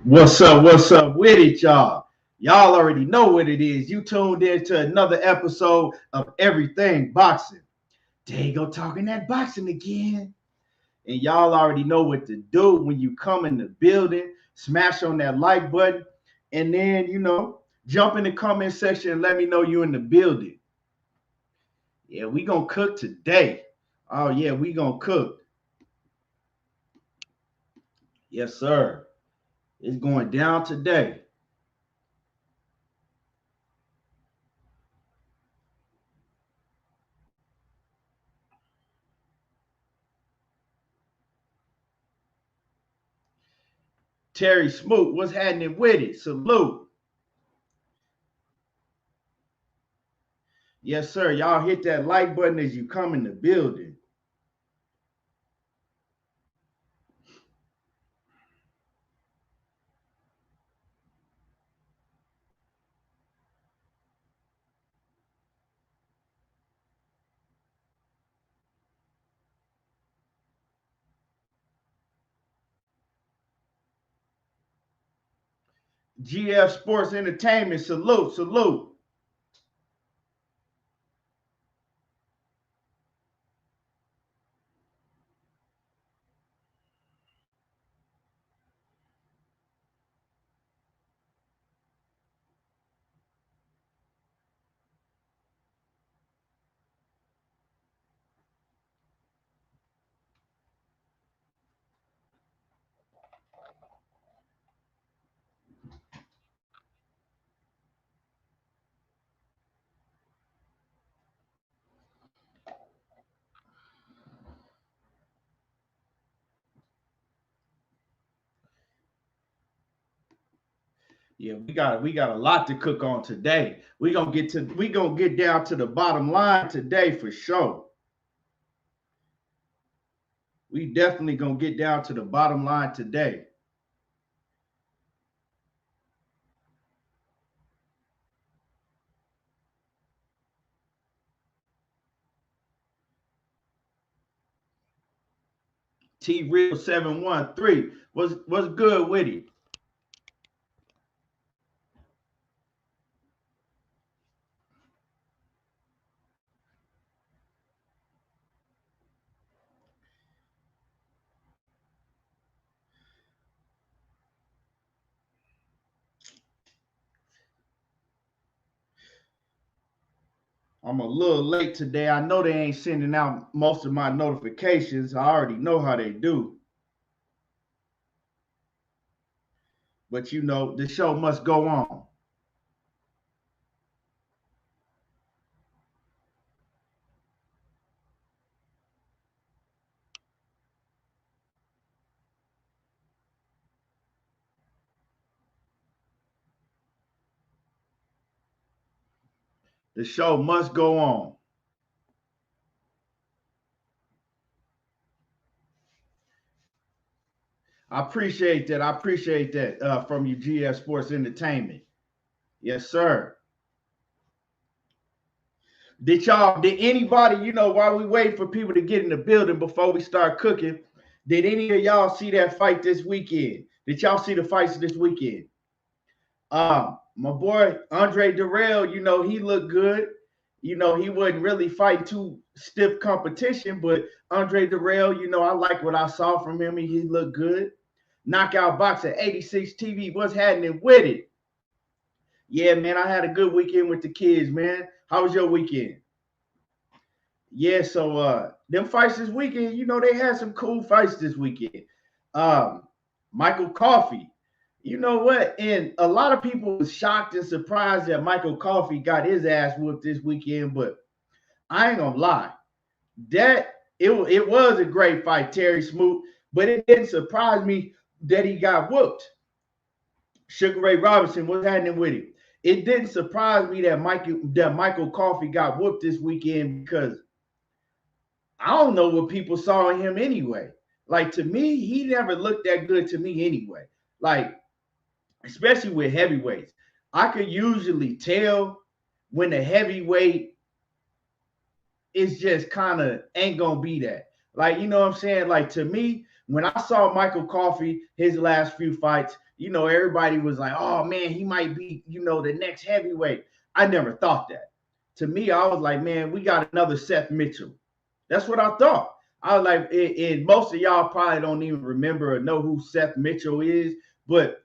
What's up? What's up with it, y'all? Y'all already know what it is. You tuned in to another episode of Everything Boxing. There you go, talking that boxing again. And y'all already know what to do when you come in the building. Smash on that like button. And then, jump in the comment section and let me know you in the building. Yeah, we gonna cook today. Oh, yeah, we gonna cook. Yes, sir. It's going down today. Terry Smoot, what's happening with it? Salute. Yes, sir. Y'all hit that like button as you come in the building. GF Sports Entertainment, salute, salute. Yeah, we got a lot to cook on today. We gonna get down to the bottom line today for sure. We definitely gonna get down to the bottom line today. T Real 713. What's good with it? I'm a little late today. I know they ain't sending out most of my notifications. I already know how they do. But the show must go on. The show must go on. I appreciate that. I appreciate that from you, GF Sports Entertainment. Yes, sir. Did anybody, while we wait for people to get in the building before we start cooking, did any of y'all see that fight this weekend? Did y'all see the fights this weekend? My boy Andre Durrell, he looked good. He wasn't really fighting too stiff competition, but Andre Durrell, I like what I saw from him. He looked good. Knockout Boxer 86 TV, what's happening with it? Yeah, man, I had a good weekend with the kids, man. How was your weekend? Yeah, so them fights this weekend, they had some cool fights this weekend. Um, Michael Coffey, you know what? And a lot of people was shocked and surprised that Michael Coffey got his ass whooped this weekend, but I ain't gonna lie. It was a great fight, Terry Smoot, but it didn't surprise me that he got whooped. Sugar Ray Robinson, what's happening with him? It didn't surprise me that Michael Coffey got whooped this weekend because I don't know what people saw in him anyway. Like to me, he never looked that good to me anyway. Like, especially with heavyweights. I could usually tell when the heavyweight is just kind of ain't gonna be that. Like, you know what I'm saying? Like to me, When I saw Michael Coffey, his last few fights, everybody was like, oh man, he might be, the next heavyweight. I never thought that. To me, I was like, man, we got another Seth Mitchell. That's what I thought. I was like, and most of y'all probably don't even remember or know who Seth Mitchell is, but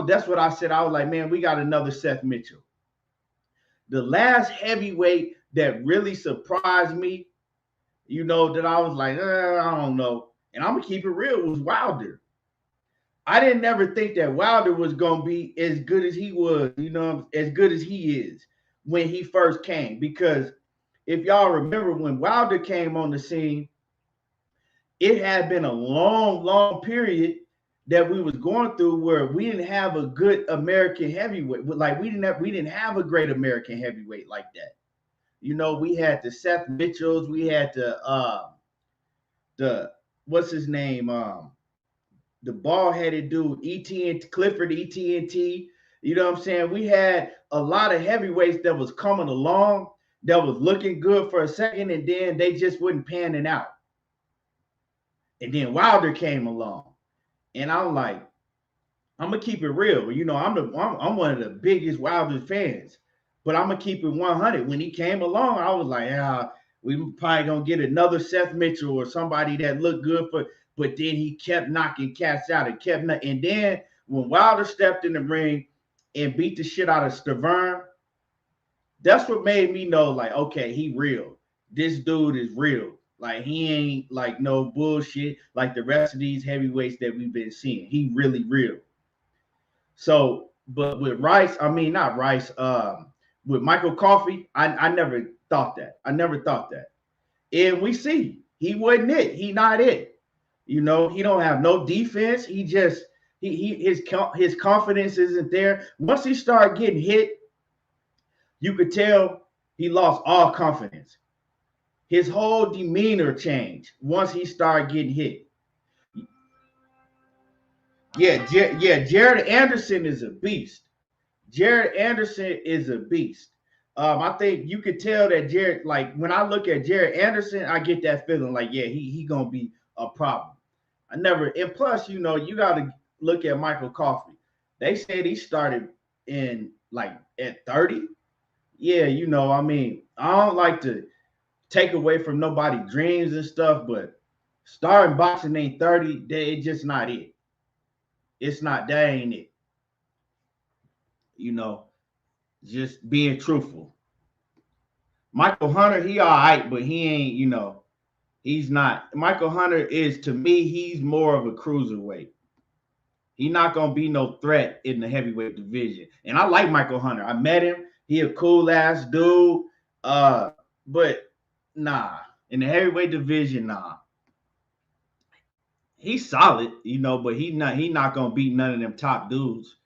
that's what I said. I was like, man, we got another Seth Mitchell. The last heavyweight that really surprised me, that I was like, I don't know. And I'm going to keep it real, was Wilder. I didn't never think that Wilder was going to be as good as he was, as good as he is when he first came. Because if y'all remember when Wilder came on the scene, it had been a long, long period that we was going through where we didn't have a good American heavyweight. Like we didn't have a great American heavyweight like that. We had the Seth Mitchells, we had the what's his name? The bald-headed dude, Clifford ET&T. You know what I'm saying? We had a lot of heavyweights that was coming along, that was looking good for a second, and then they just wasn't panning out. And then Wilder came along. And I'm like, I'm gonna keep it real. I'm one of the biggest Wilder fans, but I'm gonna keep it 100. When he came along, I was like, we probably gonna get another Seth Mitchell or somebody that looked good for. But then he kept knocking cats out and then when Wilder stepped in the ring and beat the shit out of Stavern, that's what made me know, like, okay, he real. This dude is real. Like, he ain't like no bullshit like the rest of these heavyweights that we've been seeing. He really real. So, but with with Michael Coffey, I never thought that. And we see he wasn't it. He not it. He don't have no defense. He just his confidence isn't there. Once he started getting hit, you could tell he lost all confidence. His whole demeanor changed once he started getting hit. Yeah, Jared Anderson is a beast. I think you could tell that Jared, like when I look at Jared Anderson, I get that feeling like, yeah, he gonna be a problem. And plus, you got to look at Michael Coffey. They said he started in like at 30. Yeah, I don't like to take away from nobody's dreams and stuff, but starting boxing ain't 30, it's just not it. It's not, that ain't it. Just being truthful. Michael Hunter, he all right, but he ain't, he's not. Michael Hunter is, to me, he's more of a cruiserweight. He's not going to be no threat in the heavyweight division. And I like Michael Hunter. I met him. He a cool-ass dude. But, nah. In the heavyweight division, nah. He's solid, but he not going to beat none of them top dudes.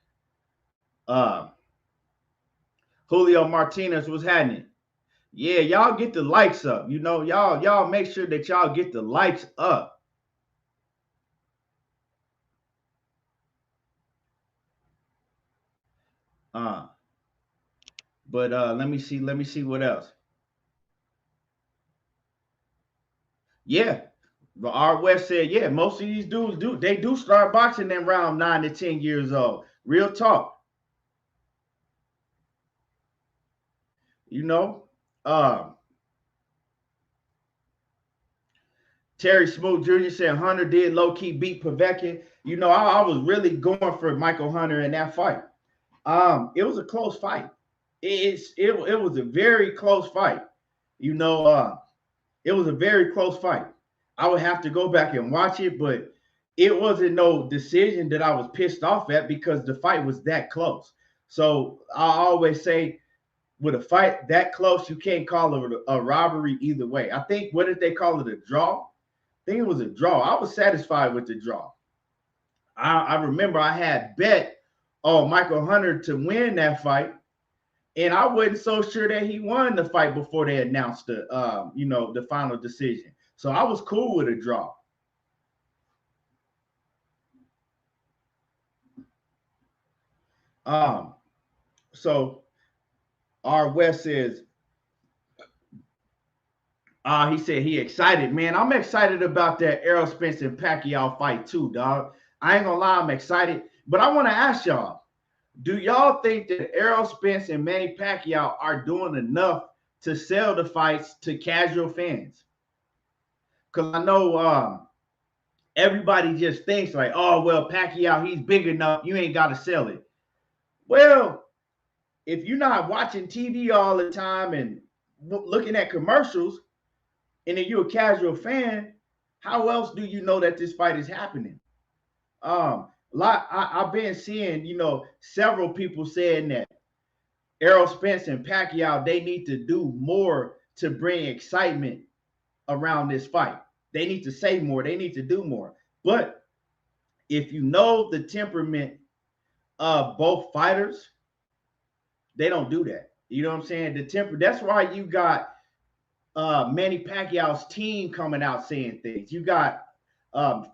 Julio Martinez was happening. Yeah, y'all get the likes up. Y'all make sure that y'all get the likes up. But let me see what else. Yeah. R. West said, yeah, most of these dudes do start boxing in around 9 to 10 years old. Real talk. Terry Smoot Jr. said Hunter did low-key beat Povetkin. I was really going for Michael Hunter in that fight. It was a close fight. It was a very close fight. It was a very close fight. I would have to go back and watch it, but it wasn't no decision that I was pissed off at because the fight was that close. So I always say, with a fight that close, you can't call it a robbery either way. I think, what did they call it, a draw? I think it was a draw. I was satisfied with the draw. I remember I had bet on Michael Hunter to win that fight, and I wasn't so sure that he won the fight before they announced the final decision. So I was cool with a draw. So R. West says, He said he excited, man. I'm excited about that Errol Spence and Pacquiao fight too, dog. I ain't gonna lie, I'm excited. But I want to ask y'all, do y'all think that Errol Spence and Manny Pacquiao are doing enough to sell the fights to casual fans? Because I know everybody just thinks like, oh, well, Pacquiao, he's big enough. You ain't got to sell it. Well, if you're not watching TV all the time and looking at commercials, and then you're a casual fan, how else do you know that this fight is happening? I've been seeing, several people saying that Errol Spence and Pacquiao, they need to do more to bring excitement around this fight. They need to say more. They need to do more. But if you know the temperament of both fighters, they don't do that. You know what I'm saying? That's why you got Manny Pacquiao's team coming out saying things. You got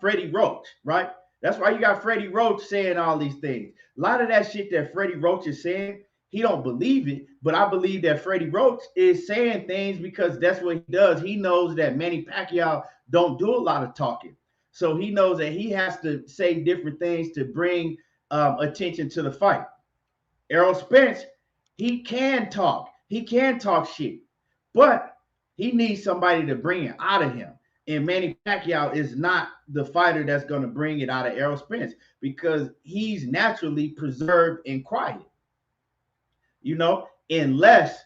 Freddie Roach, right? That's why you got Freddie Roach saying all these things. A lot of that shit that Freddie Roach is saying, he don't believe it, but I believe that Freddie Roach is saying things because that's what he does. He knows that Manny Pacquiao don't do a lot of talking. So he knows that he has to say different things to bring attention to the fight. Errol Spence, he can talk. He can talk shit, but he needs somebody to bring it out of him. And Manny Pacquiao is not the fighter that's going to bring it out of Errol Spence because he's naturally preserved and quiet. Unless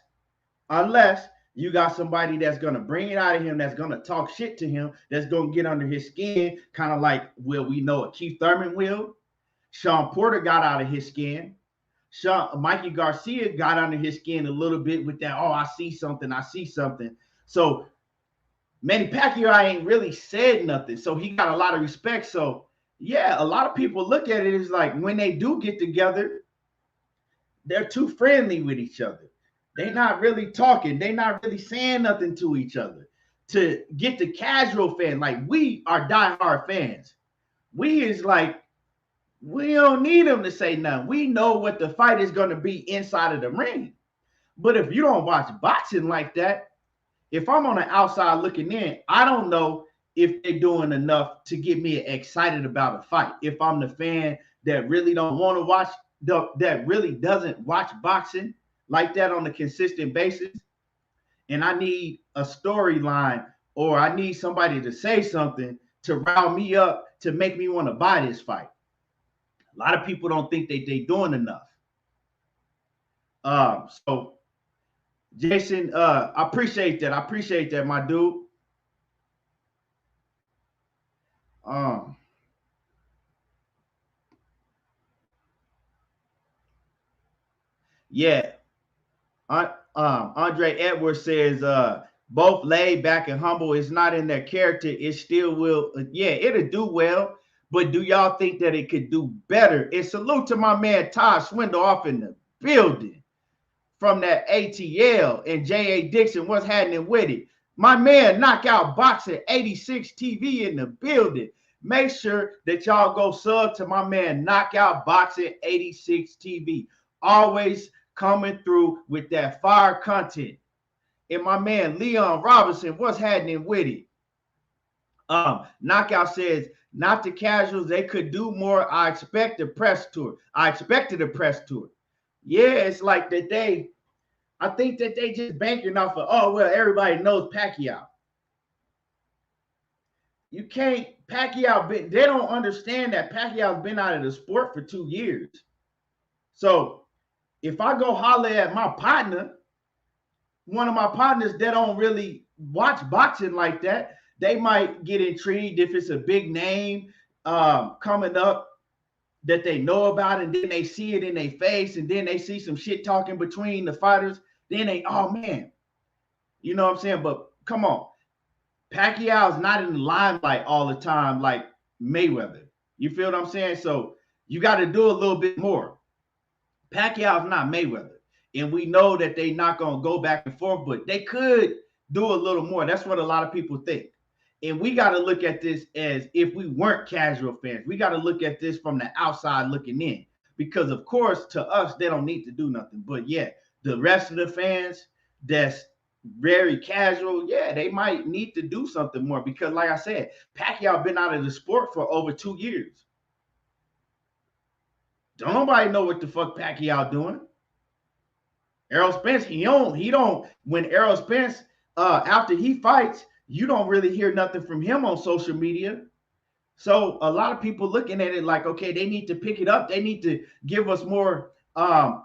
you got somebody that's going to bring it out of him, that's going to talk shit to him, that's going to get under his skin, kind of like, we know what Keith Thurman will. Shawn Porter got out of his skin. Mikey Garcia got under his skin a little bit with that, I see something. So Manny Pacquiao ain't really said nothing. So he got a lot of respect. So, yeah, a lot of people look at it as like when they do get together, they're too friendly with each other. They're not really talking. They're not really saying nothing to each other. To get the casual fan, like we are diehard fans. We is like, we don't need them to say nothing. We know what the fight is going to be inside of the ring. But if you don't watch boxing like that, if I'm on the outside looking in, I don't know if they're doing enough to get me excited about a fight. If I'm the fan that really don't want to watch, that really doesn't watch boxing like that on a consistent basis, and I need a storyline or I need somebody to say something to rile me up to make me want to buy this fight. A lot of people don't think they're doing enough. So Jason, I appreciate that. I appreciate that, my dude. Yeah. Andre Edwards says both laid back and humble. It's not in their character. It still will. Yeah, it'll do well. But do y'all think that it could do better? And salute to my man Todd Swindle off in the building from that ATL and J.A. Dixon. What's happening with it? My man Knockout Boxing 86 TV in the building. Make sure that y'all go sub to my man Knockout Boxing 86 TV. Always coming through with that fire content. And my man Leon Robinson, what's happening with it? Knockout says, not the casuals, they could do more. I expected a press tour. Yeah, it's like that I think that they just banking off of, everybody knows Pacquiao. You can't, they don't understand that Pacquiao's been out of the sport for 2 years. So if I go holler at my partner, one of my partners that don't really watch boxing like that, they might get intrigued if it's a big name coming up that they know about, and then they see it in their face, and then they see some shit talking between the fighters. Then they, oh man, you know what I'm saying? But come on, Pacquiao's not in the limelight all the time like Mayweather. You feel what I'm saying? So you got to do a little bit more. Pacquiao's not Mayweather. And we know that they're not going to go back and forth, but they could do a little more. That's what a lot of people think. And we got to look at this as if we weren't casual fans. We got to look at this from the outside looking in. Because, of course, to us, they don't need to do nothing. But, yeah, the rest of the fans that's very casual, yeah, they might need to do something more because, like I said, Pacquiao been out of the sport for over 2 years. Don't nobody know what the fuck Pacquiao doing. Errol Spence, he don't. When Errol Spence, after he fights, you don't really hear nothing from him on social media. So a lot of people looking at it like, okay, they need to pick it up. They need to give us more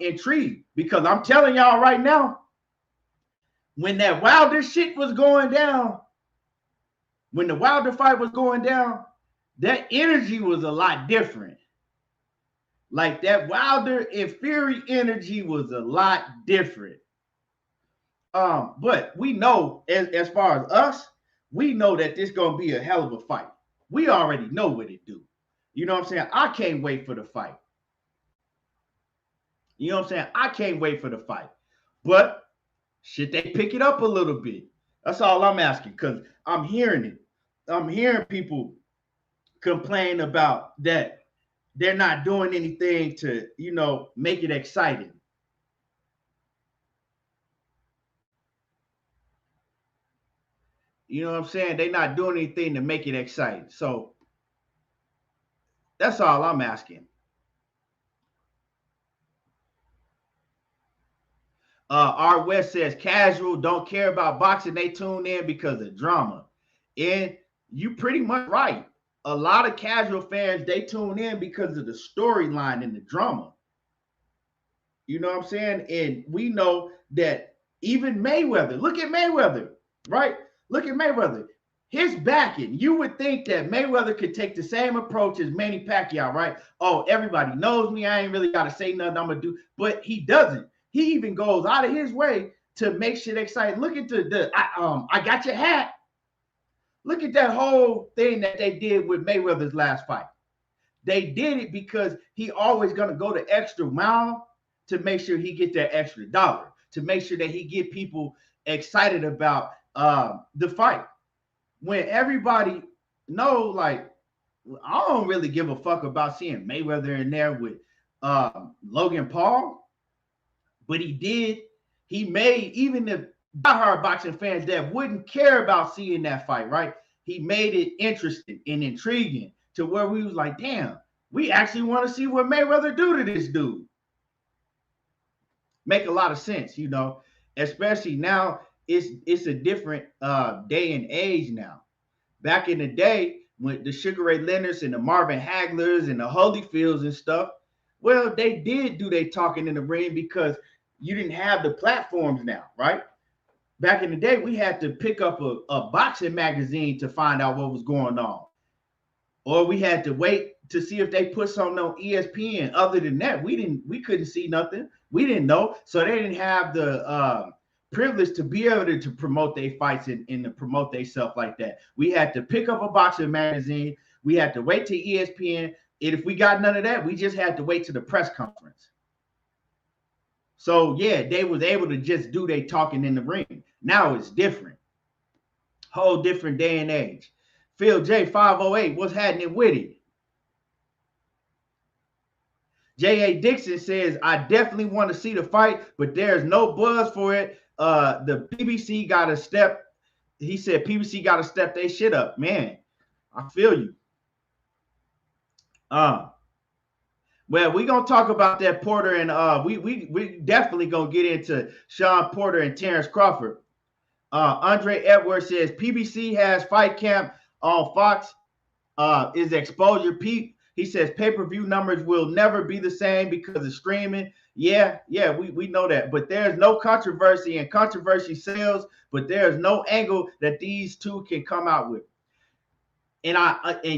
intrigue because I'm telling y'all right now, when that Wilder shit was going down, when the Wilder fight was going down, that energy was a lot different. Like that Wilder and Fury energy was a lot different. But we know, as far as us, we know that this gonna be a hell of a fight. We already know what it do. You know what I'm saying? I can't wait for the fight. You know what I'm saying? I can't wait for the fight. But should they pick it up a little bit? That's all I'm asking, because I'm hearing it. I'm hearing people complain about that they're not doing anything to, make it exciting. You know what I'm saying? They're not doing anything to make it exciting. So that's all I'm asking. R West says casual, don't care about boxing. They tune in because of drama. And you pretty much right. A lot of casual fans, they tune in because of the storyline and the drama. You know what I'm saying? And we know that even Mayweather, look at Mayweather, right? Look at Mayweather. His backing, you would think that Mayweather could take the same approach as Manny Pacquiao, right? Oh, everybody knows me. I ain't really got to say nothing I'm going to do. But he doesn't. He even goes out of his way to make shit exciting. Look at I got your hat. Look at that whole thing that they did with Mayweather's last fight. They did it because he always going to go the extra mile to make sure he get that extra dollar, to make sure that he get people excited about the fight. When everybody know, like, I don't really give a fuck about seeing Mayweather in there with Logan Paul, but he did. He made even the diehard boxing fans that wouldn't care about seeing that fight, right? He made it interesting and intriguing to where we was like, damn, we actually want to see what Mayweather do to this dude. Make a lot of sense, especially now it's a different day and age now. Back in the day, when the Sugar Ray Leonards and the Marvin Haglers and the Holyfields and stuff, well, they did do their talking in the ring because you didn't have the platforms now, right? Back in the day, we had to pick up a boxing magazine to find out what was going on. Or we had to wait to see if they put something on ESPN. Other than that, we couldn't see nothing. We didn't know. So they didn't have the privilege to be able to promote their fights and to promote themselves like that. We had to pick up a boxing magazine. We had to wait to ESPN. And if we got none of that, we just had to wait to the press conference. So, yeah, they was able to just do their talking in the ring. Now it's different. Whole different day and age. Phil J 508, what's happening with it? J.A. Dixon says, I definitely want to see the fight, but there's no buzz for it. The PBC got to step. He said PBC got to step their shit up. Man, I feel you. Well, we're going to talk about that Porter, and we definitely going to get into Shawn Porter and Terence Crawford. Andre Edwards says PBC has fight camp on Fox. Is exposure peak? He says pay-per-view numbers will never be the same because of streaming. Yeah, we know that. But there's no controversy, and controversy sells, but there's no angle that these two can come out with. And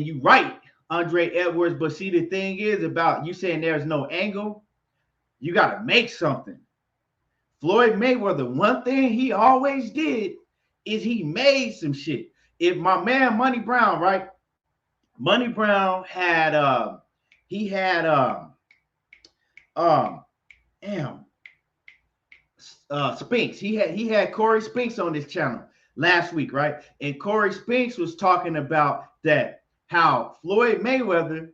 you're right, Andre Edwards. But see, the thing is about you saying there's no angle, you got to make something. Floyd Mayweather, one thing he always did is he made some shit. If my man Money Brown, right? Money Brown had Spinks. He had Corey Spinks on this channel last week, right? And Corey Spinks was talking about that how Floyd Mayweather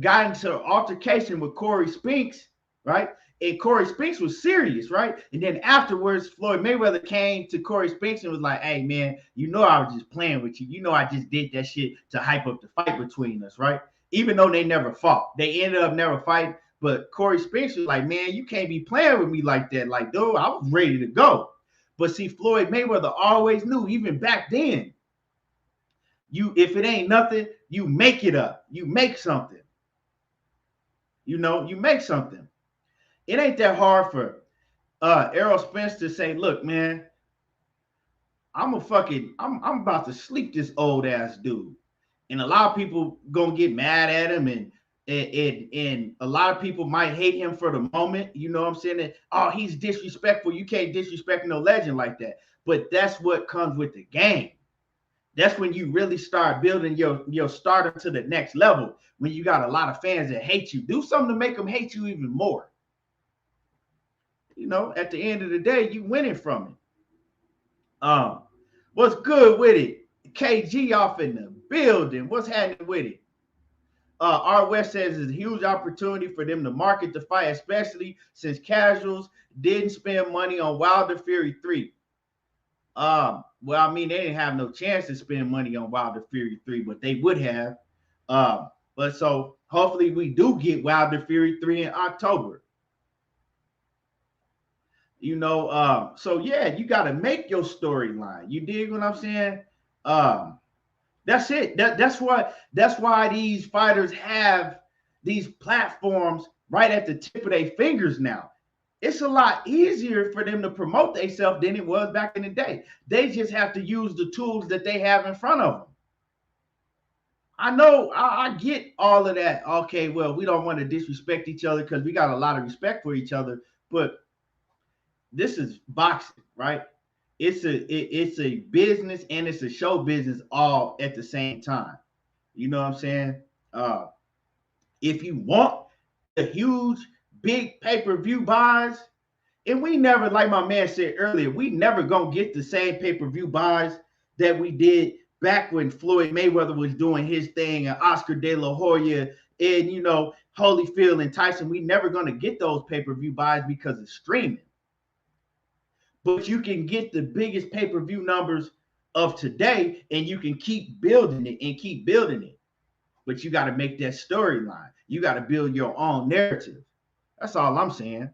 got into an altercation with Corey Spinks, right? And Corey Spinks was serious, right? And then afterwards, Floyd Mayweather came to Corey Spinks and was like, hey, man, you know I was just playing with you. You know I just did that shit to hype up the fight between us, right? Even though they never fought. They ended up never fighting. But Corey Spinks was like, man, you can't be playing with me like that. Like, dude, I was ready to go. But see, Floyd Mayweather always knew, even back then, if it ain't nothing, you make it up. You make something. You know, you make something. It ain't that hard for Errol Spence to say, look, man, I'm about to sleep this old ass dude. And a lot of people gonna get mad at him, and a lot of people might hate him for the moment. You know what I'm saying? That, oh, he's disrespectful. You can't disrespect no legend like that. But that's what comes with the game. That's when you really start building your starter to the next level. When you got a lot of fans that hate you, do something to make them hate you even more. You know, at the end of the day, you winning from it. What's good with it? KG off in the building. What's happening with it? R. West says it's a huge opportunity for them to market the fight, especially since casuals didn't spend money on Wilder Fury 3. Well, I mean, they didn't have no chance to spend money on Wilder Fury 3, but they would have. But so hopefully we do get Wilder Fury 3 in October. You know, so yeah, you got to make your storyline. You dig what I'm saying? That's it. That's why these fighters have these platforms right at the tip of their fingers now. It's a lot easier for them to promote themselves than it was back in the day. They just have to use the tools that they have in front of them. I know, I get all of that. Okay, well, we don't want to disrespect each other because we got a lot of respect for each other, but this is boxing, right? It's a business and it's a show business all at the same time. You know what I'm saying? If you want the huge, big pay-per-view buys, and we never, like my man said earlier, we never gonna get the same pay-per-view buys that we did back when Floyd Mayweather was doing his thing and Oscar De La Hoya and, you know, Holyfield and Tyson. We never gonna get those pay-per-view buys because it's streaming. But you can get the biggest pay-per-view numbers of today, and you can keep building it and keep building it. But you got to make that storyline. You got to build your own narrative. That's all I'm saying.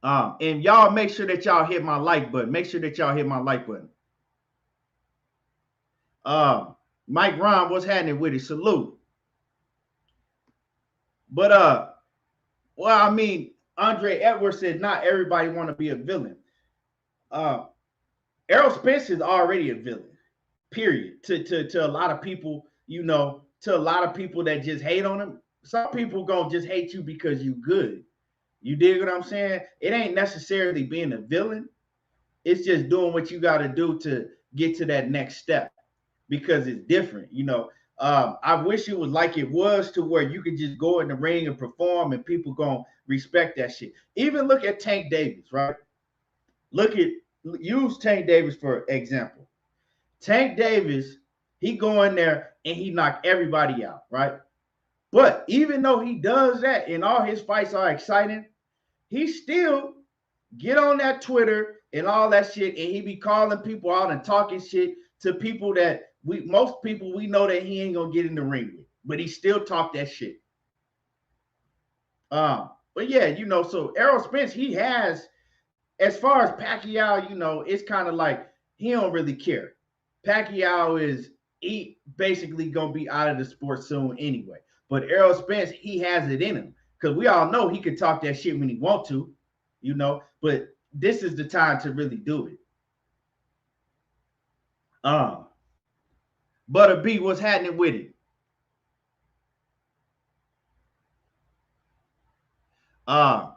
And y'all make sure that y'all hit my like button. Make sure that y'all hit my like button. Mike Ron, what's happening with it? Salute. But well, I mean, Andre Edwards said not everybody want to be a villain. Errol Spence is already a villain. Period. To a lot of people, you know, to a lot of people that just hate on him. Some people gonna just hate you because you good. You dig what I'm saying? It ain't necessarily being a villain. It's just doing what you got to do to get to that next step because it's different. You know, I wish it was like it was to where you could just go in the ring and perform and people gonna respect that shit. Even look at Tank Davis, right? Use Tank Davis for example. Tank Davis, he go in there and he knock everybody out, right? But even though he does that and all his fights are exciting, he still get on that Twitter and all that shit, and he be calling people out and talking shit to people that most people we know that he ain't gonna get in the ring with, but he still talk that shit. But yeah, you know, so Errol Spence, he has, as far as Pacquiao, you know, it's kind of like he don't really care. Pacquiao he basically gonna be out of the sport soon anyway. But Errol Spence, he has it in him because we all know he can talk that shit when he want to, you know. But this is the time to really do it. Butter B, what's happening with it? R.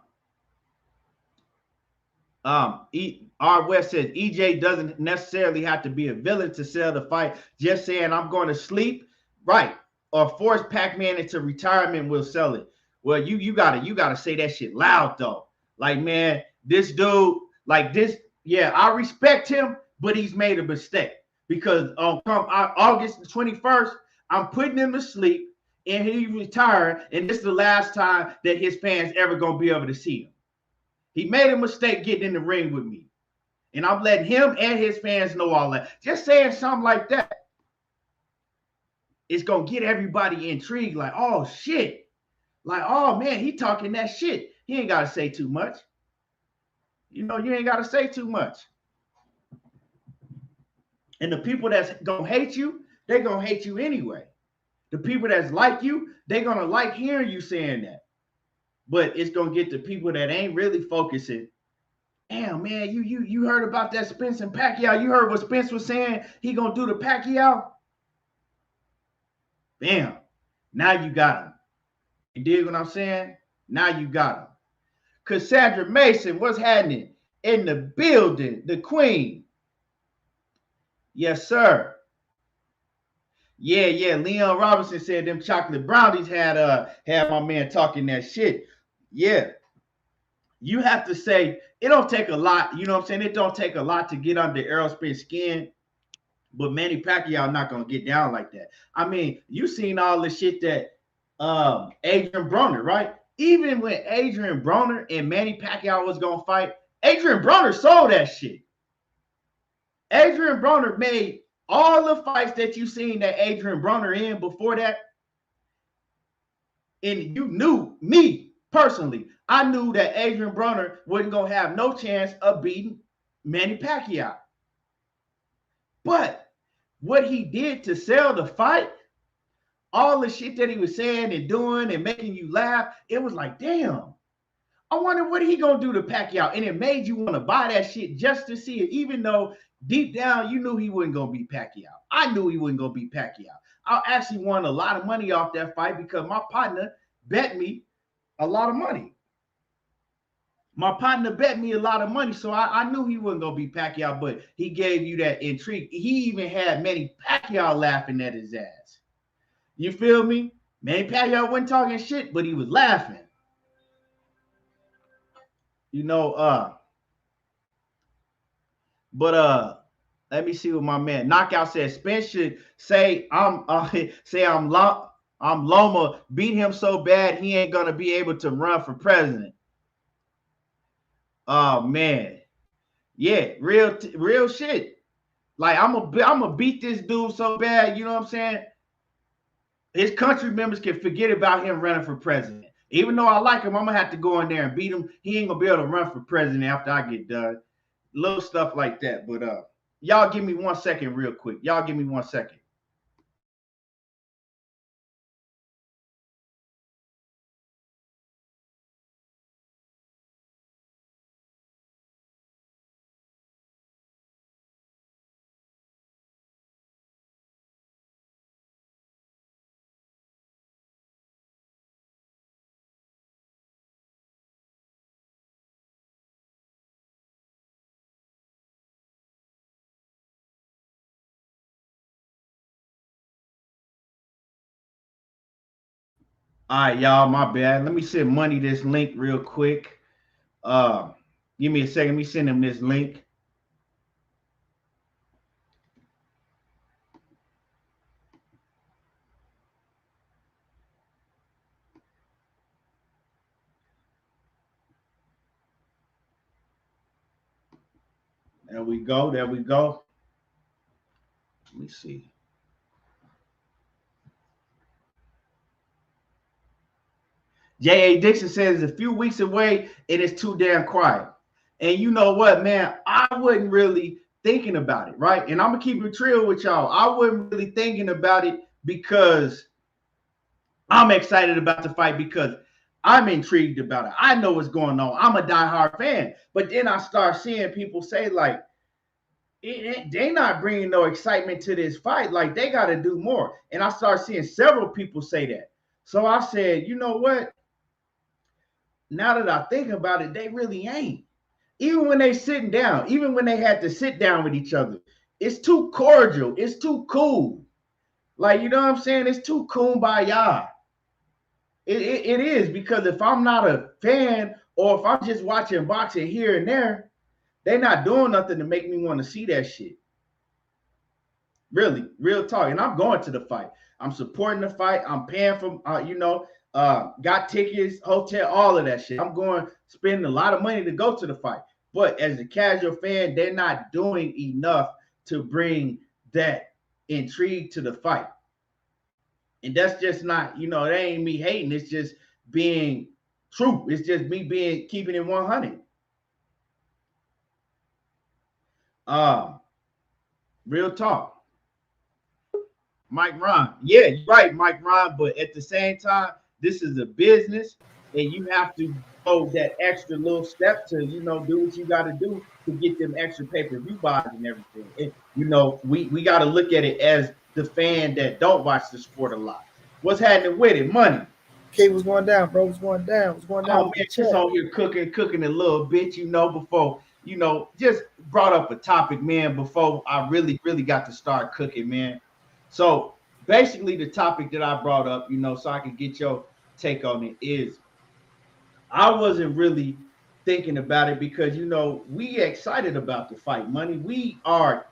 West says EJ doesn't necessarily have to be a villain to sell the fight. Just saying I'm going to sleep, right? Or force Pac-Man into retirement will sell it. Well, you gotta say that shit loud though. Like, man, this dude, like this, yeah, I respect him, but he's made a mistake because on August the 21st, I'm putting him to sleep, and he retired, and this is the last time that his fans ever gonna be able to see him. He made a mistake getting in the ring with me, and I'm letting him and his fans know all that. Just saying something like that, it's gonna get everybody intrigued. Like, oh shit, like, oh man, he talking that shit. He ain't gotta say too much. You know, you ain't gotta say too much. And the people that's gonna hate you, they're gonna hate you anyway. The people that's like you, they're gonna like hearing you saying that. But it's gonna get the people that ain't really focusing. Damn, man, you heard about that Spence and Pacquiao? You heard what Spence was saying? He gonna do to Pacquiao? Bam. Now you got him. You dig what I'm saying? Now you got him. Cassandra Mason, what's happening? In the building, the queen. Yes, sir. Yeah. Leon Robinson said them chocolate brownies had my man talking that shit. Yeah. You have to say, it don't take a lot. You know what I'm saying? It don't take a lot to get under Errol Spence skin. But Manny Pacquiao not going to get down like that. I mean, you seen all the shit that Adrian Broner, right? Even when Adrian Broner and Manny Pacquiao was going to fight, Adrian Broner sold that shit. Adrian Broner made all the fights that you seen that Adrian Broner in before that. And you knew, me personally, I knew that Adrian Broner wasn't going to have no chance of beating Manny Pacquiao. But what he did to sell the fight, all the shit that he was saying and doing and making you laugh, it was like, damn, I wonder what he gonna do to Pacquiao. And it made you want to buy that shit just to see it, even though deep down you knew he wasn't gonna beat Pacquiao. I knew he wasn't gonna beat Pacquiao. I actually won a lot of money off that fight because my partner bet me a lot of money. My partner bet me a lot of money, so I knew he wasn't going to beat Pacquiao, but he gave you that intrigue. He even had Manny Pacquiao laughing at his ass. You feel me? Manny Pacquiao wasn't talking shit, but he was laughing. You know, let me see what my man Knockout says. Spence should say I'm Loma, beat him so bad he ain't gonna be able to run for president. Oh man, yeah, real shit. Like I'm gonna beat this dude so bad, you know what I'm saying? His country members can forget about him running for president. Even though I like him, I'm gonna have to go in there and beat him. He ain't gonna be able to run for president after I get done. Little stuff like that. But y'all give me 1 second real quick. Y'all give me 1 second. All right, y'all, my bad. Let me send Money this link real quick. Give me a second. Let me send him this link. There we go. There we go. Let me see. J.A. Dixon says it's a few weeks away and it's too damn quiet. And you know what, man? I wasn't really thinking about it, right? And I'm going to keep it real with y'all. I wasn't really thinking about it because I'm excited about the fight because I'm intrigued about it. I know what's going on. I'm a diehard fan. But then I start seeing people say, like, they not bringing no excitement to this fight. Like, they got to do more. And I start seeing several people say that. So I said, you know what? Now that I think about it, they really ain't. Even when they sitting down, even when they had to sit down with each other, it's too cordial. It's too cool. Like, you know what I'm saying? It's too kumbaya. It is, because if I'm not a fan or if I'm just watching boxing here and there, they're not doing nothing to make me want to see that shit. Really, real talk. And I'm going to the fight. I'm supporting the fight. I'm paying for, got tickets, hotel, all of that shit. I'm going to spend a lot of money to go to the fight. But as a casual fan, they're not doing enough to bring that intrigue to the fight. And that's just not, that ain't me hating. It's just being true. It's just me keeping it 100. Real talk. Mike Ron. Yeah, you're right, Mike Ron. But at the same time, this is a business, and you have to go that extra little step to, do what you got to do to get them extra pay-per-view buys and everything. And, we got to look at it as the fan that don't watch the sport a lot. What's happening with it? Money. Okay, what's going down, bro? What's going down? What's going down? Oh, man, just on here cooking a little bit, before, just brought up a topic, man, before I really got to start cooking, man. So basically the topic that I brought up, so I can get your take on it is I wasn't really thinking about it because, we excited about the fight, Money. We are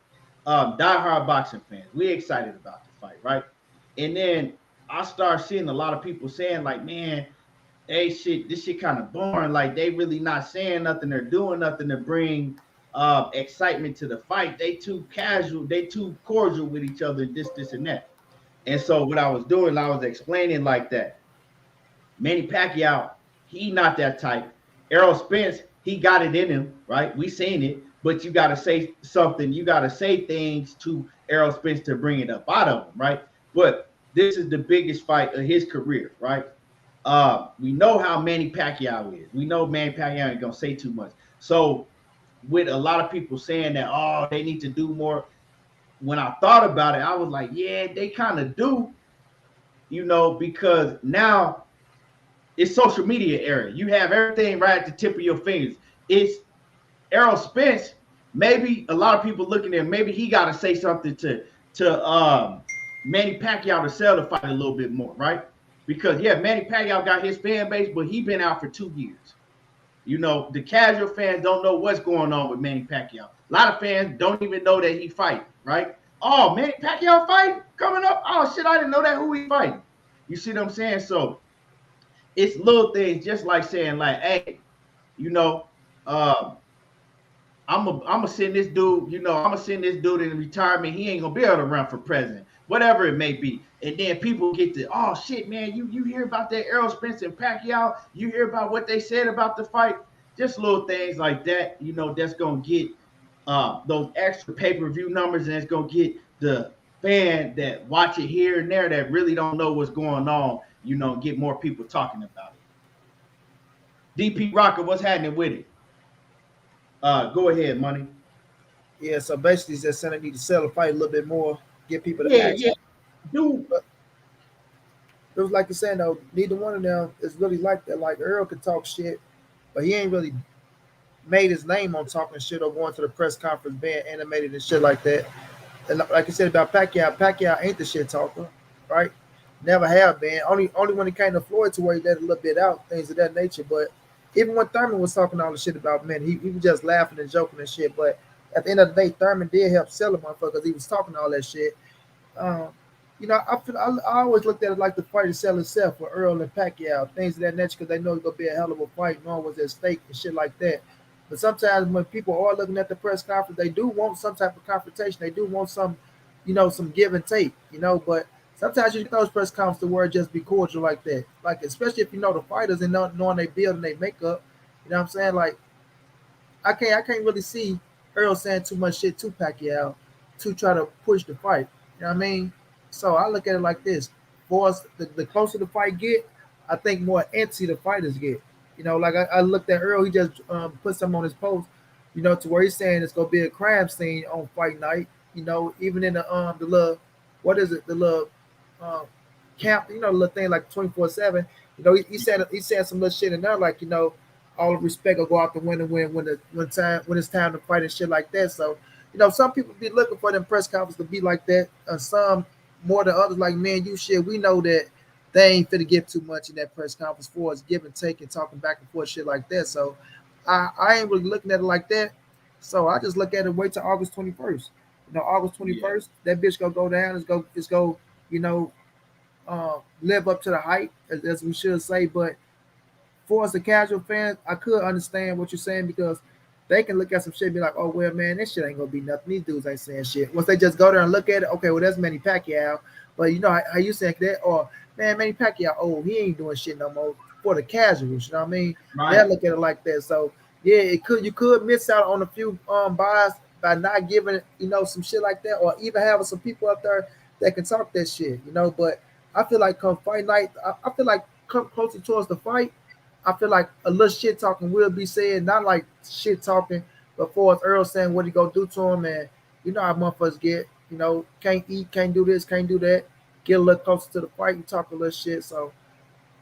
diehard boxing fans. We excited about the fight, right? And then I start seeing a lot of people saying like, man, hey, this shit kind of boring. Like they really not saying nothing or doing nothing to bring excitement to the fight. They too casual, they too cordial with each other, this and that. And so what I was doing, I was explaining like that. Manny Pacquiao, he not that type. Errol Spence, he got it in him, right? We seen it, but you got to say something. You got to say things to Errol Spence to bring it up out of him, right? But this is the biggest fight of his career, right? We know how Manny Pacquiao is. We know Manny Pacquiao ain't gonna say too much. So with a lot of people saying that, oh, they need to do more. When I thought about it, I was like, yeah, they kind of do, because now it's social media era. You have everything right at the tip of your fingers. It's Errol Spence. Maybe a lot of people looking at him, maybe he got to say something to Manny Pacquiao to sell the fight a little bit more, right? Because, yeah, Manny Pacquiao got his fan base, but he been out for 2 years. The casual fans don't know what's going on with Manny Pacquiao. A lot of fans don't even know that he fight, right? Oh, Manny Pacquiao fight coming up? Oh, shit, I didn't know that who he fighting. You see what I'm saying? So it's little things just like saying like, hey, I'm gonna send this dude, I'm gonna send this dude in retirement. He ain't gonna be able to run for president, whatever it may be. And then people get to, oh shit, man, you hear about that Errol Spence and Pacquiao? You hear about what they said about the fight? Just little things like that, that's gonna get those extra pay-per-view numbers, and it's gonna get the fan that watch it here and there that really don't know what's going on, get more people talking about it. DP Rocker, what's happening with it? Go ahead, Money. Yeah, so basically, it's just saying they need to sell the fight a little bit more, get people to ask. Yeah, dude. But it was like you're saying though, neither one of them is really like that. Like Earl could talk shit, but he ain't really made his name on talking shit or going to the press conference, being animated and shit like that. And like I said about Pacquiao ain't the shit talker, right? Never have been. Only when it came to Floyd to where he let a little bit out, things of that nature. But even when Thurman was talking all the shit about men, he was just laughing and joking and shit. But at the end of the day, Thurman did help sell a motherfucker because he was talking all that shit. I always looked at it like the fight to sell itself for Earl and Pacquiao, things of that nature, because they know it's gonna be a hell of a fight, knowing what's at stake and shit like that. But sometimes when people are looking at the press conference, they do want some type of confrontation. They do want some, some give and take, But sometimes you get those press conferences to where it just be cordial like that. Like, especially if you know the fighters and knowing they build and they makeup. You know what I'm saying? Like, I can't really see Earl saying too much shit to Pacquiao to try to push the fight. You know what I mean? So I look at it like this. For us, the closer the fight get, I think more antsy the fighters get. Like I looked at Earl, he just put something on his post, to where he's saying it's gonna be a crime scene on fight night. Even in the little, what is it, the little camp, the little thing like 24/7. He said some little shit in there like, all the respect will go out the window when it's time to fight and shit like that. So, some people be looking for them press conferences to be like that. Some more than others, like, man, we know that they ain't finna give too much in that press conference for us, give and take and talking back and forth, shit like that. So I ain't really looking at it like that. So I just look at it, wait till August 21st. August 21st, that bitch gonna go down. It's go, live up to the hype, as we should say. But for us, the casual fans, I could understand what you're saying because they can look at some shit and be like, oh, well, man, this shit ain't going to be nothing. These dudes ain't saying shit. Once they just go there and look at it, okay, well, that's Manny Pacquiao. But you know how you saying that? Or, man, Manny Pacquiao, oh, he ain't doing shit no more for the casuals. You know what I mean? Right. They'll look at it like that. So, yeah, you could miss out on a few buys by not giving, some shit like that, or even having some people up there that can talk that shit. But I feel like come fight night, I feel like come closer towards the fight, I feel like a little shit talking will be said, not like shit talking, but for Earl saying what he gonna do to him, and you know how motherfuckers get, can't eat, can't do this, can't do that. Get a little closer to the fight, you talk a little shit. So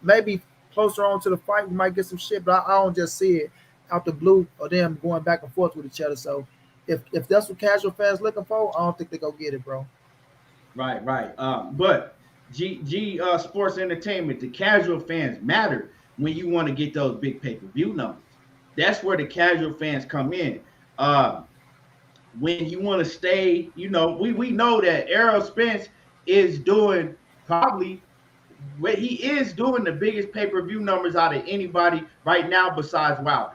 maybe closer on to the fight, we might get some shit, but I don't just see it out the blue or them going back and forth with each other. So if that's what casual fans looking for, I don't think they go get it, bro. Right, right. But G Sports Entertainment, the casual fans matter when you want to get those big pay-per-view numbers. That's where the casual fans come in. When you want to stay, we know that Errol Spence is doing probably what he is doing the biggest pay-per-view numbers out of anybody right now besides Wilder.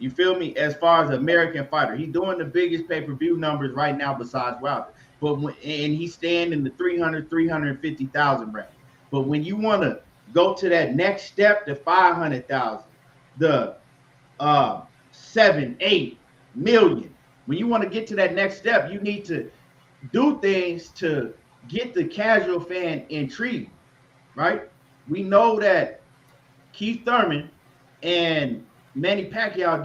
You feel me? As far as American fighter, he's doing the biggest pay-per-view numbers right now besides Wilder. And he's staying in the 300, 350,000 range. But when you want to go to that next step, the 500,000, the 7-8 million, when you want to get to that next step, you need to do things to get the casual fan intrigued, right? We know that Keith Thurman and Manny Pacquiao, I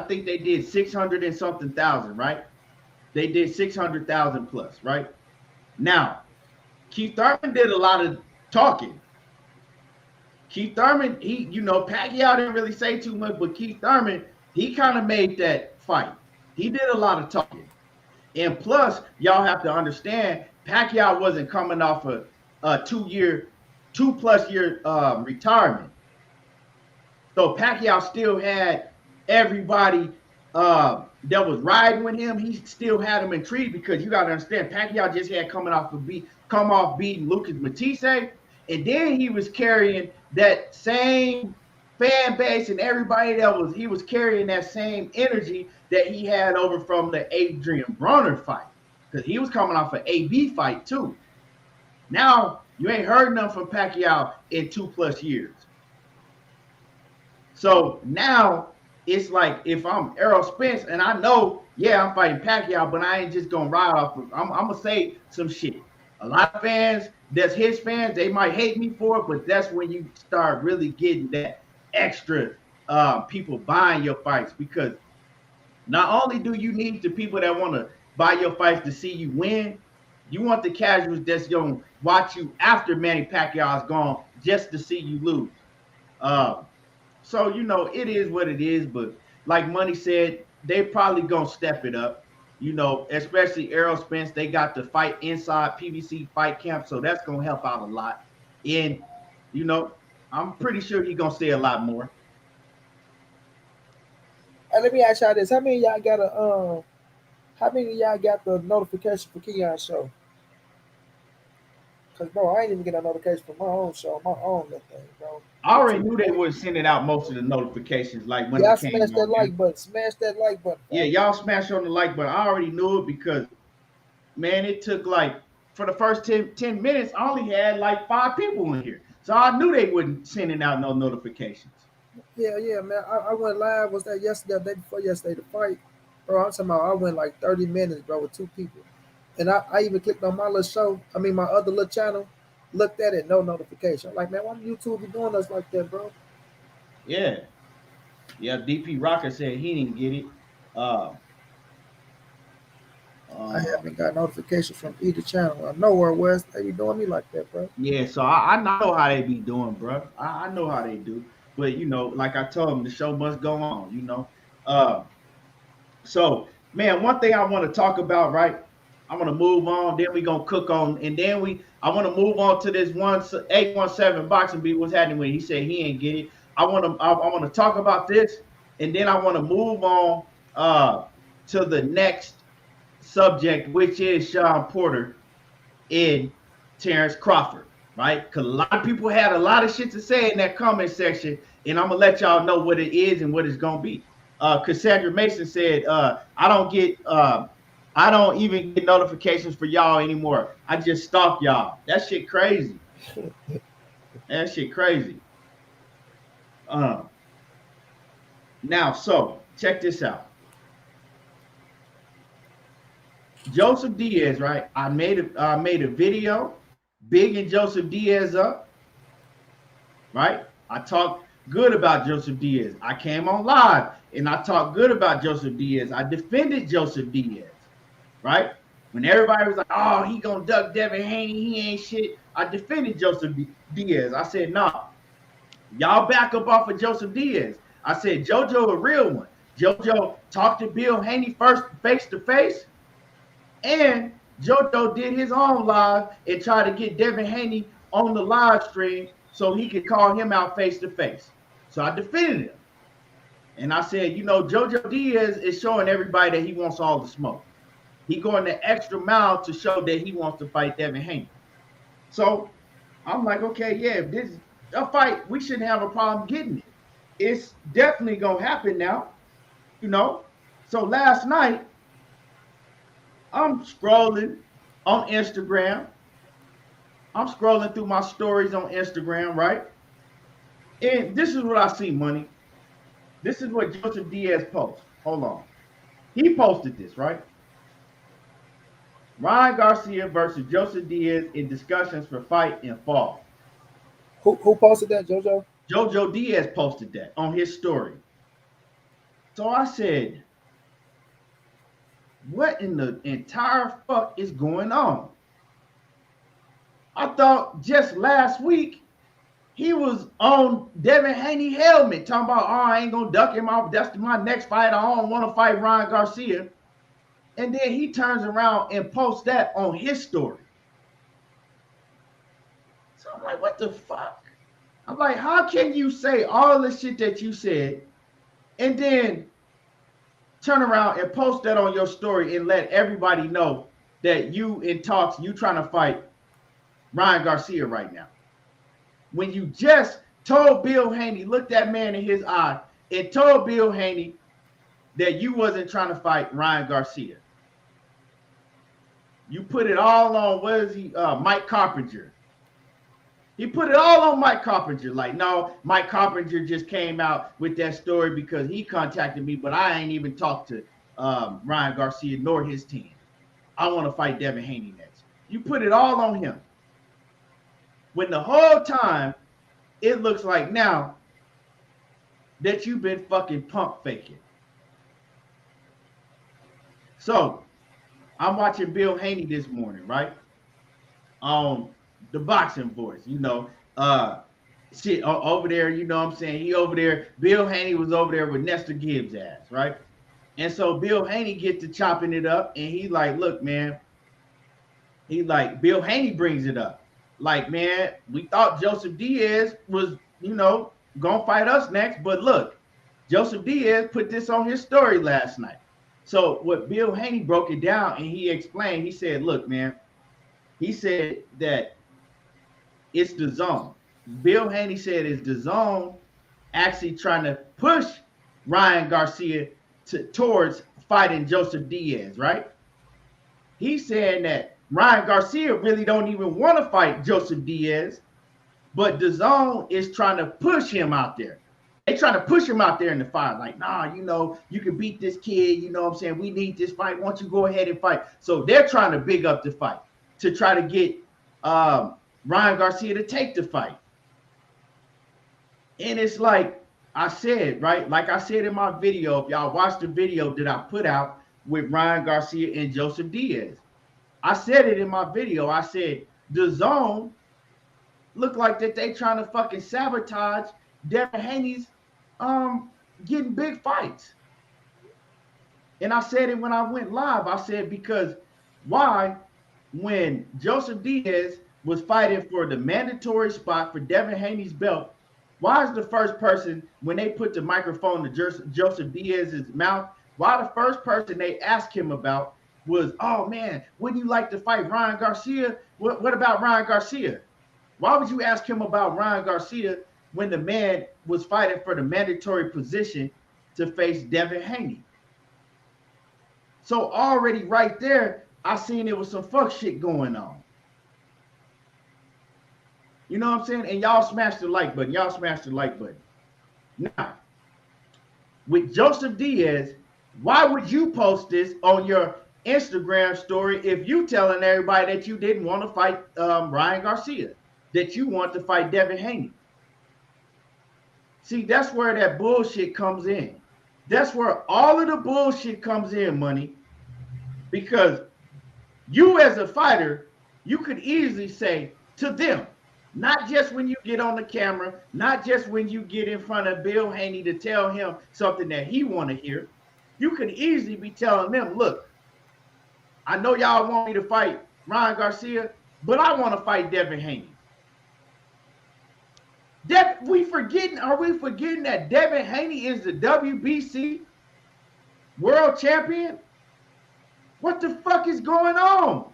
think they did 600 and something thousand, right? They did 600,000 plus, right? Now, Keith Thurman did a lot of talking. Keith Thurman, Pacquiao didn't really say too much, but Keith Thurman, he kind of made that fight. He did a lot of talking. And plus, y'all have to understand, Pacquiao wasn't coming off a 2+ year retirement. So Pacquiao still had everybody that was riding with him. He still had them intrigued because you got to understand, Pacquiao just had come off beating Lucas Matisse, and then he was carrying that same fan base and everybody he was carrying that same energy that he had over from the Adrian Broner fight, because he was coming off an AB fight too. Now you ain't heard nothing from Pacquiao in 2+ years. So now it's like, if I'm Errol Spence and I know, I'm fighting Pacquiao, but I ain't just gonna ride off of, I'm gonna say some shit. A lot of fans, that's his fans, they might hate me for it, but that's when you start really getting that extra people buying your fights, because not only do you need the people that want to buy your fights to see you win, you want the casuals that's gonna watch you after Manny Pacquiao is gone just to see you lose. So, it is what it is, but like Money said, they probably going to step it up, especially Errol Spence. They got to fight inside PBC fight camp, so that's going to help out a lot. And, I'm pretty sure he's going to say a lot more. Hey, let me ask y'all this. How many of y'all got the notification for Keon's show? Because, bro, I ain't even get a notification for my own show, my own little thing, bro. I already knew they were sending out most of the notifications, like when y'all it came smash that on. like button. Smash that like button. Yeah, y'all smash on the like button. I already knew it because, man, it took for the first 10 minutes, I only had 5 people in here. So I knew they wouldn't sending out no notifications. Yeah, man. I went live, was that yesterday, the day before yesterday, the fight? Bro, I'm talking about I went 30 minutes, bro, with 2 people. And I even clicked on my little show, my other little channel, looked at it, no notification. I'm like, man, why YouTube be doing us like that, bro? Yeah. Yeah, DP Rocker said he didn't get it. I haven't got notifications from either channel. I know where West they be doing me like that, bro. Yeah, so I know how they be doing, bro. I know how they do. But, like I told them, the show must go on, So, man, one thing I want to talk about, right? I want to move on. Then we going to cook on. And then I want to move on to this 817 boxing beat. What's happening when he said he ain't get it. I want to talk about this. And then I want to move on to the next subject, which is Shawn Porter in Terence Crawford, right? Because a lot of people had a lot of shit to say in that comment section, and I'm gonna let y'all know what it is and what it's gonna be. Cassandra Mason said, I don't even get notifications for y'all anymore. I just stalk y'all. That shit crazy. That shit crazy. Um, Now, so check this out. Joseph Diaz, right? I made a video bigging Joseph Diaz up, right? I talked good about Joseph Diaz. I came on live and I talked good about Joseph Diaz. I defended Joseph Diaz, right? When everybody was like, "Oh, he gonna duck Devin Haney, he ain't shit," I defended Joseph Diaz. I said, "No, y'all back up off of Joseph Diaz." I said, JoJo a real one. JoJo talked to Bill Haney first face to face, and JoJo did his own live and tried to get Devin Haney on the live stream so he could call him out face to face. So I defended him. And I said, JoJo Diaz is showing everybody that he wants all the smoke. He going the extra mile to show that he wants to fight Devin Haney. So I'm like, okay, yeah, if this is a fight, we shouldn't have a problem getting it. It's definitely gonna happen now, So last night, I'm scrolling on Instagram. I'm scrolling through my stories on Instagram, right? And this is what I see, money. This is what Joseph Diaz posts. Hold on. He posted this, right? Ryan Garcia versus Joseph Diaz in discussions for fight in fall. Who posted that, JoJo? JoJo Diaz posted that on his story. So I said, what in the entire fuck is going on? I thought just last week he was on Devin Haney helmet talking about, I ain't gonna duck him off. That's my next fight. I don't want to fight Ryan Garcia. And then he turns around and posts that on his story. So I'm like, what the fuck? I'm like, how can you say all the shit that you said and then turn around and post that on your story and let everybody know that you in talks, you trying to fight Ryan Garcia right now? When you just told Bill Haney, look that man in his eye, and told Bill Haney that you wasn't trying to fight Ryan Garcia. You put it all on, what is he, Mike Carpenter. He put it all on Mike Carpenter. Like, no, Mike Carpenter just came out with that story because he contacted me, but I ain't even talked to Ryan Garcia nor his team. I want to fight Devin Haney next. You put it all on him. When the whole time, it looks like now that you've been fucking pump faking. So, I'm watching Bill Haney this morning, right? On the boxing voice, shit over there, you know what I'm saying? He over there, Bill Haney was over there with Nestor Gibbs' ass, right? And so Bill Haney gets to chopping it up, and he like, look, man, Bill Haney brings it up. Like, man, we thought Joseph Diaz was, gonna fight us next, but look, Joseph Diaz put this on his story last night. So what Bill Haney broke it down and he explained, he said, look, man, he said that it's Dazn. Bill Haney said it's Dazn actually trying to push Ryan Garcia towards fighting Joseph Diaz, right? He's saying that Ryan Garcia really don't even want to fight Joseph Diaz, but Dazn is trying to push him out there. They trying to push him out there in the fight. Like, nah, you can beat this kid. You know what I'm saying? We need this fight. Why don't you go ahead and fight? So they're trying to big up the fight to try to get Ryan Garcia to take the fight. And it's like I said, right? Like I said in my video, if y'all watch the video that I put out with Ryan Garcia and Joseph Diaz, I said it in my video. I said, Dazn look like that they trying to fucking sabotage Devin Haney's getting big fights. And I said it when I went live. I said, because why, when Joseph Diaz was fighting for the mandatory spot for Devin Haney's belt, why is the first person, when they put the microphone to Joseph Diaz's mouth, why the first person they asked him about was, oh man, wouldn't you like to fight Ryan Garcia? What about Ryan Garcia? Why would you ask him about Ryan Garcia when the man was fighting for the mandatory position to face Devin Haney? So already right there, I seen it was some fuck shit going on. You know what I'm saying? And y'all smashed the like button. Y'all smashed the like button. Now, with Joseph Diaz, why would you post this on your Instagram story if you telling everybody that you didn't want to fight Ryan Garcia, that you want to fight Devin Haney? See, that's where that bullshit comes in. That's where all of the bullshit comes in, money. Because you as a fighter, you could easily say to them, not just when you get on the camera, not just when you get in front of Bill Haney to tell him something that he want to hear. You could easily be telling them, look, I know y'all want me to fight Ryan Garcia, but I want to fight Devin Haney. Are we forgetting that Devin Haney is the WBC world champion? What the fuck is going on?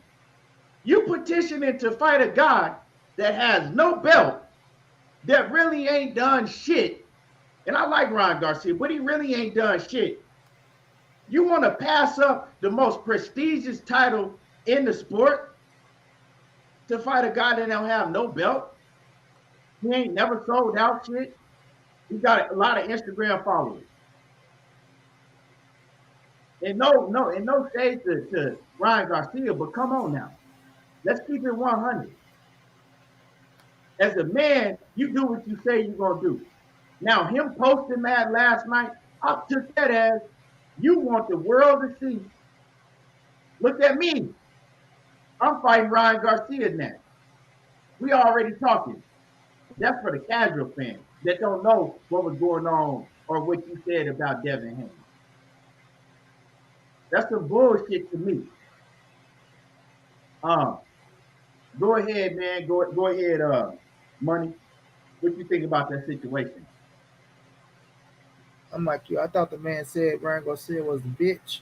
You petitioning to fight a guy that has no belt, that really ain't done shit. And I like Ryan Garcia, but he really ain't done shit. You want to pass up the most prestigious title in the sport to fight a guy that don't have no belt? He ain't never sold out shit. He got a lot of Instagram followers. And no shade to Ryan Garcia, but come on now. Let's keep it 100. As a man, you do what you say you're going to do. Now, him posting that last night, I took that as you want the world to see. Look at me. I'm fighting Ryan Garcia next. We already talking. That's for the casual fans that don't know what was going on or what you said about Devin Haney. That's some bullshit to me. Go ahead, man. Go ahead, Money. What you think about that situation? I'm like you. I thought the man said Ryan Garcia was the bitch.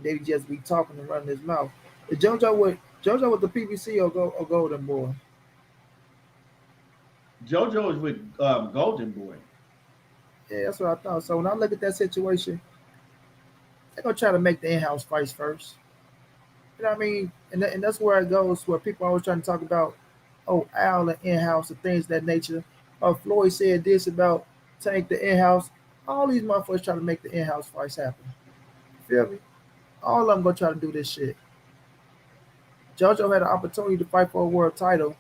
They just be talking and running his mouth. Is JoJo with the PBC or Golden Boy? JoJo is with Golden Boy. Yeah, that's what I thought. So when I look at that situation, they're gonna try to make the in-house fights first. You know what I mean? And that's where it goes, where people always trying to talk about, oh, Al and in-house and things of that nature. Floyd said this about Tank the in-house. All these motherfuckers trying to make the in-house fights happen. You feel me? All of them gonna try to do this shit. JoJo had an opportunity to fight for a world title.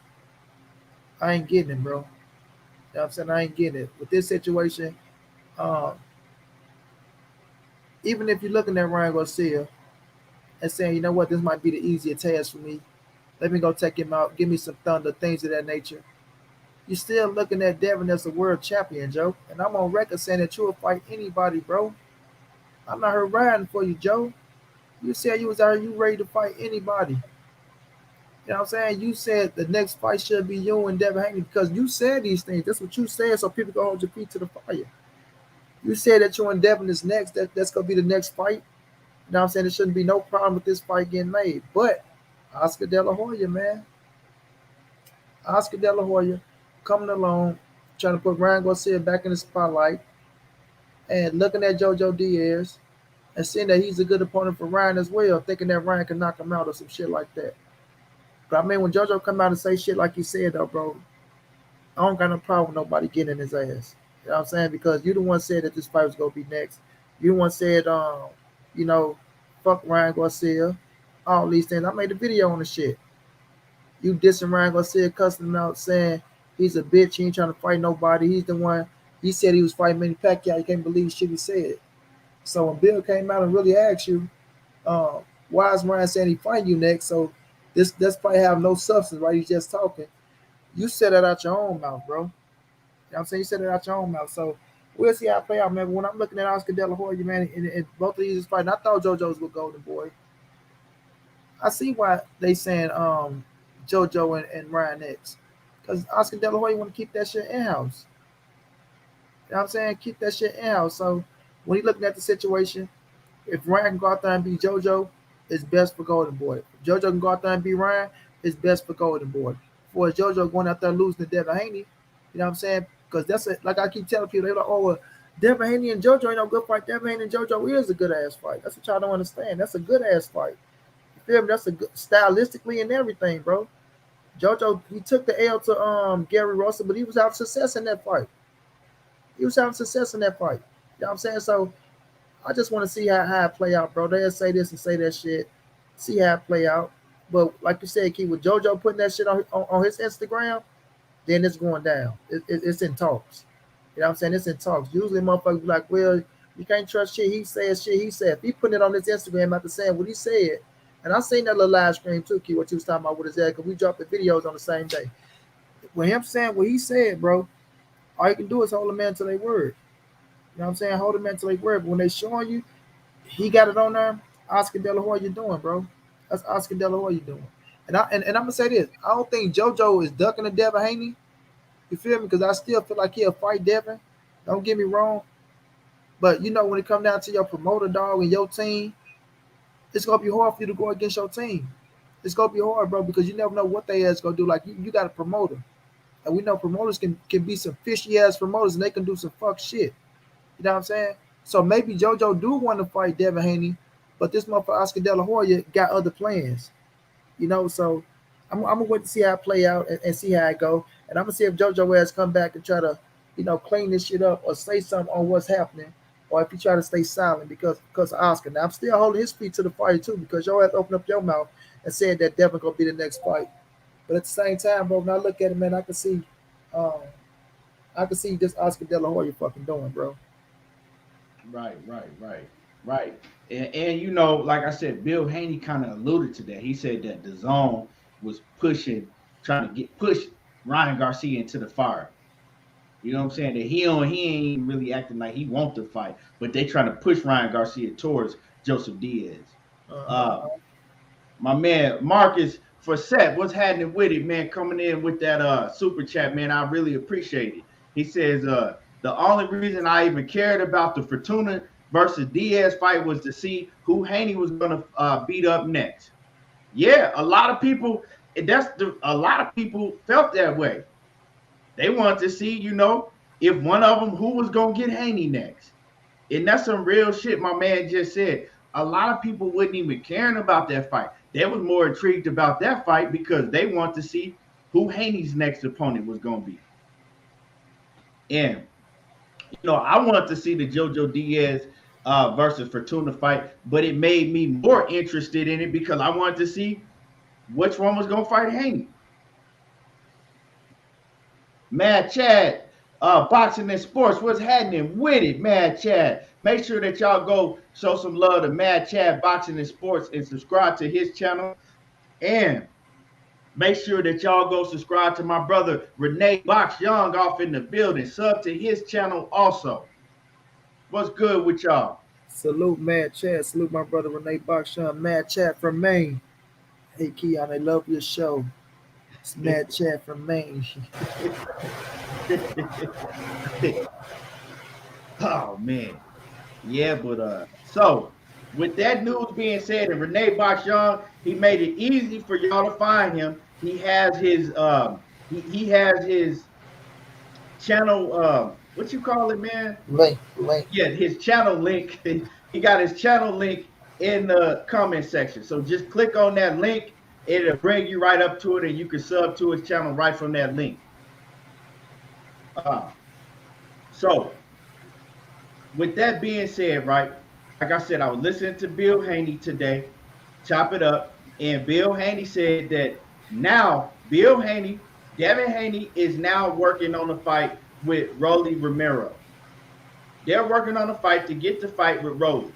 I ain't getting it, bro. You know what I'm saying? I ain't getting it. With this situation, even if you're looking at Ryan Garcia and saying, you know what, this might be the easier task for me. Let me go take him out, give me some thunder, things of that nature. You're still looking at Devin as a world champion, Joe. And I'm on record saying that you'll fight anybody, bro. I'm not here riding for you, Joe. You said you was out here, you ready to fight anybody. You know what I'm saying? You said the next fight should be you and Devin Haney because you said these things. That's what you said, so people can hold your feet to the fire. You said that you and Devin is next. That's going to be the next fight. You know what I'm saying? There shouldn't be no problem with this fight getting made. But Oscar De La Hoya, man. Oscar De La Hoya coming along, trying to put Ryan Garcia back in the spotlight and looking at Joe Joe Diaz and seeing that he's a good opponent for Ryan as well, thinking that Ryan can knock him out or some shit like that. But I mean, when JoJo come out and say shit like he said, though, bro, I don't got no problem with nobody getting in his ass. You know what I'm saying? Because you the one said that this fight was going to be next. You the one said, you know, fuck Ryan Garcia, all these things. I made a video on the shit. You dissing Ryan Garcia, cussing him out, saying he's a bitch. He ain't trying to fight nobody. He's the one. He said he was fighting Manny Pacquiao. You can't believe shit he said. So when Bill came out and really asked you, why is Ryan saying he fight you next? So this probably have no substance, right? He's just talking. You said that out your own mouth, bro. You know what I'm saying? You said it out your own mouth. So we'll see how it play out, man. But when I'm looking at Oscar De La Hoya, man, and both of these is fighting, I thought JoJo's with Golden Boy. I see why they saying JoJo and Ryan X. Because Oscar De La Hoya want to keep that shit in-house. You know what I'm saying? Keep that shit in-house. So when he looking at the situation, if Ryan can go out there and beat JoJo, it's best for Golden Boy. If JoJo can go out there and be Ryan, it's best for Golden Boy. For JoJo going out there losing to Devin Haney, you know what I'm saying? Because that's it. Like I keep telling people, they're like, oh, well, Devin Haney and JoJo ain't no good fight. Devin Haney and JoJo is a good ass fight. That's what y'all don't understand. That's a good ass fight. You feel me? That's a good stylistically and everything, bro. JoJo, he took the L to Gary Russell, but he was having success in that fight. He was having success in that fight. You know what I'm saying? So I just want to see how it play out, bro. They'll say this and say that shit. See how it play out. But like you said, Key, with JoJo putting that shit on his Instagram, then it's going down. It's in talks. You know what I'm saying? It's in talks. Usually motherfuckers be like, well, you can't trust shit. He said shit he said. If he putting it on his Instagram after saying what he said, and I seen that little live stream too, Key, what you was talking about with his head, because we dropped the videos on the same day. With him saying what he said, bro, all you can do is hold a man to their word. You know what I'm saying? Hold a man to their word. But when they showing you, he got it on there. Oscar De La Hoya doing, bro. That's Oscar De La Hoya doing. And I'm gonna say this. I don't think JoJo is ducking to Devin Haney. You feel me? Because I still feel like he'll fight Devin. Don't get me wrong. But you know, when it comes down to your promoter dog and your team, it's gonna be hard for you to go against your team. It's gonna be hard, bro, because you never know what they ass gonna do. Like you got a promoter. And we know promoters can be some fishy ass promoters and they can do some fuck shit. You know what I'm saying? So maybe JoJo do want to fight Devin Haney, but this motherfucker Oscar De La Hoya got other plans. You know, so I'm gonna wait to see how it play out and see how it go. And I'm gonna see if JoJo has come back and try to, you know, clean this shit up or say something on what's happening, or if he try to stay silent because of Oscar. Now I'm still holding his feet to the fire too, because your ass opened up your mouth and said that Devin gonna be the next fight. But at the same time, bro, when I look at it, man, I can see this Oscar De La Hoya fucking doing, bro. Right. And you know, like I said, Bill Haney kind of alluded to that. He said that Dazn was trying to push Ryan Garcia into the fire. You know what I'm saying? That he ain't really acting like he want to fight, but they trying to push Ryan Garcia towards Joseph Diaz. My man Marcus Forsett, what's happening with it, man? Coming in with that super chat, man. I really appreciate it. He says, the only reason I even cared about the Fortuna versus Diaz fight was to see who Haney was gonna beat up next. Yeah, a lot of people felt that way. They wanted to see, you know, if one of them who was gonna get Haney next. And that's some real shit my man just said. A lot of people wasn't even caring about that fight. They was more intrigued about that fight because they want to see who Haney's next opponent was gonna be. And you know, I wanted to see the JoJo Diaz versus Fortuna fight, but it made me more interested in it because I wanted to see which one was gonna fight Haney. Mad Chad, Boxing and Sports, what's happening with it, Mad Chad? Make sure that y'all go show some love to Mad Chad Boxing and Sports and subscribe to his channel. And make sure that y'all go subscribe to my brother Renee Box Young off in the building. Sub to his channel also. What's good with y'all? Salute Mad Chad. Salute my brother Renee Box Young. Mad Chad from Maine. Hey Keon, I love your show. It's Mad Chad from Maine. Oh man. Yeah, but so with that news being said, and Renee Box Young, he made it easy for y'all to find him. He has his he has his channel what you call it, man? Link. Yeah, his channel link. He got his channel link in the comment section. So just click on that link, it'll bring you right up to it, and you can sub to his channel right from that link. So with that being said, right, like I said, I was listening to Bill Haney today, Chop It Up, and Bill Haney said that now Devin Haney is now working on a fight with Rolly Romero. They're working on a fight to get the fight with Rolly.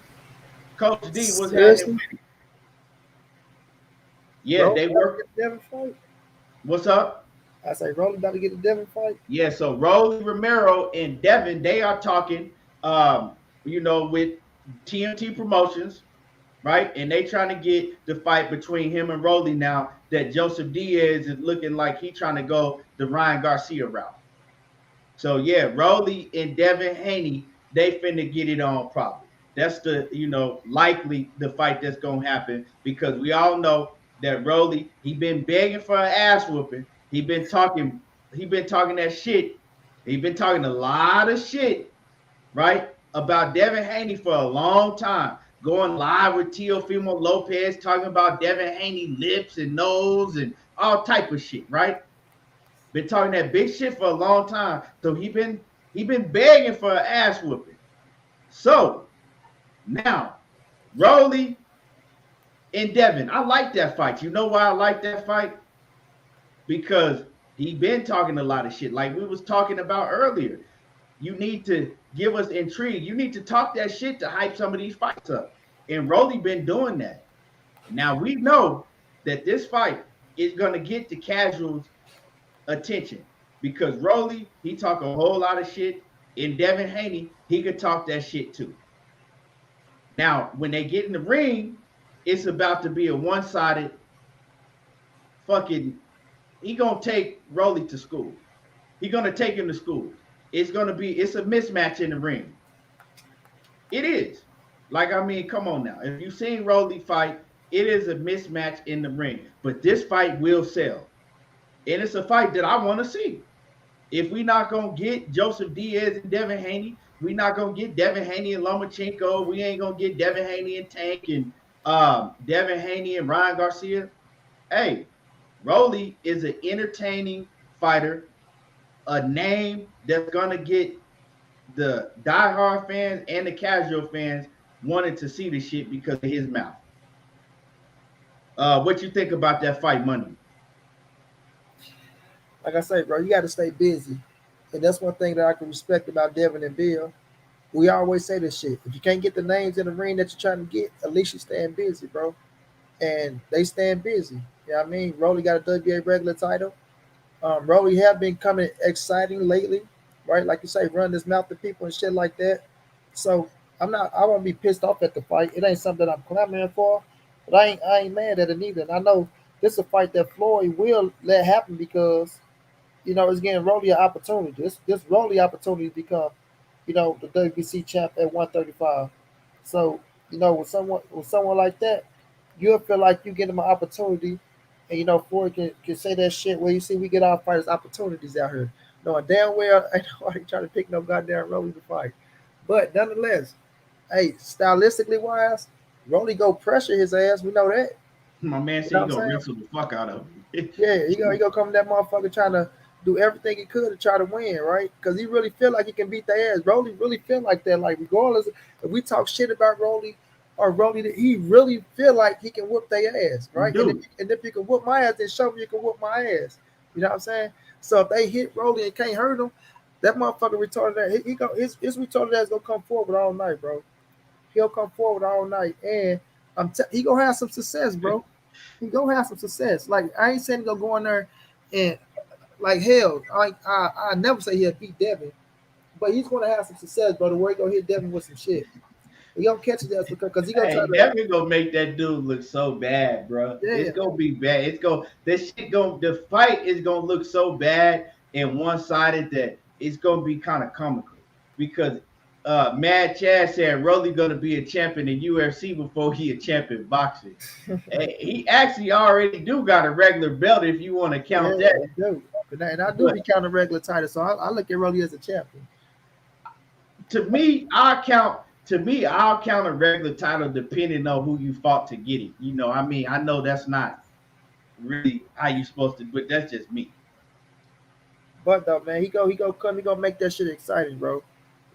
Coach D was having. Yeah, Rolly they working. Devin fight. What's up? I say Rolly about to get the Devin fight. Yeah, so Rolly Romero and Devin, they are talking, you know, with TMT Promotions, right? And they trying to get the fight between him and Rolly now that Joseph Diaz is looking like he trying to go the Ryan Garcia route. So yeah, Rolly and Devin Haney, they finna get it on probably. That's the likely the fight that's gonna happen because we all know that Rolly he been begging for an ass whooping. He been talking that shit. He been talking a lot of shit, right? About Devin Haney for a long time. Going live with Teofimo Lopez, talking about Devin Haney lips and nose and all type of shit, right? Been talking that big shit for a long time. So he been begging for an ass whooping. So now, Rolly and Devin, I like that fight. You know why I like that fight? Because he been talking a lot of shit, like we was talking about earlier. You need to give us intrigue. You need to talk that shit to hype some of these fights up. And Rolly been doing that. Now we know that this fight is gonna get the casuals' attention because Rolly he talk a whole lot of shit, and Devin Haney he could talk that shit too. Now, when they get in the ring, it's about to be a one-sided fucking. He gonna take Rolly to school. He gonna take him to school. It's a mismatch in the ring. It is. Like I mean, come on now. If you've seen Rolly fight, it is a mismatch in the ring. But this fight will sell, and it's a fight that I want to see. If we not gonna get Joseph Diaz and Devin Haney, we not gonna get Devin Haney and Lomachenko. We ain't gonna get Devin Haney and Tank and Devin Haney and Ryan Garcia. Hey, Rolly is an entertaining fighter, a name that's gonna get the diehard fans and the casual fans wanting to see the shit because of his mouth. What you think about that fight, Money? Like I say, bro, you got to stay busy, and that's one thing that I can respect about Devin and Bill. We always say this shit. If you can't get the names in the ring that you're trying to get, at least you staying busy, bro. And they staying busy. You know what I mean? Rolly got a WBA regular title. Rolly have been coming exciting lately, right? Like you say, run his mouth to people and shit like that. So I won't be pissed off at the fight. It ain't something that I'm clamoring for, but I ain't mad at it either. And I know this is a fight that Floyd will let happen because it's getting Rolly an opportunity. This Rolly opportunity to become, the WBC champ at 135. So, with someone like that, you'll feel like you get him an opportunity, and Floyd can say that shit where you see we get our fighters opportunities out here. Knowing damn well ain't nobody trying to pick no goddamn Rolly to fight. But nonetheless, hey, stylistically wise, Rolly go pressure his ass. We know that. My man said he gonna wrestle the fuck out of him. Yeah, he gonna come that motherfucker trying to do everything he could to try to win, right? Because he really feel like he can beat their ass. Rolly really feel like that. Like regardless if we talk shit about Rolly or Rolly, he really feel like he can whoop their ass, right? And if you can whoop my ass, then show me you can whoop my ass. You know what I'm saying? So if they hit Rolly and can't hurt him, that motherfucker retarded ass, his retarded ass gonna come forward all night, bro. He'll come forward all night, and he gonna have some success, bro. He gonna have some success. Like I ain't saying he gonna go in there and like hell. I never say he'll beat Devin, but he's gonna have some success, bro. The way he gonna hit Devin with some shit. He gonna catch his ass because he gonna try to. Devin gonna make that dude look so bad, bro. Yeah. It's gonna be bad. The fight is gonna look so bad and one sided that it's gonna be kind of comical because Mad Chad said Rolly gonna be a champion in UFC before he a champion boxing. He actually already do got a regular belt if you want to count that. And I do be counting regular title, so I look at Rolly as a champion. To me, I'll count a regular title depending on who you fought to get it. I know that's not really how you supposed to, but that's just me. But though, man, he gonna make that shit exciting, bro.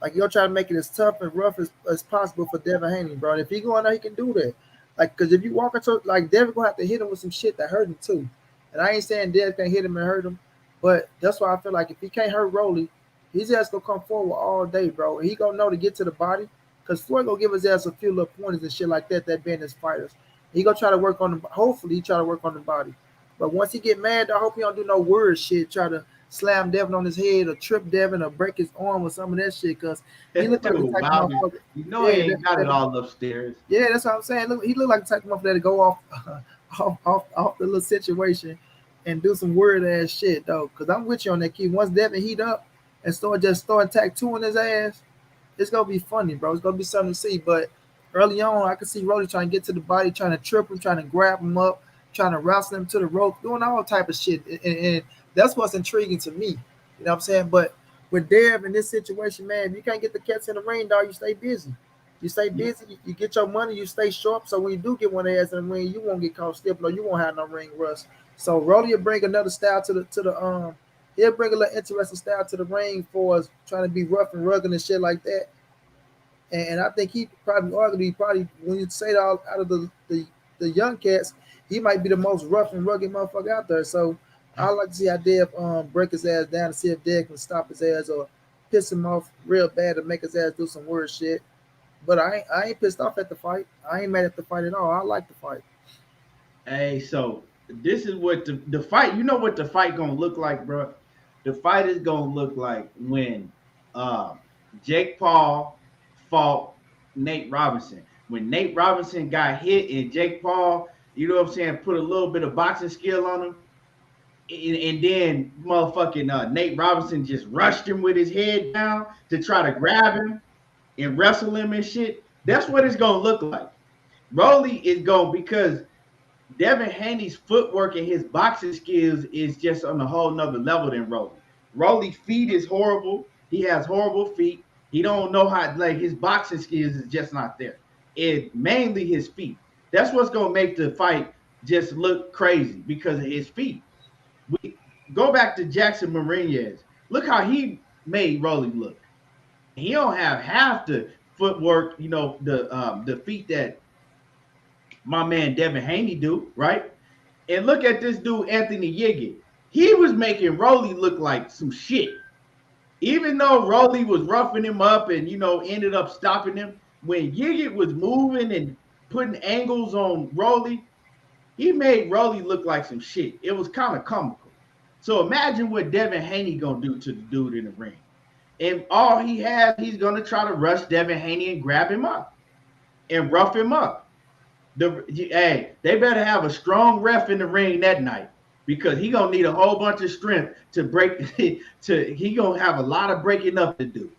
Like you're trying to make it as tough and rough as possible for Devin Haney, bro. And if he go on there, he can do that. Like, because if you walk into like Devin gonna have to hit him with some shit that hurt him too. And I ain't saying Devin can hit him and hurt him, but that's why I feel like if he can't hurt Rolly, his ass gonna come forward all day, bro. And he gonna know to get to the body, because Floyd gonna give his ass a few little pointers and shit like that being his fighters. He gonna try to work on the. Hopefully, he try to work on the body. But once he get mad, I hope he don't do no word shit. Try to slam Devin on his head or trip Devin or break his arm or some of that shit, because he look like the type of motherfucker. He ain't got it all upstairs. Yeah, that's what I'm saying. Look, he look like the type of motherfucker to go off the little situation and do some weird ass shit though. Because I'm with you on that, key. Once Devin heat up and start tattooing his ass, it's gonna be funny, bro. It's gonna be something to see. But early on, I could see Rolly trying to get to the body, trying to trip him, trying to grab him up, trying to wrestle him to the rope, doing all type of shit. And that's what's intriguing to me. You know what I'm saying? But with Dev in this situation, man, if you can't get the cats in the ring, dog, you stay busy. You stay busy, you get your money, you stay sharp. So when you do get one of their ass in the ring, you won't get caught stiff, or you won't have no ring rust. So Rolly will bring another style to the he'll bring a little interesting style to the ring for us, trying to be rough and rugged and shit like that. And I think he probably when you say that all out of the young cats, he might be the most rough and rugged motherfucker out there. So I like to see how Dev break his ass down to see if Dev can stop his ass or piss him off real bad and make his ass do some weird shit. But I ain't pissed off at the fight. I ain't mad at the fight at all. I like the fight. Hey, so this is what the fight. You know what the fight gonna look like, bro? The fight is gonna look like when Jake Paul fought Nate Robinson. When Nate Robinson got hit and Jake Paul, you know what I'm saying, put a little bit of boxing skill on him, and then motherfucking Nate Robinson just rushed him with his head down to try to grab him and wrestle him and shit. That's what it's gonna look like. Rolly is going because Devin Haney's footwork and his boxing skills is just on a whole nother level than Rolly. Rolly's feet is horrible. He has horrible feet. He don't know how, like, his boxing skills is just not there. It mainly his feet. That's what's gonna make the fight just look crazy because of his feet. We go back to Jackson Marinez. Look how he made Rolly look. He don't have half the footwork, you know, the feet that my man Devin Haney do, right? And look at this dude, Anthony Yiggett. He was making Rolly look like some shit. Even though Rolly was roughing him up and, you know, ended up stopping him, when Yiggett was moving and putting angles on Rolly, he made Rolly look like some shit. It was kind of comical. So imagine what Devin Haney gonna do to the dude in the ring. And all he has, he's gonna try to rush Devin Haney and grab him up and rough him up. Hey, they better have a strong ref in the ring that night because he gonna need a whole bunch of strength to break. He gonna have a lot of breaking up to do.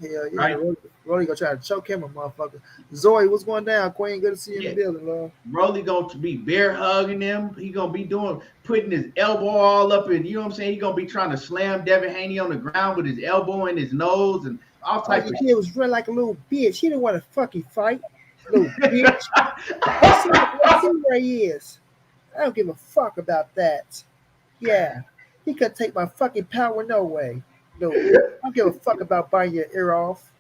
Yeah, right? Rolly gonna try to choke him, a motherfucker. Zoe, what's going down, Queen? Good to see you in the building, love. Rolly gonna be bear hugging him. He gonna be putting his elbow all up, and you know what I'm saying. He gonna be trying to slam Devin Haney on the ground with his elbow in his nose and all types of shit. He was running like a little bitch. He didn't want to fucking fight, little bitch. Let's see where he is. I don't give a fuck about that. Yeah, he could take my fucking power no way. No, I don't give a fuck about biting your ear off,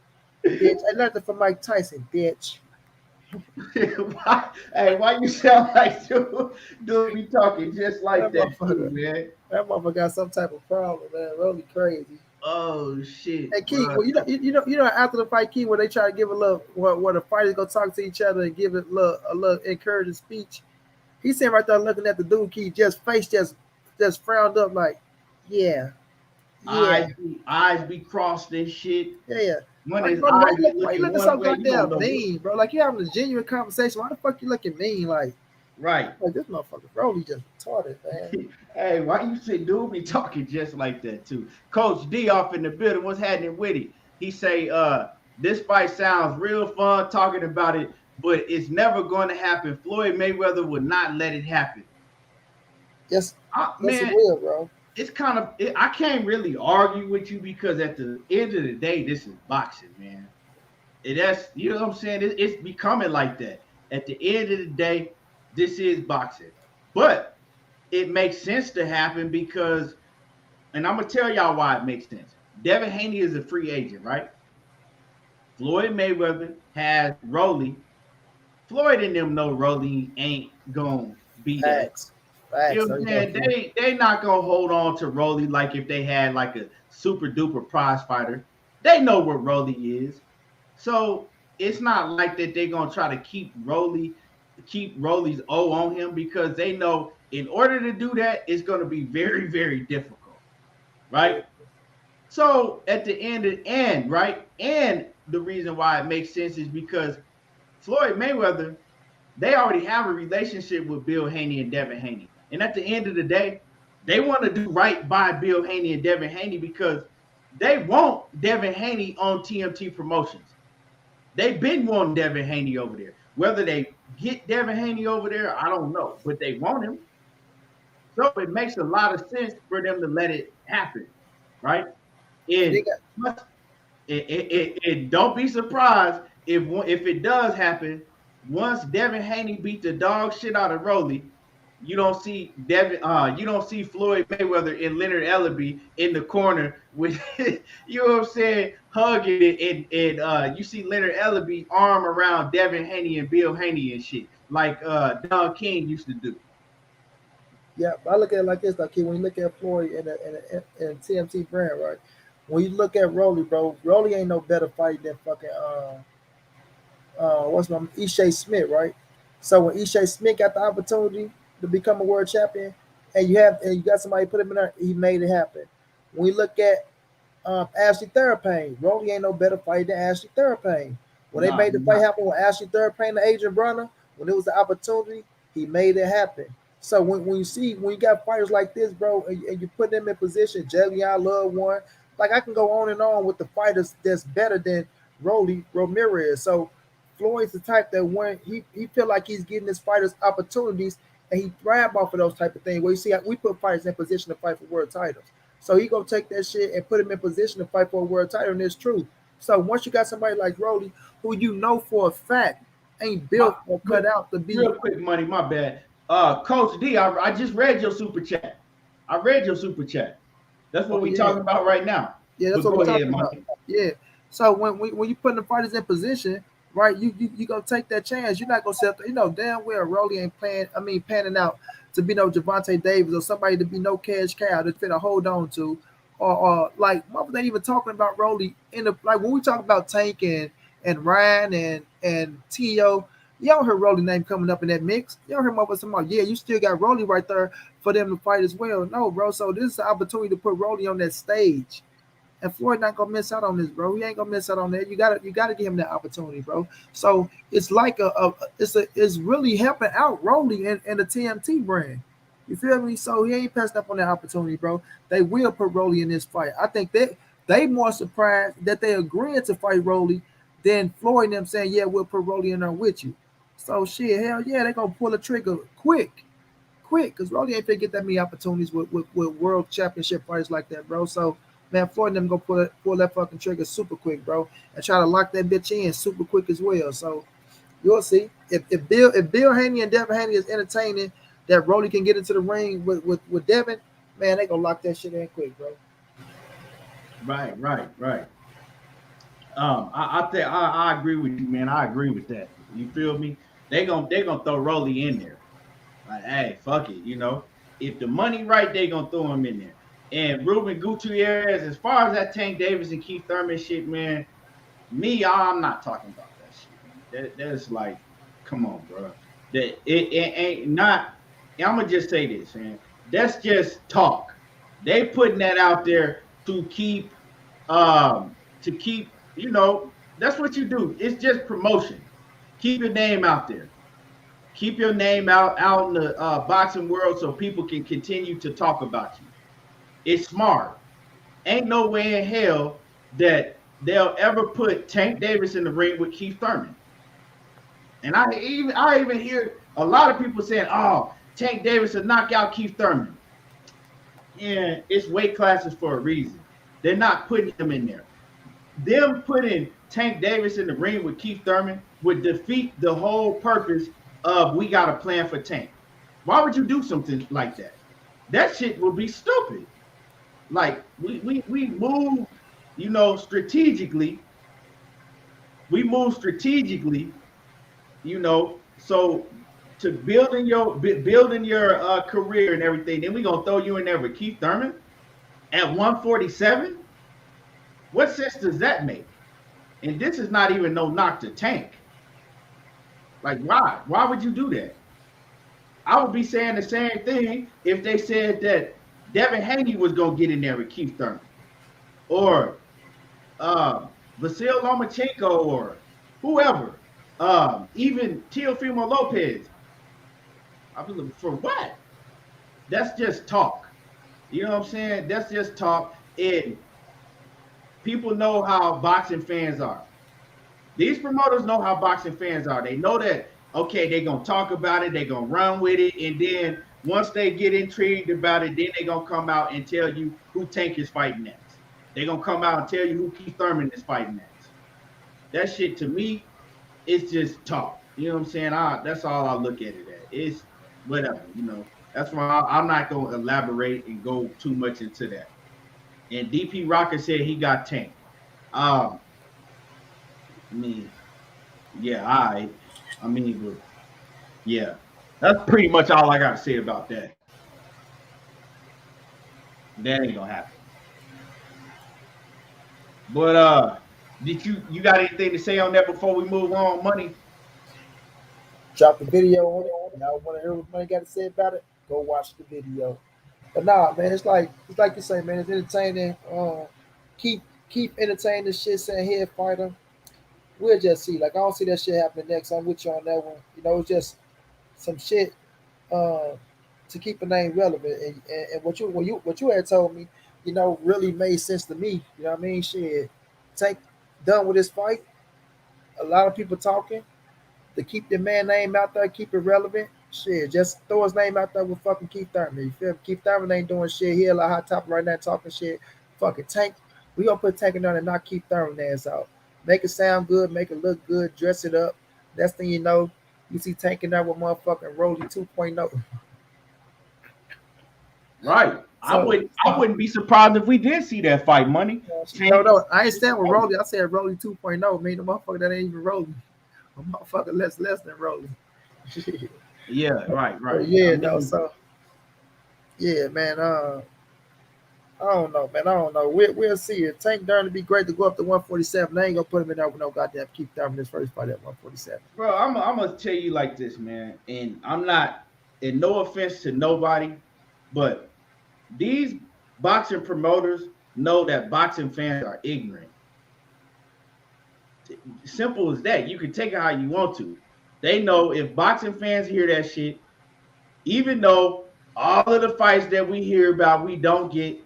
bitch. I learned it from Mike Tyson, bitch. Why you sound like dude be talking just like that too, man? That motherfucker got some type of problem, man. Really crazy. Oh shit! Hey, Key, well, you know, after the fight, Key, where they try to give a little, where the fighters go talk to each other and give it a little encouraging speech. He's sitting right there looking at the dude, Key, just frowned up, like, yeah. Eyes be crossed and shit. Yeah. When like, his bro, eyes why you looking so goddamn mean, bro? Like, you having a genuine conversation. Why the fuck you looking mean? Like, right. Like, this motherfucker, bro, he just retarded, man. Hey, why you say dude be talking just like that too? Coach D off in the building. What's happening with it? He say, this fight sounds real fun talking about it, but it's never going to happen. Floyd Mayweather would not let it happen. Yes, man, it will, bro. It's kind of, I can't really argue with you because at the end of the day, this is boxing, man. That's, you know what I'm saying? It's becoming like that. At the end of the day, this is boxing. But it makes sense to happen because, and I'm going to tell y'all why it makes sense. Devin Haney is a free agent, right? Floyd Mayweather has Rolly. Floyd and them know Rolly ain't going to be that. You know what I'm saying? They not gonna hold on to Rolly like if they had like a super duper prize fighter. They know what Rolly is. So it's not like that they're gonna try to keep Rolly's O on him because they know in order to do that, it's gonna be very, very difficult. Right? So at the end, right? And the reason why it makes sense is because Floyd Mayweather, they already have a relationship with Bill Haney and Devin Haney. And at the end of the day, they want to do right by Bill Haney and Devin Haney because they want Devin Haney on TMT Promotions. They've been wanting Devin Haney over there. Whether they get Devin Haney over there, I don't know, but they want him. So it makes a lot of sense for them to let it happen, right? They And got don't be surprised if it does happen. Once Devin Haney beat the dog shit out of Rolly, you don't see Floyd Mayweather and Leonard Ellaby in the corner with you know what I'm saying, hugging it, and you see Leonard Ellaby arm around Devin Haney and Bill Haney and shit like Don King used to do. yeah. I look at it like this, like when you look at Floyd and TMT brand, right? When you look at Rolly, bro, Rolly ain't no better fight than fucking what's my Ishe Smith, right? So when Ishe Smith got the opportunity to become a world champion, and you got somebody put him in there, he made it happen. When we look at Ashley Therapane, Rolly ain't no better fight than Ashley Therapane. When they Nah, made the fight happen with Ashley Therapane and Adrian Broner, when it was the opportunity, he made it happen. So when you got fighters like this, bro, and you put them in position, Javion Love one, like I can go on and on with the fighters that's better than Rolly Ramirez. So Floyd's the type that when he feel like he's getting his fighters opportunities and he thrive off of those type of things. Where you see we put fighters in position to fight for world titles. So he gonna take that shit and put him in position to fight for a world title, and it's true. So once you got somebody like Rolly, who you know for a fact ain't built or cut out to be. real quick, money, my bad. Coach D, I just read your super chat. I read your super chat. That's what Oh we yeah, talking about right now. yeah, that's But what go we're ahead, talking about. money. Yeah. So when you putting the fighters in position, right, you gonna take that chance. You're not gonna set, damn well Rolly ain't panning out to be no Javante Davis or somebody to be no cash cow to fit a hold on to, or like mother ain't even talking about Rolly in the like when we talk about Tank and Ryan and T.O. You don't hear Rolly name coming up in that mix. You don't hear mother talking about, yeah, you still got Rolly right there for them to fight as well. No, bro. So this is the opportunity to put Rolly on that stage. And Floyd not gonna miss out on this, bro. He ain't gonna miss out on that. You gotta give him that opportunity, bro. So it's like it's really helping out Rolly and the TMT brand. You feel me? So he ain't passed up on that opportunity, bro. They will put Rolly in this fight. I think they more surprised that they agreeing to fight Rolly than Floyd and them saying, yeah, we'll put Rolly in there with you. So shit, hell yeah, they gonna pull the trigger quick, because Rolly ain't finna get that many opportunities with world championship fighters like that, bro. So man, Floyd and them gonna pull that fucking trigger super quick, bro, and try to lock that bitch in super quick as well. So you'll see if Bill Haney and Devin Haney is entertaining that Rolly can get into the ring with Devin, man, they gonna lock that shit in quick, bro. Right. I think I agree with you, man. I agree with that. You feel me? They gonna throw Rolly in there. Like, hey, fuck it. If the money right, they gonna throw him in there. And Ruben Gutierrez, as far as that Tank Davis and Keith Thurman shit, man, I'm not talking about that shit, man. That's like, come on, bro. It ain't not. I'm gonna just say this, man. That's just talk. They putting that out there to keep. That's what you do. It's just promotion. Keep your name out there. Keep your name out in the boxing world so people can continue to talk about you. It's smart. Ain't no way in hell that they'll ever put Tank Davis in the ring with Keith Thurman. And I even hear a lot of people saying, "Oh, Tank Davis will knock out Keith Thurman." Yeah, it's weight classes for a reason. They're not putting him in there. Them putting Tank Davis in the ring with Keith Thurman would defeat the whole purpose of we got a plan for Tank. Why would you do something like that? That shit would be stupid. Like we move, strategically. We move strategically, so to building your career and everything. Then we gonna throw you in there with Keith Thurman at 147. What sense does that make? And this is not even no knock to Tank. Like, why? Why would you do that? I would be saying the same thing if they said that Devin Haney was gonna get in there with Keith Thurman, or Vasil Lomachenko, or whoever, even Teofimo Lopez. I mean, for what? That's just talk. You know what I'm saying? That's just talk. And people know how boxing fans are. These promoters know how boxing fans are. They know that, okay, they're going to talk about it, they're going to run with it, and then once they get intrigued about it, then they're going to come out and tell you who Tank is fighting next. They're going to come out and tell you who Keith Thurman is fighting next. That shit, to me, it's just talk. You know what I'm saying? That's all I look at it at. It's whatever, you know. That's why I'm not going to elaborate and go too much into that. And DP Rocker said he got Tank. I mean, yeah, I mean, but yeah, that's pretty much all I got to say about that. That ain't gonna happen. But did you got anything to say on that before we move on, Money? Drop the video on it. Y'all want to hear what Money got to say about it? Go watch the video. But nah, man, it's like you say, man, it's entertaining. Keep entertaining this shit. Saying head fighter. We'll just see. Like I don't see that shit happening next. I'm with you on that one. You know, it's just some shit to keep a name relevant. And what you had told me, you know, really made sense to me. You know what I mean? Shit, Tank done with this fight. A lot of people talking to keep the man name out there, keep it relevant. Shit, just throw his name out there with fucking Keith Thurman. You feel me? Keith Thurman ain't doing shit. He a lot hot top right now talking shit. Fucking Tank. We gonna put Tank in there and knock Keith Thurman ass out. Make it sound good, make it look good, dress it up. Next thing you know, you see Tank in there with motherfucking Rolly 2.0. Right. So, I wouldn't be surprised if we did see that fight, Money. No, I ain't saying with Rolly. I said Rolly 2.0. Mean the motherfucker that ain't even Rolly. A motherfucker less than Rolly. Yeah, right. Yeah, no, so yeah, man. I don't know, man. I don't know. We'll see it. Tank Durden to be great to go up to 147. They ain't gonna put him in there with no goddamn Keith Thurman this first fight at 147. Bro, I'm gonna tell you like this, man. And I'm not, and no offense to nobody, but these boxing promoters know that boxing fans are ignorant. Simple as that. You can take it how you want to. They know if boxing fans hear that shit, even though all of the fights that we hear about we don't get,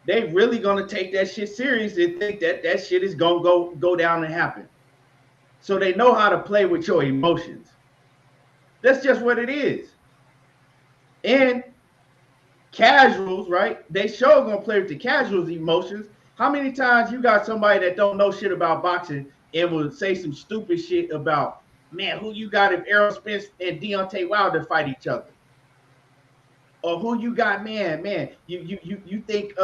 they really gonna take that shit serious and think that shit is gonna go down and happen. So they know how to play with your emotions. That's just what it is. And casuals, right? They sure gonna play with the casuals' emotions. How many times you got somebody that don't know shit about boxing and will say some stupid shit about, man, who you got if Errol Spence and Deontay Wilder fight each other? Or who you got, man, you think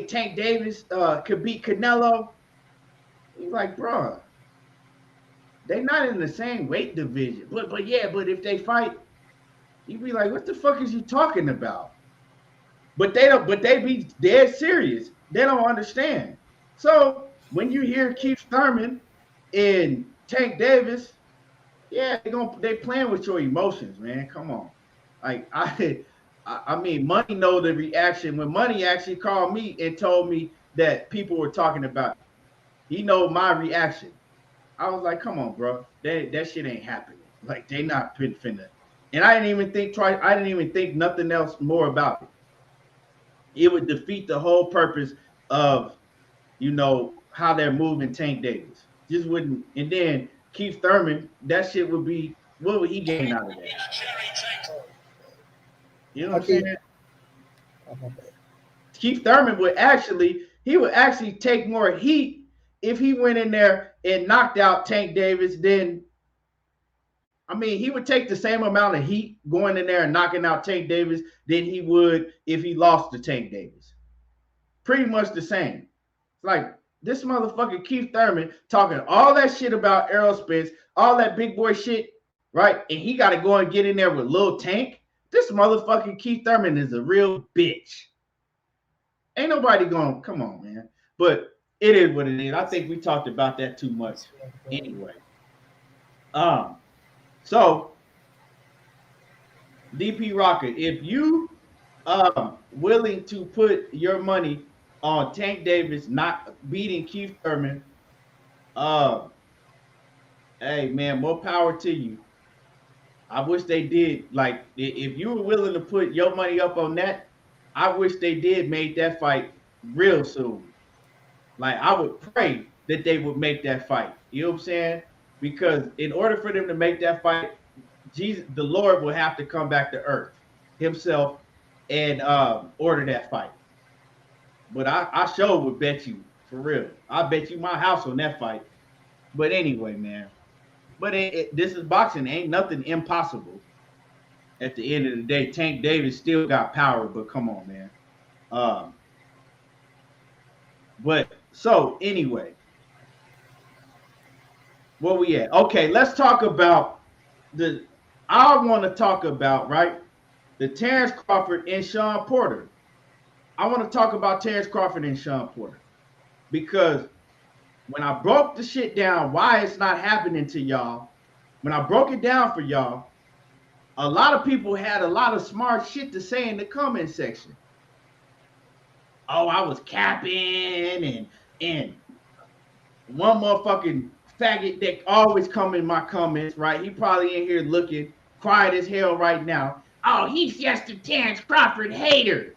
Tank Davis could beat Canelo? He's like, bro, they're not in the same weight division. But if they fight, you'd be like, what the fuck is you talking about? But they be dead serious. They don't understand. So when you hear Keith Thurman and Tank Davis, yeah, they playing with your emotions, man. Come on. Like I mean, Money know the reaction when Money actually called me and told me that people were talking about it. He know my reaction. I was like, come on, bro. That shit ain't happening. Like they not finna. And I didn't even think nothing else more about it. It would defeat the whole purpose of, you know, how they're moving Tank Davis. Just wouldn't. And then Keith Thurman, that shit would be, what would he gain out of that? You know what I'm saying? Keith Thurman would actually take more heat if he went in there and knocked out Tank Davis. Then, I mean, he would take the same amount of heat going in there and knocking out Tank Davis than he would if he lost to Tank Davis. Pretty much the same. Like, this motherfucker Keith Thurman talking all that shit about Errol Spence, all that big boy shit, right? And he got to go and get in there with Lil Tank. This motherfucking Keith Thurman is a real bitch. Ain't nobody going, come on, man. But it is what it is. I think we talked about that too much anyway. So, DP Rocket, if you willing to put your money on Tank Davis not beating Keith Thurman, hey man, more power to you. I wish they did. Like, if you were willing to put your money up on that, I wish they did made that fight real soon. Like I would pray that they would make that fight. You know what I'm saying? Because in order for them to make that fight, Jesus, the Lord will have to come back to earth himself and order that fight. But I sure would bet you, for real. I bet you my house on that fight. But anyway, man. But this is boxing. Ain't nothing impossible. At the end of the day, Tank Davis still got power, but come on, man. Um, but so anyway, where we at? Okay, let's talk about the. I want to talk about right the Terence Crawford and Shawn Porter. I want to talk about Terence Crawford and Shawn Porter because when I broke the shit down, why it's not happening to y'all, when I broke it down for y'all, a lot of people had a lot of smart shit to say in the comment section. Oh, I was capping and one motherfucking faggot that always come in my comments, right? He probably in here looking quiet as hell right now. Oh, he's just a Terence Crawford hater.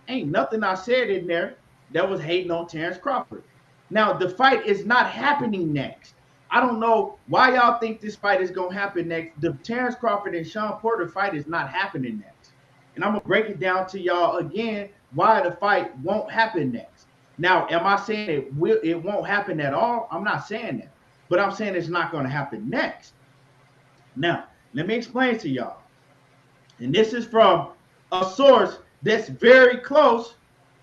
Ain't nothing I said in there that was hating on Terence Crawford. Now, the fight is not happening next. I don't know why y'all think this fight is going to happen next. The Terence Crawford and Shawn Porter fight is not happening next. And I'm going to break it down to y'all again why the fight won't happen next. Now, am I saying it won't happen at all? I'm not saying that. But I'm saying it's not going to happen next. Now, let me explain to y'all. And this is from a source that's very close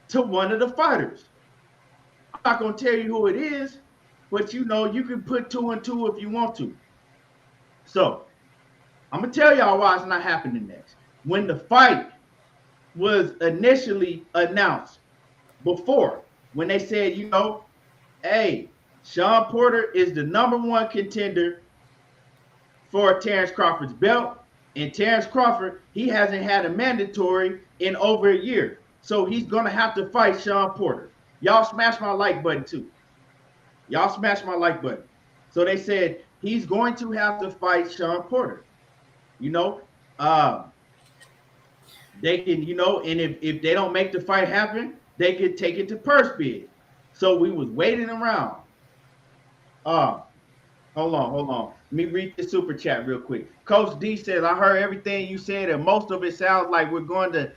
to one of the fighters. I'm not going to tell you who it is, but you know, you can put 2 and 2 if you want to. So, I'm going to tell y'all why it's not happening next. When the fight was initially announced, before, when they said, you know, hey, Shawn Porter is the #1 contender for Terence Crawford's belt. And Terence Crawford, he hasn't had a mandatory in over a year. So he's going to have to fight Shawn Porter. Y'all smash my like button too. Y'all smash my like button. So they said he's going to have to fight Shawn Porter. You know, they can, you know, and if they don't make the fight happen, they could take it to purse bid. So we was waiting around. Hold on. Let me read the super chat real quick. Coach D says, I heard everything you said, and most of it sounds like we're going to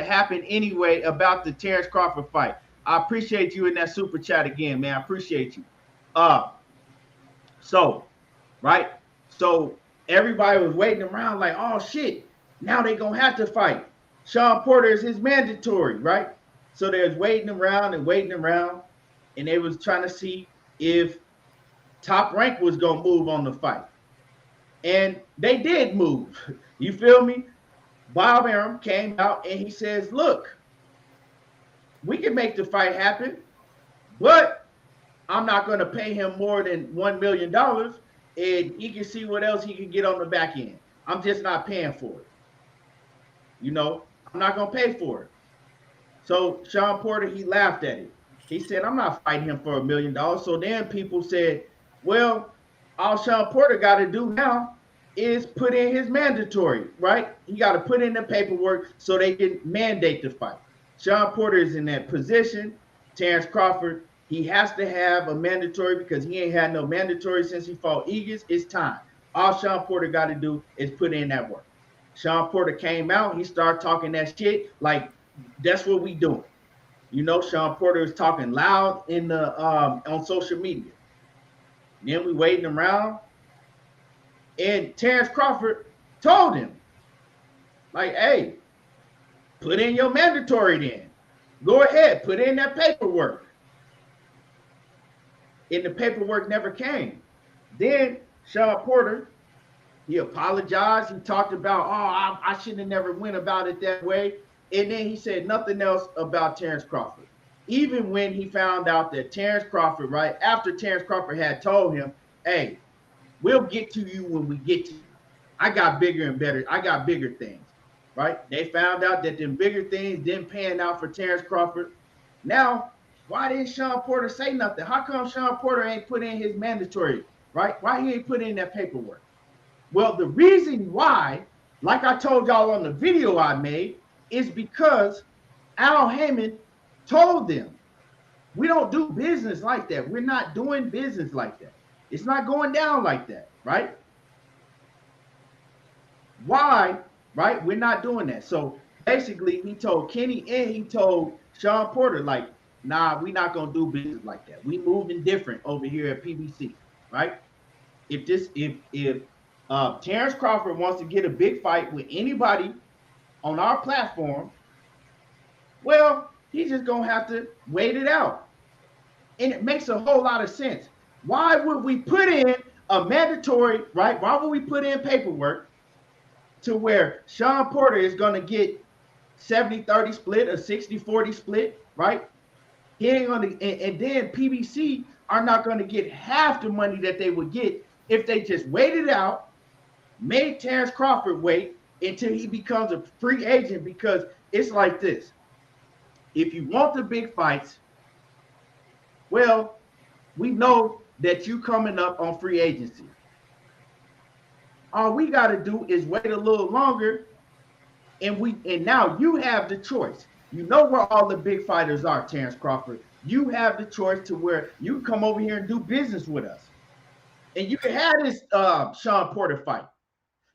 happen anyway about the Terence Crawford fight. I appreciate you in that super chat again, man. I appreciate you. So everybody was waiting around like, oh shit, now they gonna have to fight. Shawn Porter is his mandatory, right? So they was waiting around, and they was trying to see if Top Rank was gonna move on the fight. And they did move. You feel me? Bob Arum came out and he says, look, we can make the fight happen, but I'm not going to pay him more than $1 million, and he can see what else he can get on the back end. I'm just not paying for it. You know, I'm not going to pay for it. So Shawn Porter, he laughed at it. He said, I'm not fighting him for $1 million. So then people said, well, all Shawn Porter got to do now is put in his mandatory, right? He got to put in the paperwork so they can mandate the fight. Shawn Porter is in that position. Terence Crawford, he has to have a mandatory because he ain't had no mandatory since he fought Egas. It's time. All Shawn Porter got to do is put in that work. Shawn Porter came out. He started talking that shit like that's what we doing. You know, Shawn Porter is talking loud in the on social media. Then we waiting around, and Terence Crawford told him, like, hey, put in your mandatory then. Go ahead, put in that paperwork. And the paperwork never came. Then Shawn Porter, he apologized. He talked about, I shouldn't have never went about it that way. And then he said nothing else about Terence Crawford. Even when he found out that Terence Crawford, right, after Terence Crawford had told him, hey, we'll get to you when we get to you. I got bigger and better. I got bigger things, right? They found out that them bigger things didn't pan out for Terence Crawford. Now, why didn't Shawn Porter say nothing? How come Shawn Porter ain't put in his mandatory, right? Why he ain't put in that paperwork? Well, the reason why, like I told y'all on the video I made, is because Al Heyman told them, We don't do business like that. We're not doing business like that. It's not going down like that, right? Why? Right? We're not doing that. So basically, he told Kenny and he told Shawn Porter, like, nah, we're not gonna do business like that. We moving different over here at PBC, right? If Terence Crawford wants to get a big fight with anybody on our platform, well, he's just gonna have to wait it out. And it makes a whole lot of sense. Why would we put in a mandatory, right? Why would we put in paperwork to where Shawn Porter is going to get 70-30 split, a 60-40 split, right? He ain't gonna, and then PBC are not going to get half the money that they would get if they just waited out, made Terence Crawford wait until he becomes a free agent, because it's like this. If you want the big fights, well, we know that you coming up on free agency. All we got to do is wait a little longer, and now you have the choice. You know where all the big fighters are, Terence Crawford. You have the choice to where you can come over here and do business with us. And you can have this Shawn Porter fight.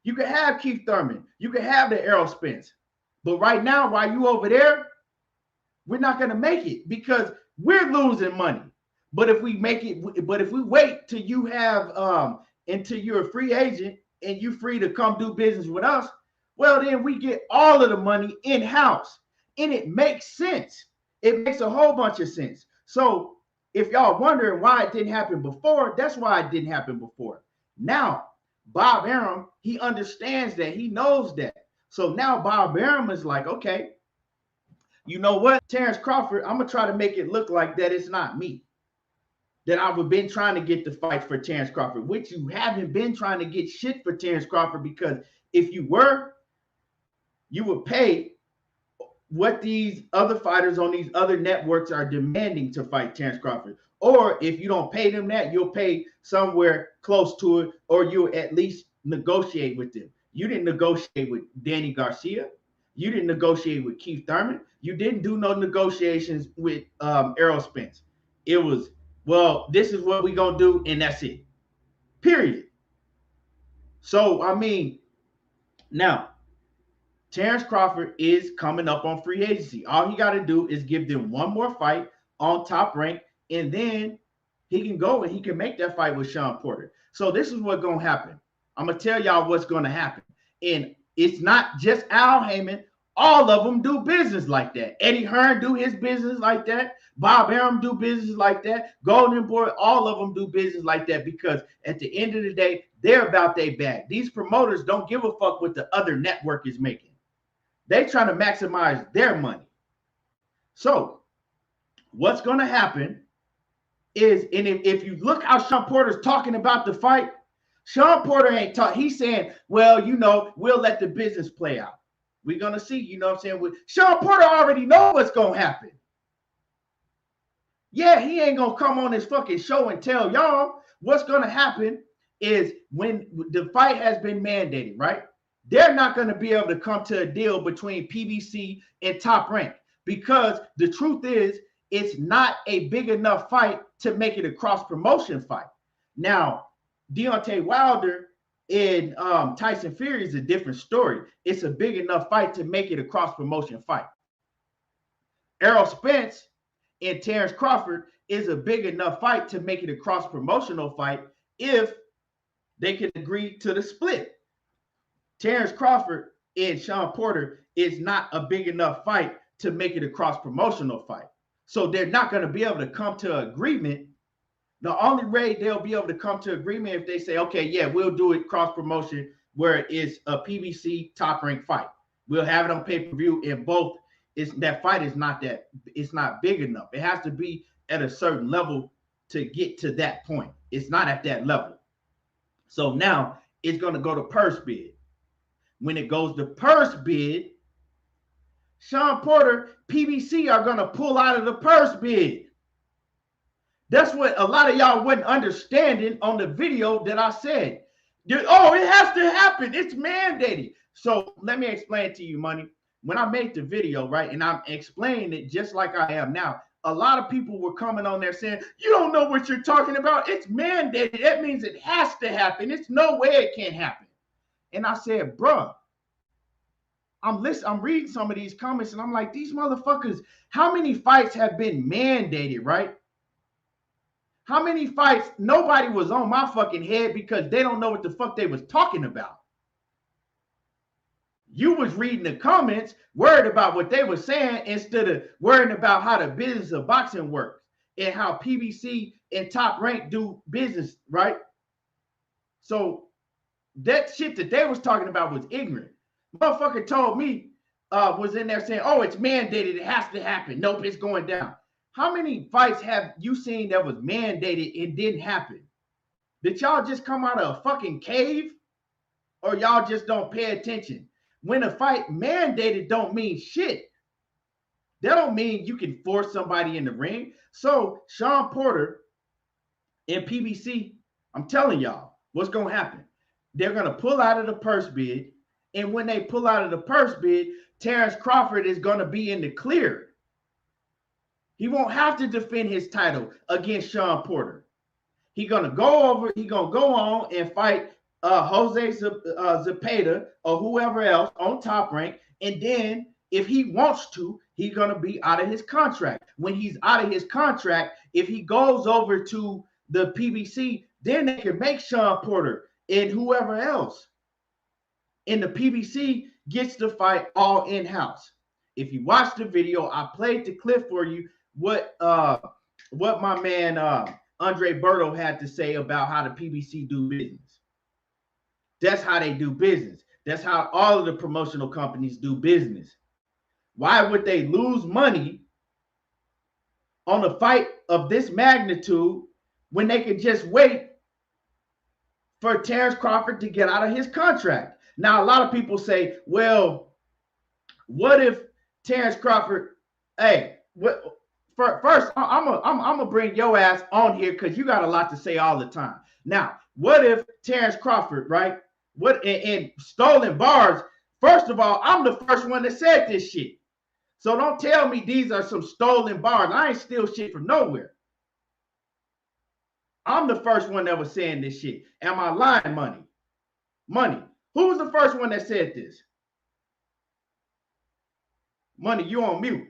You can have Keith Thurman. You can have the Errol Spence. But right now, while you over there, we're not going to make it because we're losing money. But if we wait till you have until you're a free agent and you're free to come do business with us, well, then we get all of the money in-house. And it makes sense. It makes a whole bunch of sense. So if y'all wondering why it didn't happen before, that's why it didn't happen before. Now, Bob Arum, he understands that. He knows that. So now Bob Arum is like, okay, you know what, Terence Crawford, I'm going to try to make it look like that it's not me. That I've been trying to get the fight for Terence Crawford, which you haven't been trying to get shit for Terence Crawford, because if you were, you would pay what these other fighters on these other networks are demanding to fight Terence Crawford. Or if you don't pay them that, you'll pay somewhere close to it, or you'll at least negotiate with them. You didn't negotiate with Danny Garcia. You didn't negotiate with Keith Thurman. You didn't do no negotiations with Errol Spence. It was, well, this is what we're going to do, and that's it. Period. So, I mean, now, Terence Crawford is coming up on free agency. All he got to do is give them one more fight on Top Rank, and then he can go and he can make that fight with Shawn Porter. So this is what's going to happen. I'm going to tell y'all what's going to happen. And it's not just Al Heyman. All of them do business like that. Eddie Hearn do his business like that. Bob Arum do business like that. Golden Boy, all of them do business like that, because at the end of the day, they're about their bag. These promoters don't give a fuck what the other network is making. They trying to maximize their money. So what's going to happen is, and if you look how Shawn Porter's talking about the fight, Shawn Porter ain't talking. He's saying, well, you know, we'll let the business play out. We're going to see, you know what I'm saying? With Shawn Porter already know what's going to happen. Yeah, he ain't going to come on this fucking show and tell y'all. What's going to happen is when the fight has been mandated, right? They're not going to be able to come to a deal between PBC and Top Rank, because the truth is it's not a big enough fight to make it a cross-promotion fight. Now, Deontay Wilder and Tyson Fury is a different story. It's a big enough fight to make it a cross-promotion fight. Errol Spence and Terence Crawford is a big enough fight to make it a cross-promotional fight if they can agree to the split. Terence Crawford and Shawn Porter is not a big enough fight to make it a cross-promotional fight. So they're not going to be able to come to an agreement. The only way they'll be able to come to agreement if they say, okay, yeah, we'll do it cross-promotion where it's a PBC top-ranked fight. We'll have it on pay-per-view, and both that fight is not that, it's not big enough. It has to be at a certain level to get to that point. It's not at that level. So now it's going to go to purse bid. When it goes to purse bid, Shawn Porter, PBC are going to pull out of the purse bid. That's what a lot of y'all wasn't understanding on the video that I said. Oh, it has to happen. It's mandated. So let me explain to you, Money. When I made the video, right, and I'm explaining it just like I am now, a lot of people were coming on there saying, you don't know what you're talking about. It's mandated. That means it has to happen. It's no way it can't happen. And I said, bruh, I'm reading some of these comments and I'm like, these motherfuckers, how many fights have been mandated, right? How many fights? Nobody was on my fucking head because they don't know what the fuck they was talking about. You was reading the comments, worried about what they were saying instead of worrying about how the business of boxing works and how PBC and Top Rank do business, right? So that shit that they was talking about was ignorant. Motherfucker told me, was in there saying, oh, it's mandated, it has to happen. Nope, it's going down. How many fights have you seen that was mandated and didn't happen? Did y'all just come out of a fucking cave? Or y'all just don't pay attention? When a fight mandated don't mean shit. That don't mean you can force somebody in the ring. So Shawn Porter and PBC, I'm telling y'all what's going to happen. They're going to pull out of the purse bid. And when they pull out of the purse bid, Terence Crawford is going to be in the clear. He won't have to defend his title against Shawn Porter. He's going to go on and fight Jose Zepeda or whoever else on Top Rank. And then if he wants to, he's going to be out of his contract. When he's out of his contract, if he goes over to the PBC, then they can make Shawn Porter and whoever else. And the PBC gets to fight all in-house. If you watch the video, I played the clip for you what my man Andre Berto had to say about how the PBC do business. That's how they do business. That's how all of the promotional companies do business. Why would they lose money on a fight of this magnitude when they could just wait for Terence Crawford to get out of his contract? Now, a lot of people say, well, what if Terence Crawford, first, I'm gonna bring your ass on here because you got a lot to say all the time. Now, what if Terence Crawford, right? What and stolen bars? First of all, I'm the first one that said this shit. So don't tell me these are some stolen bars. I ain't steal shit from nowhere. I'm the first one that was saying this shit. Am I lying, Money? Money. Who was the first one that said this? Money, you on mute.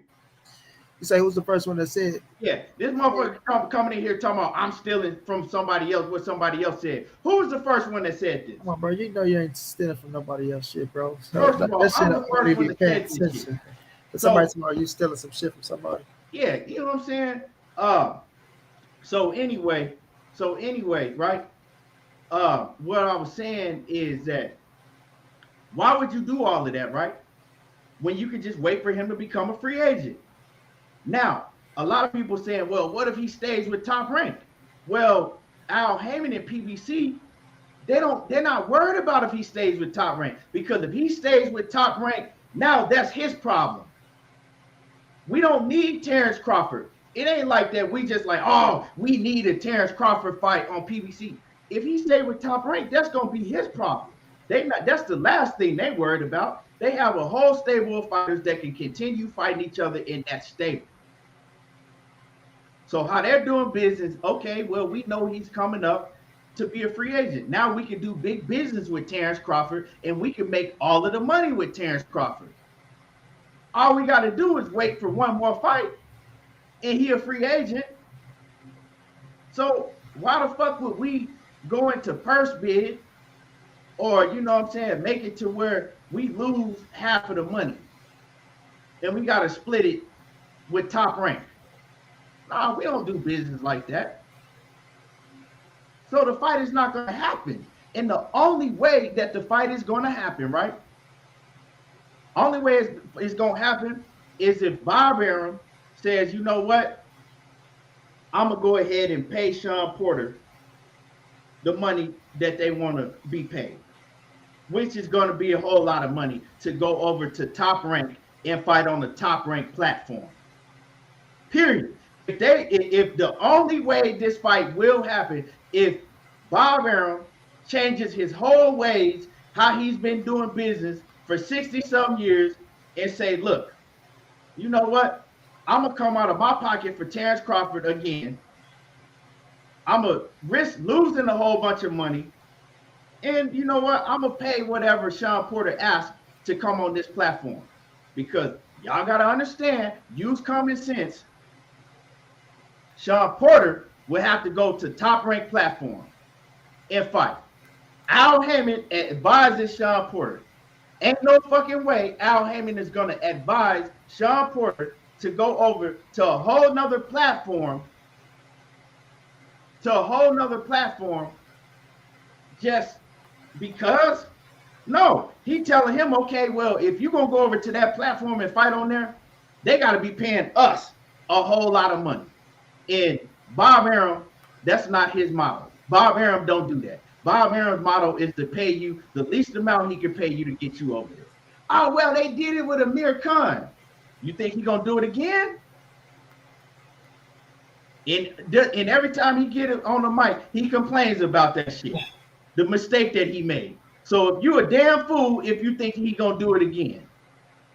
You say who's the first one that said it? Yeah, this motherfucker coming in here talking about I'm stealing from somebody else what somebody else said. Who was the first one that said this? Come on, bro. You know you ain't stealing from nobody else shit, bro. So first of all, I'm the first one that said this shit. Somebody tomorrow you stealing some shit from somebody. Yeah, you know what I'm saying? So anyway, right? What I was saying is that why would you do all of that, right? When you could just wait for him to become a free agent. Now, a lot of people saying, well, what if he stays with Top Rank? Well, Al Heyman and PBC, they're not worried about if he stays with Top Rank, because if he stays with Top Rank, now that's his problem. We don't need Terence Crawford. It ain't like that. We just like, oh, we need a Terence Crawford fight on PBC. If he stay with Top Rank, that's gonna be his problem. That's the last thing they worried about. They have a whole stable of fighters that can continue fighting each other in that stable. So how they're doing business, okay, well, we know he's coming up to be a free agent. Now we can do big business with Terence Crawford, and we can make all of the money with Terence Crawford. All we got to do is wait for one more fight, and he a free agent. So why the fuck would we go into purse bid or, you know what I'm saying, make it to where we lose half of the money and we got to split it with Top Rank? No, we don't do business like that. So the fight is not going to happen. And the only way that the fight is going to happen, right? Only way it's going to happen is if Bob Arum says, you know what? I'm going to go ahead and pay Shawn Porter the money that they want to be paid, which is going to be a whole lot of money to go over to Top Rank and fight on the Top Rank platform. Period. If the only way this fight will happen, if Bob Arum changes his whole ways, how he's been doing business for 60-some years, and say, look, you know what? I'm gonna come out of my pocket for Terence Crawford again. I'm gonna risk losing a whole bunch of money. And you know what? I'm gonna pay whatever Shawn Porter asks to come on this platform. Because y'all gotta understand, use common sense. Shawn Porter will have to go to top ranked platform and fight. Al Heyman advises Shawn Porter. Ain't no fucking way Al Heyman is gonna advise Shawn Porter to go over to a whole nother platform, just because. No, he telling him, okay, well, if you're gonna go over to that platform and fight on there, they gotta be paying us a whole lot of money. And Bob Arum, that's not his model. Bob Arum don't do that. Bob Arum's model is to pay you the least amount he can pay you to get you over there. Oh, well, they did it with Amir Khan. You think he's gonna do it again? And every time he get it on the mic, he complains about that shit, the mistake that he made. So if you a damn fool if you think he gonna do it again.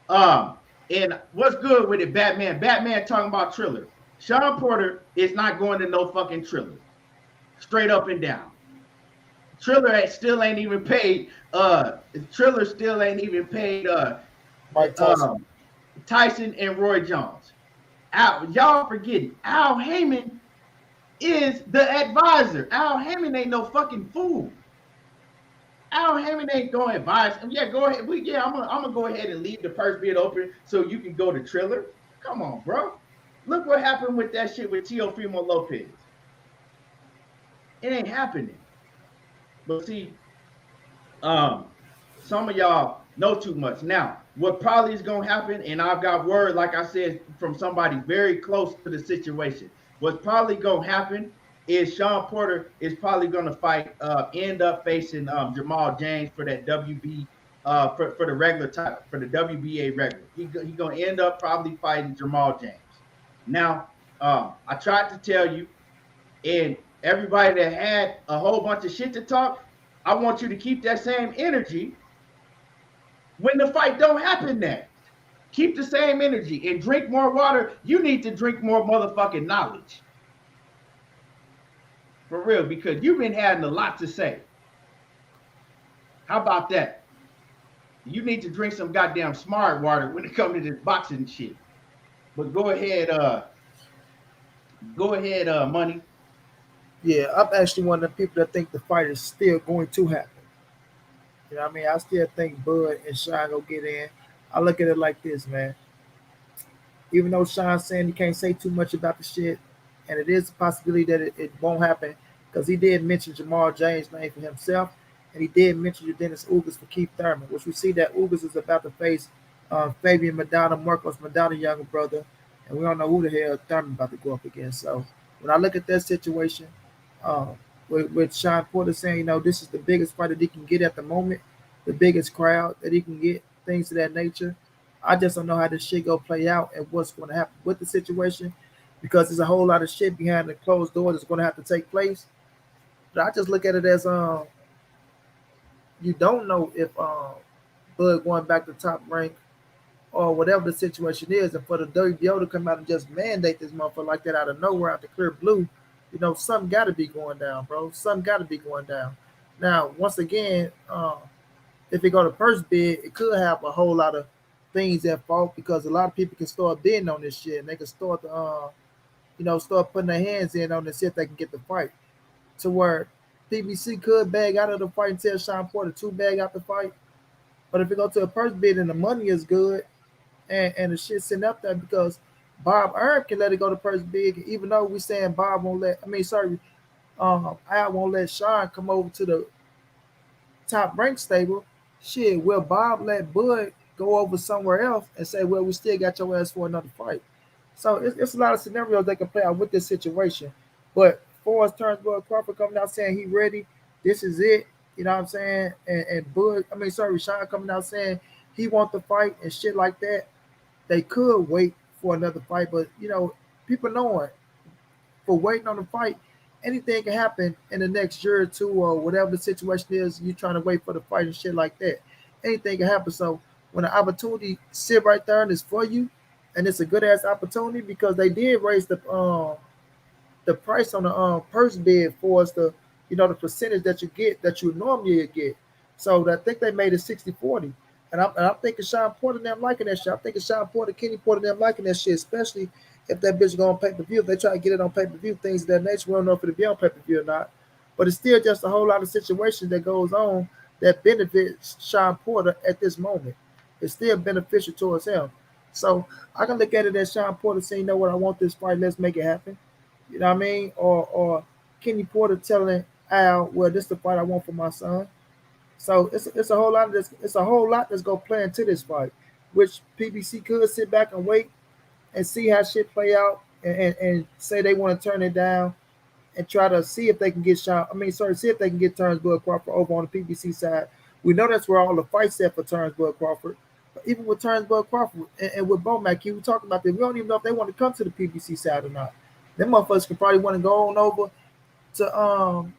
And what's good with it, Batman? Batman talking about Triller. Shawn Porter is not going to no fucking Triller. Straight up and down. Triller still ain't even paid. Triller still ain't even paid Mike Tyson. Tyson and Roy Jones. Y'all forgetting. Al Heyman is the advisor. Al Heyman ain't no fucking fool. Al Heyman ain't going to advise him. Yeah, go ahead. I'm gonna go ahead and leave the purse bid open so you can go to Triller. Come on, bro. Look what happened with that shit with Teofimo Lopez. It ain't happening. But see, some of y'all know too much. Now, what probably is gonna happen, and I've got word, like I said, from somebody very close to the situation. What's probably gonna happen is Shawn Porter is probably gonna fight, end up facing Jamal James for that WB, for the regular title, for the WBA regular. He gonna end up probably fighting Jamal James. Now, I tried to tell you, and everybody that had a whole bunch of shit to talk, I want you to keep that same energy when the fight don't happen next. Keep the same energy and drink more water. You need to drink more motherfucking knowledge. For real, because you've been having a lot to say. How about that? You need to drink some goddamn smart water when it comes to this boxing shit. But go ahead, Money. Yeah, I'm actually one of the people that think the fight is still going to happen. You know what I mean? I still think Bud and Sean go get in. I look at it like this, man. Even though Sean's saying he can't say too much about the shit, and it is a possibility that it won't happen, because he did mention Jamal James' name for himself, and he did mention Dennis Ugas for Keith Thurman, which we see that Ugas is about to face Fabian Madonna, Marcos Madonna, younger brother, and we don't know who the hell Thurman about to go up against. So when I look at that situation, with Shawn Porter saying, this is the biggest fight that he can get at the moment, the biggest crowd that he can get, things of that nature. I just don't know how this shit go play out and what's going to happen with the situation, because there's a whole lot of shit behind the closed doors that's going to have to take place. But I just look at it as you don't know if Bud going back to top rank or whatever the situation is, and for the WBO to come out and just mandate this motherfucker like that out of nowhere, out the clear blue, something got to be going down, bro. Something got to be going down. Now, once again, if it go to purse bid, it could have a whole lot of things at fault, because a lot of people can start bidding on this shit, and they can start to, start putting their hands in on it and see if they can get the fight. To where PBC could bag out of the fight and tell Shawn Porter to bag out the fight. But if it go to a purse bid and the money is good, and the shit's sitting up there, because Bob Arum can let it go to purse bid, even though we saying Bob won't let, Al won't let Shawn come over to the top rank stable. Shit, will Bob let Bud go over somewhere else and say, well, we still got your ass for another fight? So it's a lot of scenarios they can play out with this situation. But for as Terence Crawford coming out saying he ready, this is it, you know what I'm saying? And Shawn coming out saying he want the fight and shit like that, they could wait for another fight. But, people knowing for waiting on the fight, anything can happen in the next year or two, or whatever the situation is, you trying to wait for the fight and shit like that. Anything can happen. So when the opportunity sit right there and it's for you, and it's a good ass opportunity because they did raise the price on the purse bid for us the the percentage that you get that you normally get. So I think they made it 60-40. And I'm thinking Shawn Porter and them liking that shit. I'm thinking Shawn Porter, Kenny Porter and them liking that shit, especially if that bitch go on pay per view. If they try to get it on pay per view, things of that nature, we don't know if it'll be on pay per view or not. But it's still just a whole lot of situations that goes on that benefits Shawn Porter at this moment. It's still beneficial towards him. So I can look at it as Shawn Porter saying, you know what, I want this fight, let's make it happen. You know what I mean? Or Kenny Porter telling Al, well, this is the fight I want for my son. So it's a whole lot of this. It's a whole lot that's gonna play into this fight, which PBC could sit back and wait and see how shit play out and say they want to turn it down and try to see if they can get see if they can get Terence Bud Crawford over on the PBC side. We know that's where all the fights at for Terence Bud Crawford. But even with Terence Bud Crawford and with Bomac, we talking about that. We don't even know if they want to come to the PBC side or not. Them motherfuckers can probably want to go on over to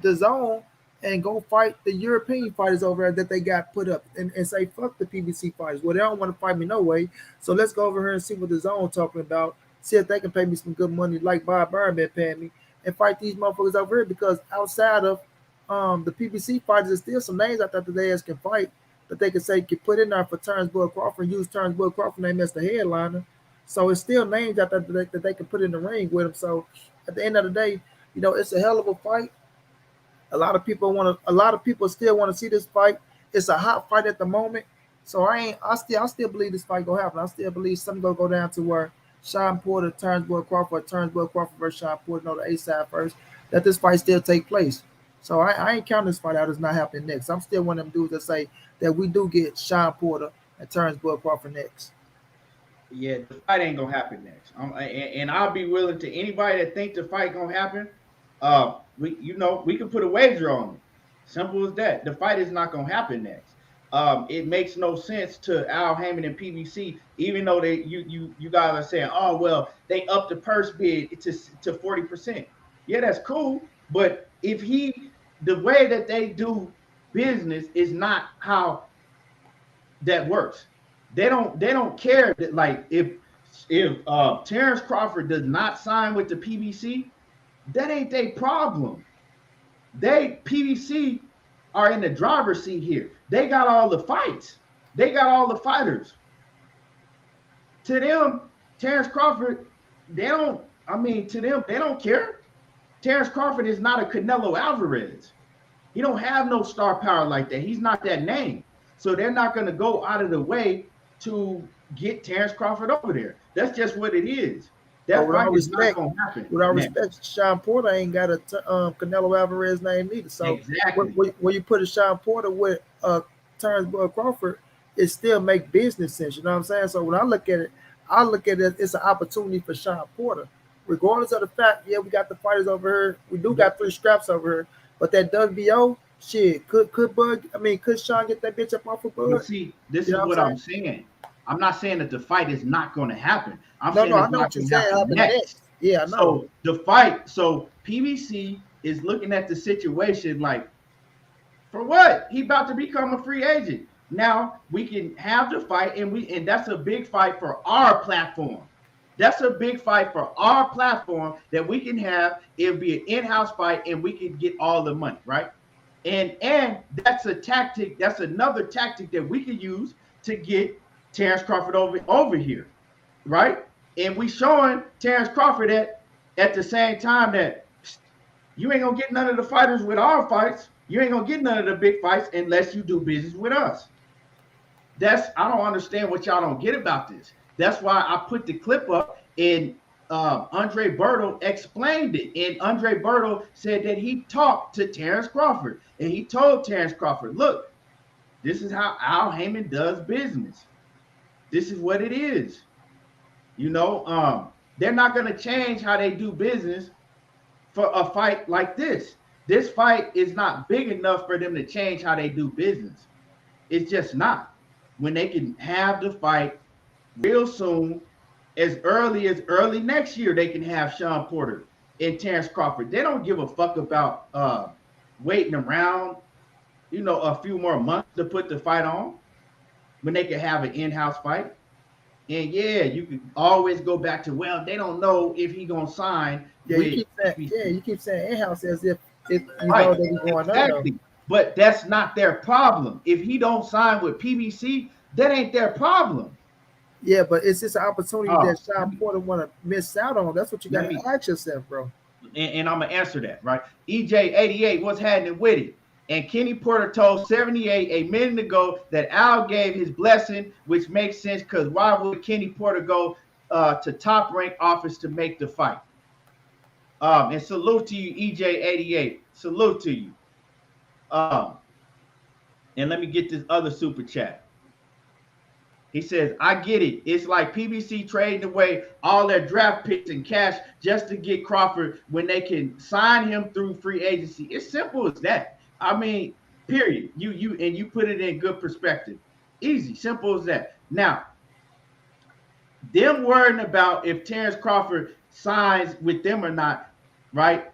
Dazn and go fight the European fighters over there that they got put up and say fuck the PBC fighters. Well, they don't want to fight me no way. So let's go over here and see what Dazn talking about. See if they can pay me some good money like Bob Byrne been paying me and fight these motherfuckers over here because outside of the PBC fighters, there's still some names out there that they ass can fight that they can say can put in there for Terence Bud Crawford and use Terence Bud Crawford name as the headliner. So it's still names out there that they can put in the ring with them. So at the end of the day, it's a hell of a fight. A lot of people still want to see this fight. It's a hot fight at the moment. So I still believe this fight gonna happen. I still believe something gonna go down to where Shawn Porter, Terence Bud Crawford versus Shawn Porter, the A side first, that this fight still take place. So I ain't counting this fight out as not happening next. I'm still one of them dudes that say that we do get Shawn Porter and Terence Bud Crawford next. Yeah, the fight ain't gonna happen next. And I'll be willing to anybody that think the fight gonna happen. We can put a wager on it. Simple as that. The fight is not gonna happen next. It makes no sense to Al Haymon and PBC, even though you guys are saying, oh well, they upped the purse bid to 40%. Yeah, that's cool. But the way that they do business is not how that works. They don't care that, like, if Terence Crawford does not sign with the PBC, that ain't their problem. PBC are in the driver's seat here. They got all the fights. They got all the fighters. To them, Terence Crawford, they don't care. Terence Crawford is not a Canelo Alvarez. He don't have no star power like that. He's not that name. So they're not going to go out of the way to get Terence Crawford over there. That's just what it is. That fight is not going to happen. With all respect, Shawn Porter ain't got a Canelo Alvarez name either. So exactly. when you put a Shawn Porter with Terence Bud Crawford, it still make business sense. You know what I'm saying? So when I look at it it's an opportunity for Shawn Porter. Regardless of the fact, yeah, we got the fighters over here. We do got 3 straps over here. But that WBO, shit, could Shawn get that bitch up off of Bud? But see, this is what I'm saying. I'm not saying that the fight is not going to happen. I'm saying it's not going to happen next. Yeah, I know. So PBC is looking at the situation like, for what? He about to become a free agent. Now we can have the fight, and that's a big fight for our platform. That's a big fight for our platform that we can have. It'll be an in-house fight, and we can get all the money, right? And that's a tactic. That's another tactic that we can use to get Terence Crawford over here, right? And we showing Terence Crawford at the same time that you ain't gonna get none of the fighters with our fights. You ain't gonna get none of the big fights unless you do business with us. I don't understand what y'all don't get about this. That's why I put the clip up, and Andre Berto explained it. And Andre Berto said that he talked to Terence Crawford, and he told Terence Crawford, look, this is how Al Haymon does business. This is what it is. They're not going to change how they do business for a fight like this. This fight is not big enough for them to change how they do business. It's just not. When they can have the fight real soon, as early next year, they can have Shawn Porter and Terence Crawford. They don't give a fuck about waiting around, a few more months to put the fight on when they can have an in-house fight. And yeah, you can always go back to, well, they don't know if he gonna sign Yeah, you with keep saying, PBC. yeah, you keep saying in-house as if you know Right, that he's going on though. exactly. But that's not their problem. If he don't sign with PBC, that ain't their problem. Yeah, but it's just an opportunity Oh, that Shawn Porter want to miss out on. That's what you got let to me ask yourself, bro. and I'm gonna answer that, right? EJ88, what's happening with it? And Kenny Porter told 78 a minute ago that Al gave his blessing, which makes sense because why would Kenny Porter go to Top Rank office to make the fight? And salute to you, EJ88. Salute to you. Um, and let me get this other super chat. He says, I get it. It's like PBC trading away all their draft picks and cash just to get Crawford when they can sign him through free agency. It's simple as that. I mean, period. You put it in good perspective. Easy, simple as that. Now, them worrying about if Terence Crawford signs with them or not, right?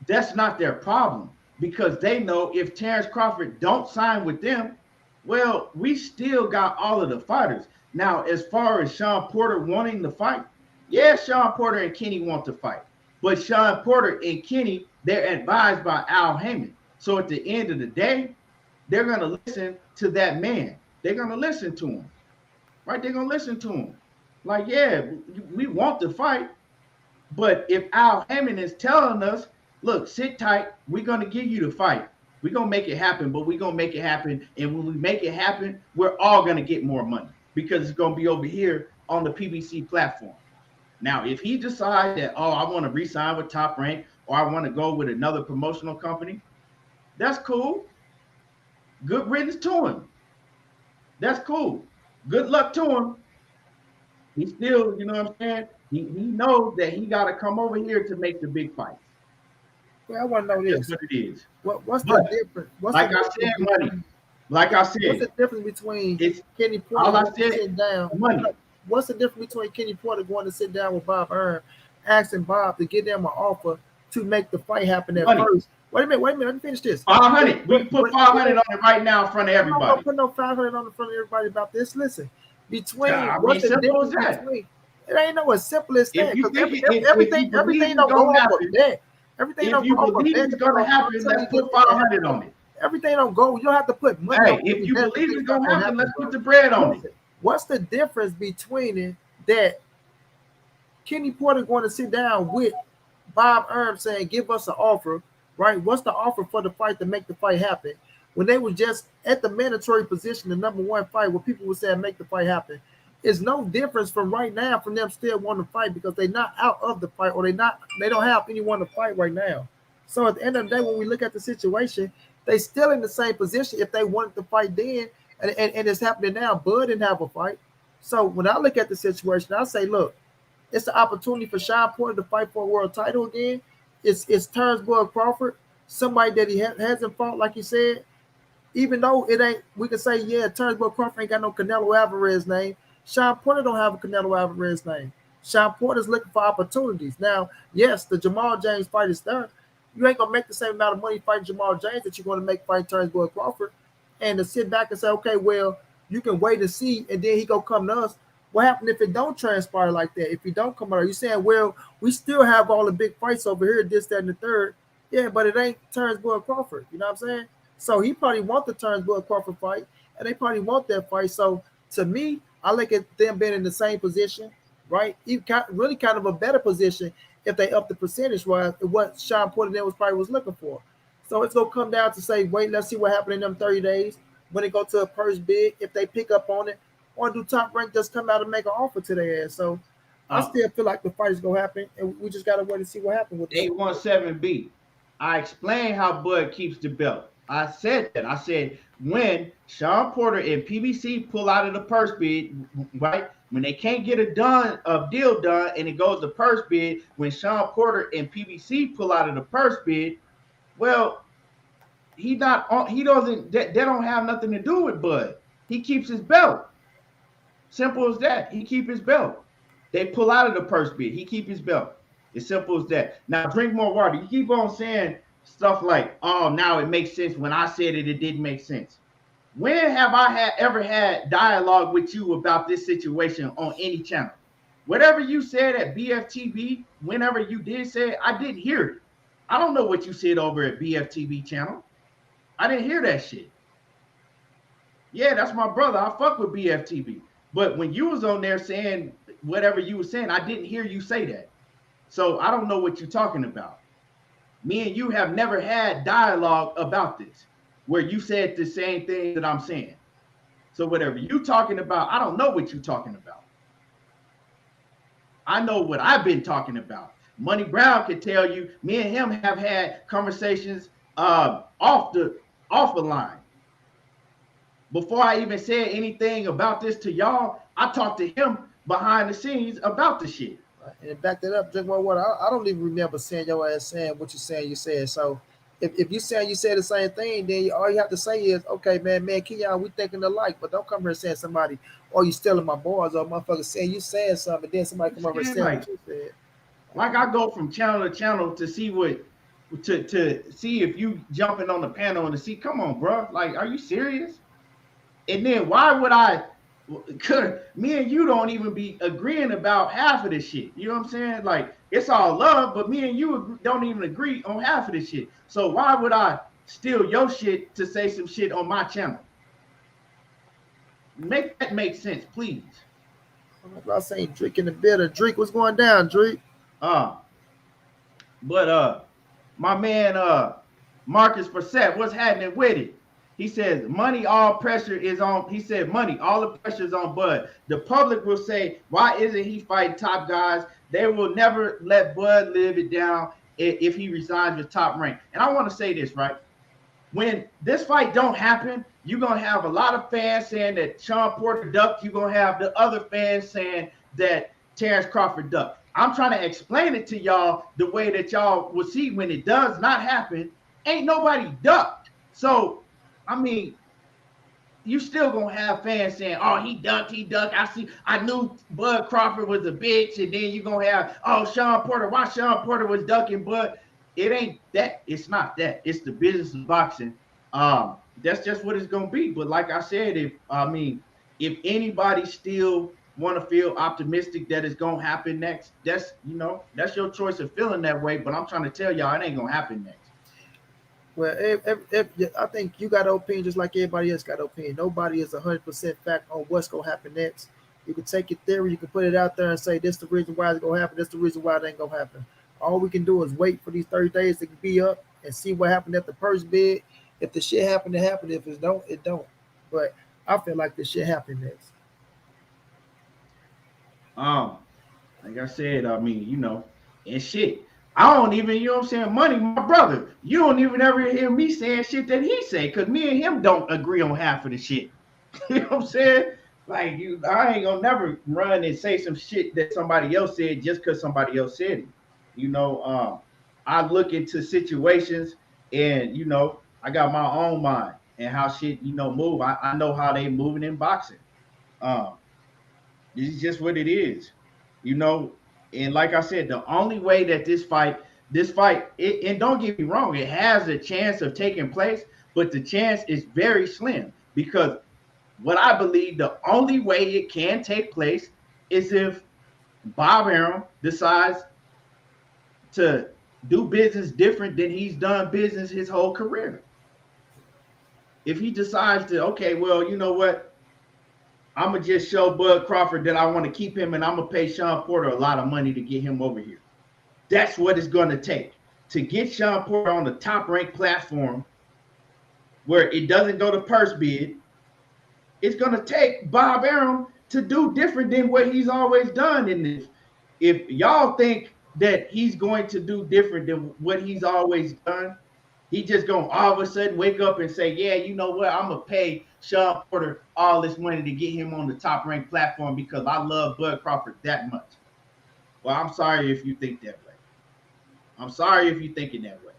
That's not their problem because they know if Terence Crawford don't sign with them, well, we still got all of the fighters. Now, as far as Shawn Porter wanting to fight, yeah, Shawn Porter and Kenny want to fight. But Shawn Porter and Kenny, they're advised by Al Heyman. So at the end of the day, they're going to listen to that man. They're going to listen to him, right? They're going to listen to him. Like, yeah, we want to fight, but if Al Heyman is telling us, look, sit tight, we're going to give you the fight. We're going to make it happen, but we're going to make it happen. And when we make it happen, we're all going to get more money because it's going to be over here on the PBC platform. Now, if he decides that, oh, I want to re-sign with Top Rank or I want to go with another promotional company, that's cool. Good riddance to him. That's cool. Good luck to him. He still, you know what I'm saying? He knows that he got to come over here to make the big fights. Well, I want to know That's this. what it is. What's the But difference? What's the like I difference said, money. between Like I what's said, the difference between it's Kenny Porter all I going to said, sit down? money. What's the difference between Kenny Porter going to sit down with Bob Earn, asking Bob to get them an offer to make the fight happen at Money. first? Wait a minute, let me finish this. 500. We can put 500 on it right now in front of I'm not gonna everybody. put no 500 on the front of everybody about this. Listen, between I mean, what's the simple as difference that. between it ain't no as simple as If that you because think if you believe everything it's don't go gonna off of happen, that. Everything if don't go you off of believe that. it's gonna I'm happen, telling let's you, this put thing can 500 happen. on it. Everything don't go. You don't have to put money Hey, on if you everything. believe Everything's it's not gonna gonna happen, happen, let's bro. put the bread on it. Listen, what's the difference between it that Kenny Porter going to sit down with Bob Earn saying, give us an offer, right? What's the offer for the fight to make the fight happen? When they were just at the mandatory position, the number one fight, where people were saying make the fight happen, is no difference from right now from them still wanting to fight because they're not out of the fight or they don't have anyone to fight right now. So at the end of the day, when we look at the situation, they still in the same position if they wanted to fight then, and it's happening now. Bud didn't have a fight. So when I look at the situation, I say, look, it's an opportunity for Shawn Porter to fight for a world title again. It's Terence Crawford, somebody that he hasn't fought, like you said. Even though it ain't, we can say, yeah, Terence Crawford ain't got no Canelo Alvarez name. Shawn Porter don't have a Canelo Alvarez name. Shawn Porter's looking for opportunities. Now, yes, the Jamal James fight is there. You ain't gonna make the same amount of money fighting Jamal James that you're gonna make fighting Terence Crawford. And to sit back and say, okay, well, you can wait and see, and then he go come to us. What happened if it don't transpire like that? If he don't come out, you saying, well, we still have all the big fights over here, this, that, and the third. Yeah, but it ain't Terence Crawford. You know what I'm saying? So he probably want the Terence Crawford fight, and they probably want that fight. So to me, I look at them being in the same position, right? Really kind of a better position if they up the percentage wise what Shawn Porter then was looking for. So it's gonna come down to say, wait, let's see what happened in them 30 days when they go to a purse bid, if they pick up on it, or do Top Rank just come out and make an offer to their ass. So I still feel like the fight is gonna happen, and we just gotta wait and see what happens with it. 817B. I explained how Bud keeps the belt. I said that. I said when Shawn Porter and PBC pull out of the purse bid, right? When they can't get a deal done, and it goes to purse bid. When Shawn Porter and PBC pull out of the purse bid, well, he not. He doesn't. They don't have nothing to do with Bud. He keeps his belt. Simple as that. He keep his belt. They pull out of the purse bid. He keep his belt. As simple as that. Now drink more water. You keep on saying stuff like, "Oh, now it makes sense." When I said it, it didn't make sense. When have I ever had dialogue with you about this situation on any channel? Whatever you said at BFTV, whenever you did say it, I didn't hear it. I don't know what you said over at BFTV channel. I didn't hear that shit. Yeah, that's my brother. I fuck with BFTV. But when you was on there saying whatever you were saying, I didn't hear you say that. So I don't know what you're talking about. Me and you have never had dialogue about this where you said the same thing that I'm saying. So whatever you talking about, I don't know what you're talking about. I know what I've been talking about. Money Brown can tell you, me and him have had conversations off the line. Before I even said anything about this to y'all, I talked to him behind the scenes about the shit. And back that up, drink more water. I don't even remember saying your ass saying what you said. So if you saying you said the same thing, then all you have to say is, okay, man, Keon, we thinking alike, but don't come here saying somebody, oh, you stealing my bars, or motherfucker saying you saying something, and then somebody come over and say what you said. Like I go from channel to channel to see to see if you jumping on the panel and to see, come on, bro, like, are you serious? And then why would me and you don't even be agreeing about half of this shit. You know what I'm saying? Like, it's all love, but me and you don't even agree on half of this shit. So why would I steal your shit to say some shit on my channel? Make that make sense, please. I'm saying Drake in the bitter. Drake, what's going down, Drake? But my man Marcus Brissett, what's happening with it? He says, money, all pressure is on. He said, money, all the pressure is on Bud. The public will say, why isn't he fighting top guys? They will never let Bud live it down if he resigns with Top Rank. And I want to say this, right? When this fight don't happen, you're going to have a lot of fans saying that Shawn Porter ducked. You're going to have the other fans saying that Terence Crawford ducked. I'm trying to explain it to y'all the way that y'all will see when it does not happen. Ain't nobody ducked. So, I mean, you still gonna have fans saying, oh, he ducked. I knew Bud Crawford was a bitch. And then you're gonna have, oh, Shawn Porter, why Shawn Porter was ducking Bud? It ain't that. It's not that. It's the business of boxing. That's just what it's gonna be. But like I said, if anybody still want to feel optimistic that it's gonna happen next, that's your choice of feeling that way. But I'm trying to tell y'all, it ain't gonna happen next. Well, if I think you got an opinion just like everybody else got an opinion. Nobody is 100% fact on what's going to happen next. You can take your theory, you can put it out there and say, this is the reason why it's going to happen, this is the reason why it ain't going to happen. All we can do is wait for these 30 days to be up and see what happened at the first bid. If the shit happened, it happened. If it don't, it don't. But I feel like this shit happened next. Like I said, and shit. I don't even, you know what I'm saying, Money, my brother, you don't even ever hear me saying shit that he say, because me and him don't agree on half of the shit. You know what I'm saying? Like, I ain't gonna never run and say some shit that somebody else said just because somebody else said it. I look into situations and, I got my own mind and how shit, move. I know how they moving in boxing. This is just what it is, And like I said, the only way that this fight, and don't get me wrong, it has a chance of taking place, but the chance is very slim because what I believe the only way it can take place is if Bob Arum decides to do business different than he's done business his whole career. If he decides to, okay, well, you know what? I'm going to just show Bud Crawford that I want to keep him and I'm going to pay Shawn Porter a lot of money to get him over here. That's what it's going to take to get Shawn Porter on the Top Rank platform where it doesn't go to purse bid. It's going to take Bob Arum to do different than what he's always done in this. If y'all think that he's going to do different than what he's always done, he just gonna all of a sudden wake up and say, yeah, you know what? I'm gonna pay Shawn Porter all this money to get him on the Top Rank platform because I love Bud Crawford that much. Well, I'm sorry if you think that way. I'm sorry if you're thinking that way.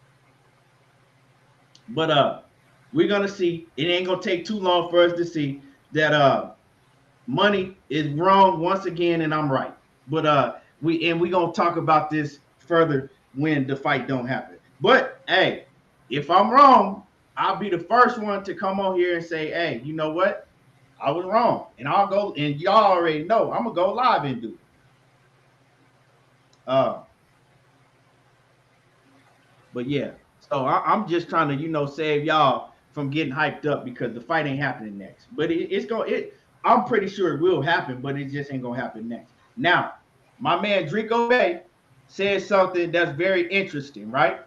But we're gonna see. It ain't gonna take too long for us to see that Money is wrong once again, and I'm right. But we're gonna talk about this further when the fight don't happen. But hey, if I'm wrong, I'll be the first one to come on here and say, hey, you know what? I was wrong. And I'll go, and y'all already know, I'm going to go live and do it. But yeah, so I'm just trying to, save y'all from getting hyped up because the fight ain't happening next. But I'm pretty sure it will happen, but it just ain't going to happen next. Now, my man Drico Bay said something that's very interesting, right?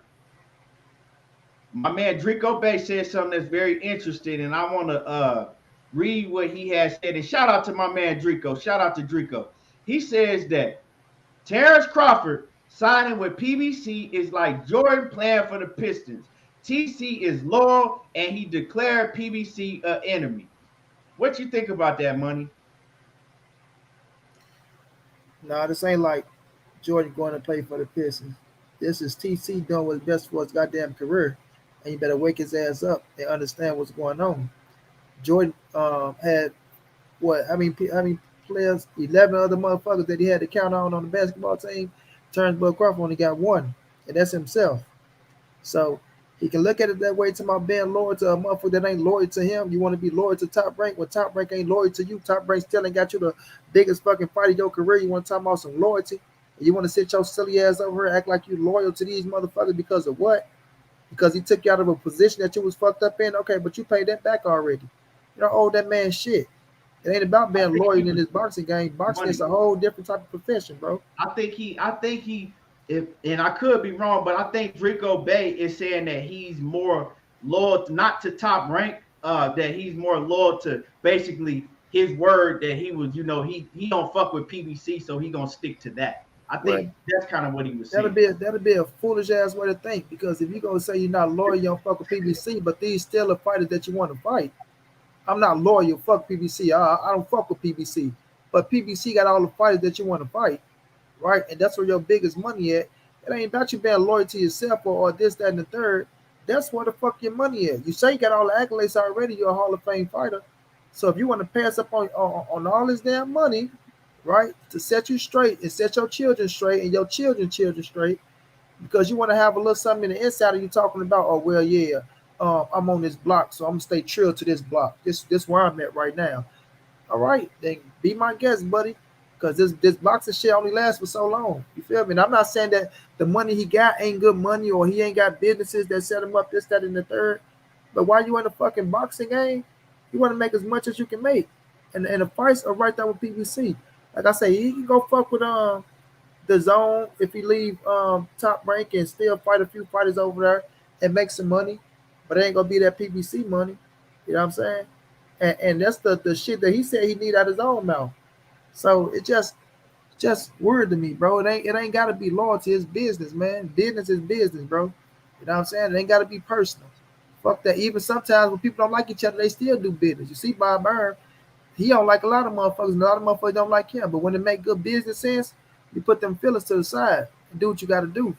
My man Drico Bay said something that's very interesting, and I want to read what he has said. And shout out to my man Drico. Shout out to Drico. He says that Terence Crawford signing with PBC is like Jordan playing for the Pistons. TC is loyal, and he declared PBC an enemy. What you think about that, Money? Nah, this ain't like Jordan going to play for the Pistons. This is TC doing what's best for his goddamn career, and you better wake his ass up and understand what's going on. Jordan had what? How many players? 11 other motherfuckers that he had to count on the basketball team. Terrence Bud Crawford only got one, and that's himself. So he can look at it that way to my being loyal to a motherfucker that ain't loyal to him. You want to be loyal to Top Rank when Top Rank ain't loyal to you. Top Rank still ain't got you the biggest fucking fight of your career. You want to talk about some loyalty? And you want to sit your silly ass over here act like you loyal to these motherfuckers because of what? Because he took you out of a position that you was fucked up in? Okay, but you paid that back already. You don't owe that man shit. It ain't about being loyal in this boxing game. Boxing is a whole different type of profession, bro. I think he, if and I could be wrong, but I think Drico Bay is saying that he's more loyal, not to Top Rank, that he's more loyal to basically his word that he was, he don't fuck with PBC, so he gonna stick to that. I Well, think that's kind of what he was that'll saying. be a foolish ass way to think because if you gonna say you're not loyal, you don't fuck with PBC, but these still are fighters that you want to fight. I'm not loyal. Fuck PBC. I don't fuck with PBC. But PBC got all the fighters that you want to fight, right? And that's where your biggest money at. It ain't about you being loyal to yourself or this, that, and the third. That's where the fuck your money is. You say you got all the accolades already. You're a Hall of Fame fighter. So if you want to pass up on all this damn money, right, to set you straight and set your children straight and your children straight, because you want to have a little something in the inside of you talking about, oh well, yeah, I'm on this block, so I'm gonna stay true to this block. This where I'm at right now. All right, then be my guest, buddy, because this boxing shit only lasts for so long. You feel me? And I'm not saying that the money he got ain't good money or he ain't got businesses that set him up this, that, and the third. But while you in the fucking boxing game, you want to make as much as you can make, and the fights are right there with PBC. Like I say, he can go fuck with the zone if he leave Top Rank and still fight a few fighters over there and make some money, but it ain't gonna be that PBC money. You know what I'm saying? And that's the shit that he said he need out his own mouth. So it just weird to me, bro. It ain't gotta be loyalty. It's business, man. Business is business, bro. You know what I'm saying? It ain't gotta be personal. Fuck that. Even sometimes when people don't like each other, they still do business. You see Bob Byrne, he don't like a lot of motherfuckers, and a lot of motherfuckers don't like him. But when it make good business sense, you put them feelings to the side and do what you got to do.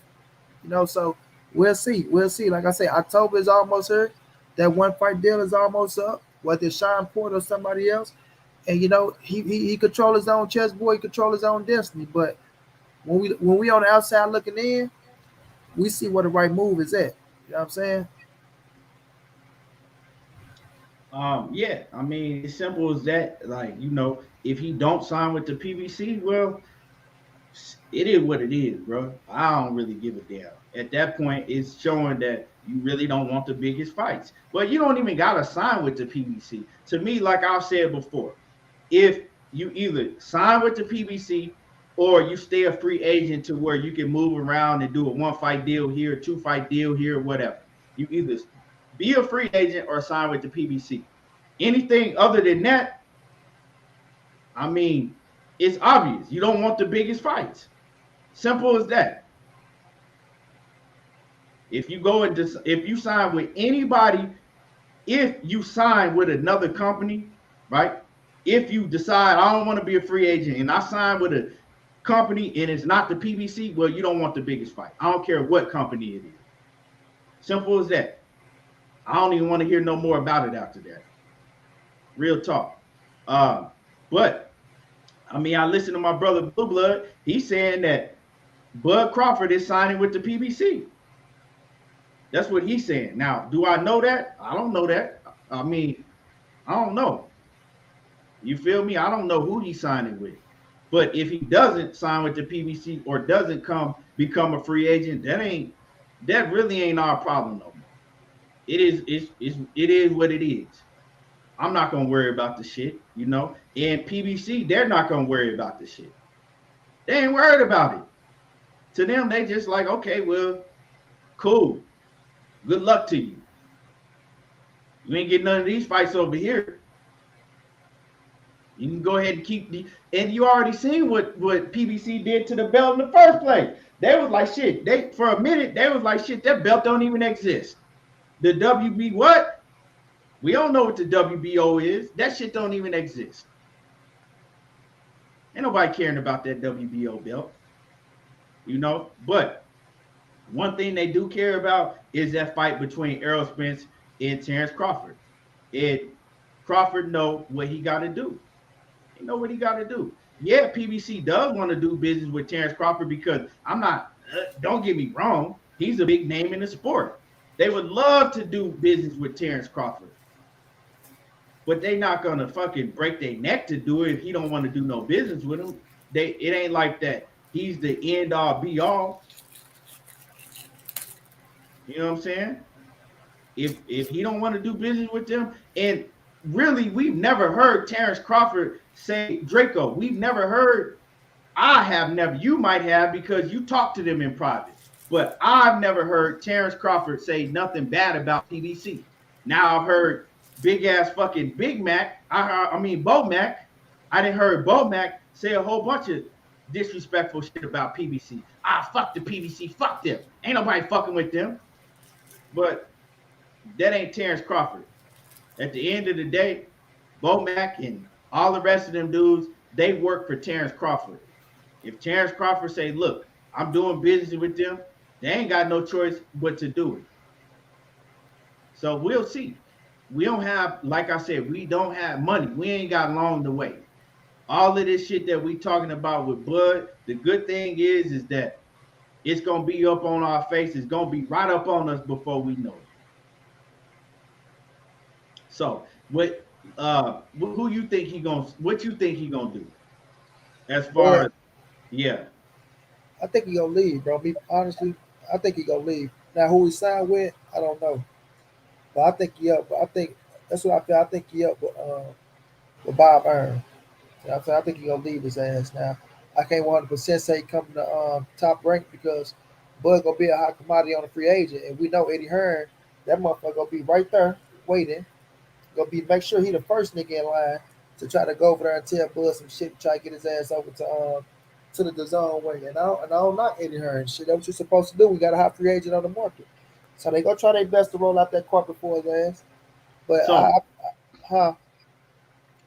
So we'll see. We'll see. Like I say, October is almost here. That one fight deal is almost up. Whether it's Shawn Porter or somebody else, and he control his own chessboard, he control his own destiny. But when we on the outside looking in, we see where the right move is at. You know what I'm saying? Yeah, I mean, it's simple as that. Like, if he don't sign with the PBC, well, it is what it is, bro. I don't really give a damn. At that point, it's showing that you really don't want the biggest fights. But you don't even gotta sign with the PBC. To me, like I've said before, if you either sign with the PBC or you stay a free agent to where you can move around and do a one fight deal here, two fight deal here, whatever. You either be a free agent or sign with the PBC. Anything other than that, I mean, it's obvious. You don't want the biggest fights. Simple as that. If you sign with anybody, if you sign with another company, right? If you decide I don't want to be a free agent and I sign with a company and it's not the PBC, well, you don't want the biggest fight. I don't care what company it is. Simple as that. I don't even want to hear no more about it after that. Real talk. But I mean, I listened to my brother Blue Blood. He's saying that Bud Crawford is signing with the PBC. That's what he's saying. Now, do I know that? I don't know that. I mean, I don't know. You feel me? I don't know who he's signing with. But if he doesn't sign with the PBC or doesn't become a free agent, that really ain't our problem no more. It is what it is. I'm not gonna worry about the shit, you know. And PBC, they're not gonna worry about the shit. They ain't worried about it. To them, they just like, okay, well, cool. Good luck to you. You ain't getting none of these fights over here. You can go ahead and keep and you already seen what PBC did to the belt in the first place. They was like shit. They for a minute they was like shit. That belt don't even exist. The WB what? We don't know what the WBO is. That shit don't even exist. Ain't nobody caring about that WBO belt, you know. But one thing they do care about is that fight between Errol Spence and Terence Crawford. And Crawford know what he got to do. He know what he got to do. Yeah, PBC does want to do business with Terence Crawford because I'm not. Don't get me wrong. He's a big name in the sport. They would love to do business with Terence Crawford, but they not gonna fucking break their neck to do it if he don't want to do no business with him. It ain't like that. He's the end all be all. You know what I'm saying? If he don't want to do business with them, and really, we've never heard Terence Crawford say Draco. We've never heard. I have never. You might have because you talk to them in private, but I've never heard Terence Crawford say nothing bad about PBC. Now I've heard big ass fucking Big Mac. I mean Bo Mac. I didn't heard Bo Mac say a whole bunch of disrespectful shit about PBC. Fuck the PBC. Fuck them. Ain't nobody fucking with them. But that ain't Terence Crawford. At the end of the day, Bo Mac and all the rest of them dudes, they work for Terence Crawford. If Terence Crawford say, look, I'm doing business with them, they ain't got no choice but to do it. So we'll see. We don't have, like I said, we don't have money. We ain't got long to wait. All of this shit that we talking about with Bud, the good thing is that it's going to be up on our face. It's going to be right up on us before we know it. So who you think what you think he gonna do? As far as yeah. I think he gonna leave, bro. Me honestly, I think he gonna leave. Now who he signed with, I don't know. But I think he up. But I think that's what I feel. I think he up with Bob Earn. You know what I'm saying? I think he gonna leave his ass now. I can't 100% say he coming to top rank because Bud gonna be a hot commodity on a free agent, and we know Eddie Hearn, that motherfucker gonna be right there waiting. Gonna be make sure he the first nigga in line to try to go over there and tell Bud some shit, and try to get his ass over to the Dazn wing. And I don't knock Eddie Hearn. Shit, that's what you're supposed to do. We got a hot free agent on the market, so they gonna try their best to roll out that carpet for his ass. But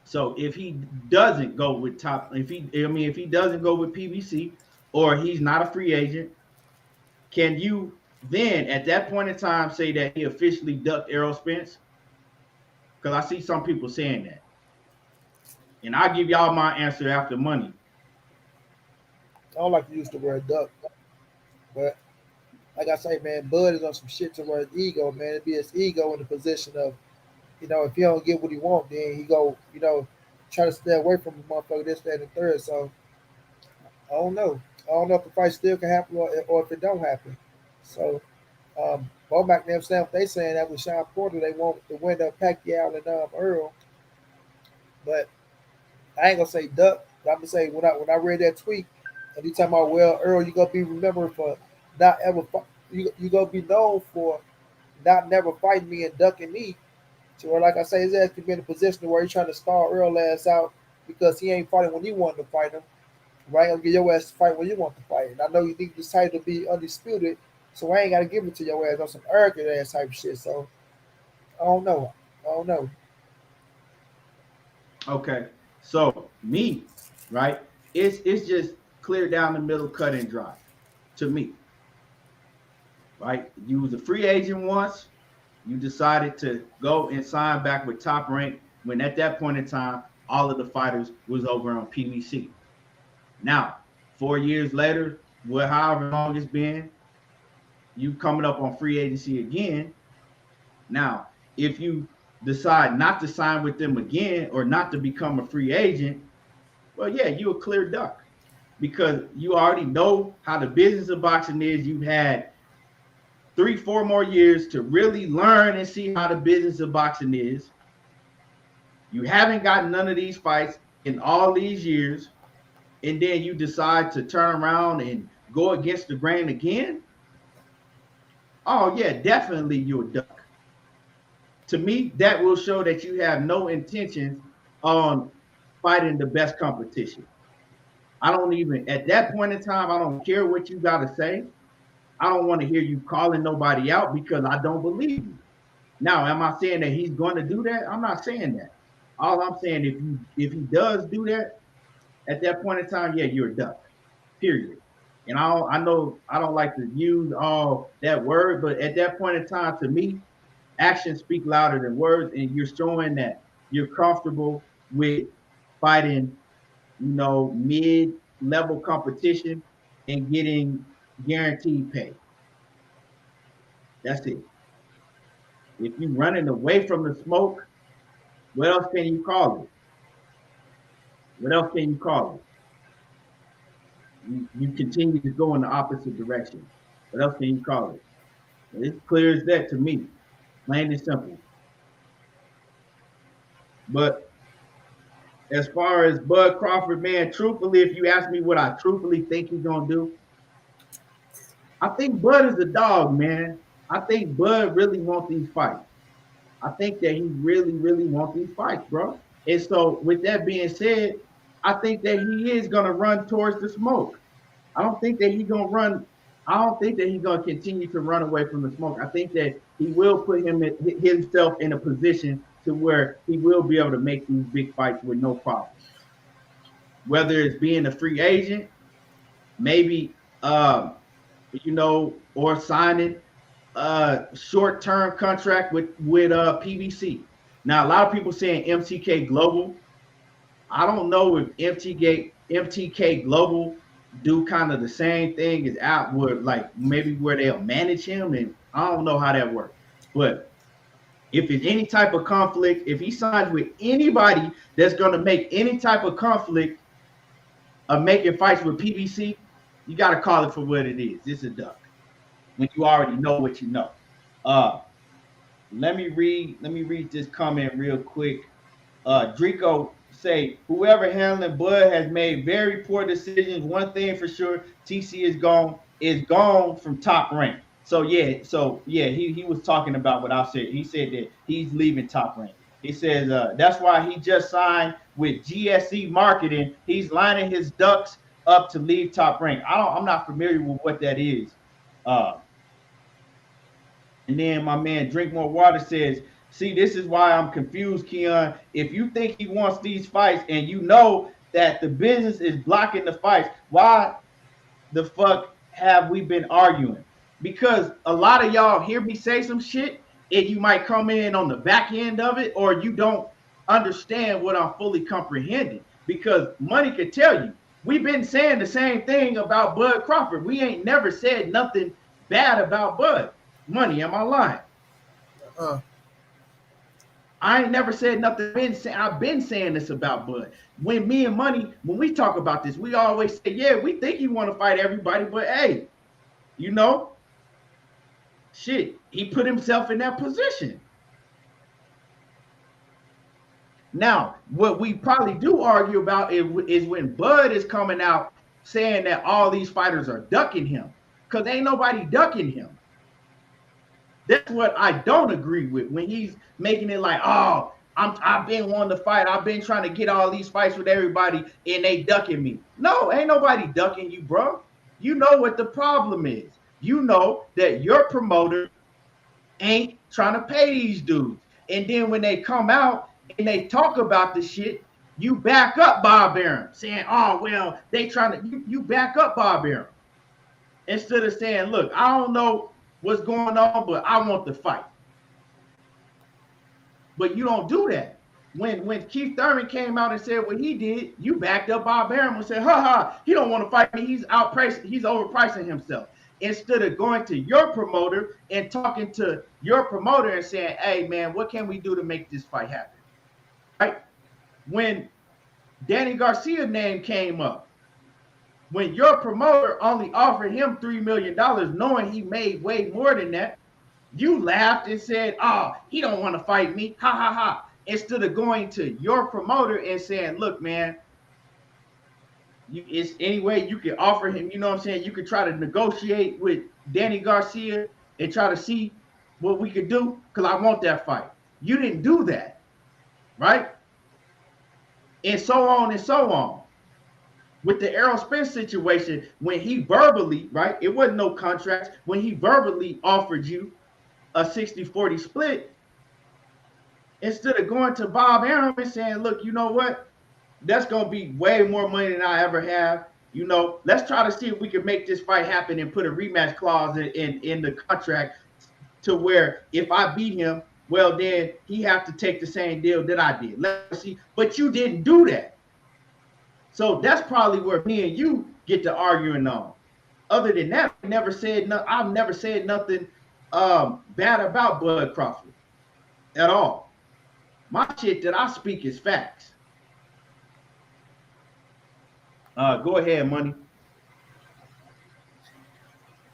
so if he doesn't go with if he doesn't go with PBC or he's not a free agent, can you then at that point in time say that he officially ducked Errol Spence? Because I see some people saying that. And I'll give y'all my answer after money. I don't like to use the word duck, but like I say, man, Bud is on some shit to where his ego, man. It'd be his ego in the position of, if he don't get what he want, then he go, try to stay away from the motherfucker, this, that, and the third. So I don't know. I don't know if the fight still can happen or if it don't happen. So Bomac them saying what they saying that with Shawn Porter, they want to win up Pacquiao and Earl. But I ain't gonna say duck. But I'm gonna say when I read that tweet and he talking about, well, Earl, you gonna be remembered for not ever you gonna be known for not never fighting me and ducking me. So like I say, his ass could be in a position where he's trying to stall Earl ass out because he ain't fighting when he wanted to fight him. Right, gonna get your ass to fight when you want to fight. And I know you think this title to be undisputed, so I ain't gotta give it to your ass on some arrogant ass type shit. So I don't know. Okay. So me, right? It's just clear down the middle, cut and dry to me. Right? You was a free agent once. You decided to go and sign back with Top Rank when at that point in time, all of the fighters was over on PBC. Now, 4 years later, however long it's been, you coming up on free agency again. Now, if you decide not to sign with them again or not to become a free agent, well, yeah, you're a clear duck because you already know how the business of boxing is. You've had 3-4 more years to really learn and see how the business of boxing is. You haven't gotten none of these fights in all these years, and then you decide to turn around and go against the grain again. Oh, yeah, definitely you're a duck. To me, that will show that you have no intentions on fighting the best competition. I don't even, at that point in time, I don't care what you got to say. I don't want to hear you calling nobody out because I don't believe you. Now, am I saying that he's going to do that? I'm not saying that. All I'm saying, if he does do that, at that point in time, yeah, you're a duck. Period. And I know I don't like to use all that word, but at that point in time, to me, actions speak louder than words, and you're showing that you're comfortable with fighting, mid-level competition and getting guaranteed pay. That's it. If you're running away from the smoke, what else can you call it? What else can you call it? You continue to go in the opposite direction. What else can you call it? It's clear as that to me, plain and simple. But as far as Bud Crawford, man, truthfully, if you ask me what I truthfully think he's gonna do, I think Bud is a dog, man. I think Bud really wants these fights. I think that he really, really wants these fights, bro. And so, with that being said, I think that he is gonna run towards the smoke. I don't think that he's gonna run. I don't think that he's gonna continue to run away from the smoke. I think that he will put himself in a position to where he will be able to make these big fights with no problem. Whether it's being a free agent, maybe or signing a short-term contract with PBC. Now, a lot of people saying MTK Global. I don't know if MTK Global do kind of the same thing as Outward, like maybe where they'll manage him, and I don't know how that works. But if it's any type of conflict, if he signs with anybody that's going to make any type of conflict of making fights with PBC, you got to call it for what it is. It's a duck. When you already know what you know. Let me read this comment real quick. Drico say, whoever handling Bud has made very poor decisions. One thing for sure, TC is gone from Top Rank. So yeah, he was talking about what I said. He said that he's leaving Top Rank. He says that's why he just signed with GSE Marketing. He's lining his ducks up to leave Top Rank. I'm not familiar with what that is. And then my man Drink More Water says, see, this is why I'm confused, Keon. If you think he wants these fights and you know that the business is blocking the fights, why the fuck have we been arguing? Because a lot of y'all hear me say some shit and you might come in on the back end of it, or you don't understand what I'm fully comprehending. Because money could tell you. We've been saying the same thing about Bud Crawford. We ain't never said nothing bad about Bud. Money, am I lying? I ain't never said nothing. I've been saying this about Bud. When me and Money, when we talk about this, we always say, yeah, we think you want to fight everybody, but hey, shit, he put himself in that position. Now, what we probably do argue about is when Bud is coming out saying that all these fighters are ducking him, because ain't nobody ducking him. That's what I don't agree with, when he's making it like, oh, I've been wanting to fight. I've been trying to get all these fights with everybody, and they ducking me. No, ain't nobody ducking you, bro. You know what the problem is. You know that your promoter ain't trying to pay these dudes. And then when they come out and they talk about the shit, you back up Bob Arum, saying, oh, well, they trying to, you back up Bob Arum. Instead of saying, look, I don't know what's going on, but I want to fight. But you don't do that. When Keith Thurman came out and said what he did, you backed up Bob Arum and said, he don't want to fight me. He's overpricing himself. instead of going to your promoter and talking to your promoter and saying, hey, man, what can we do to make this fight happen? Right? When Danny Garcia's name came up, when your promoter only offered him $3 million, knowing he made way more than that, you laughed and said, oh, he don't want to fight me. Ha, ha, ha. Instead of going to your promoter and saying, look, man, it's any way you can offer him, you know what I'm saying? You could try to negotiate with Danny Garcia and try to see what we could do because I want that fight. You didn't do that, right? And so on and so on. With the Errol Spence situation, when he verbally, right, it wasn't no contracts, when he verbally offered you a 60-40 split, instead of going to Bob Arum and saying, look, you know what? That's going to be way more money than I ever have. You know, let's try to see if we can make this fight happen and put a rematch clause in the contract to where if I beat him, well, then he have to take the same deal that I did. Let's see. But you didn't do that. So that's probably where me and you get to arguing on. Other than that, I've never said nothing bad about Bud Crawford at all. My shit that I speak is facts. Go ahead, Money.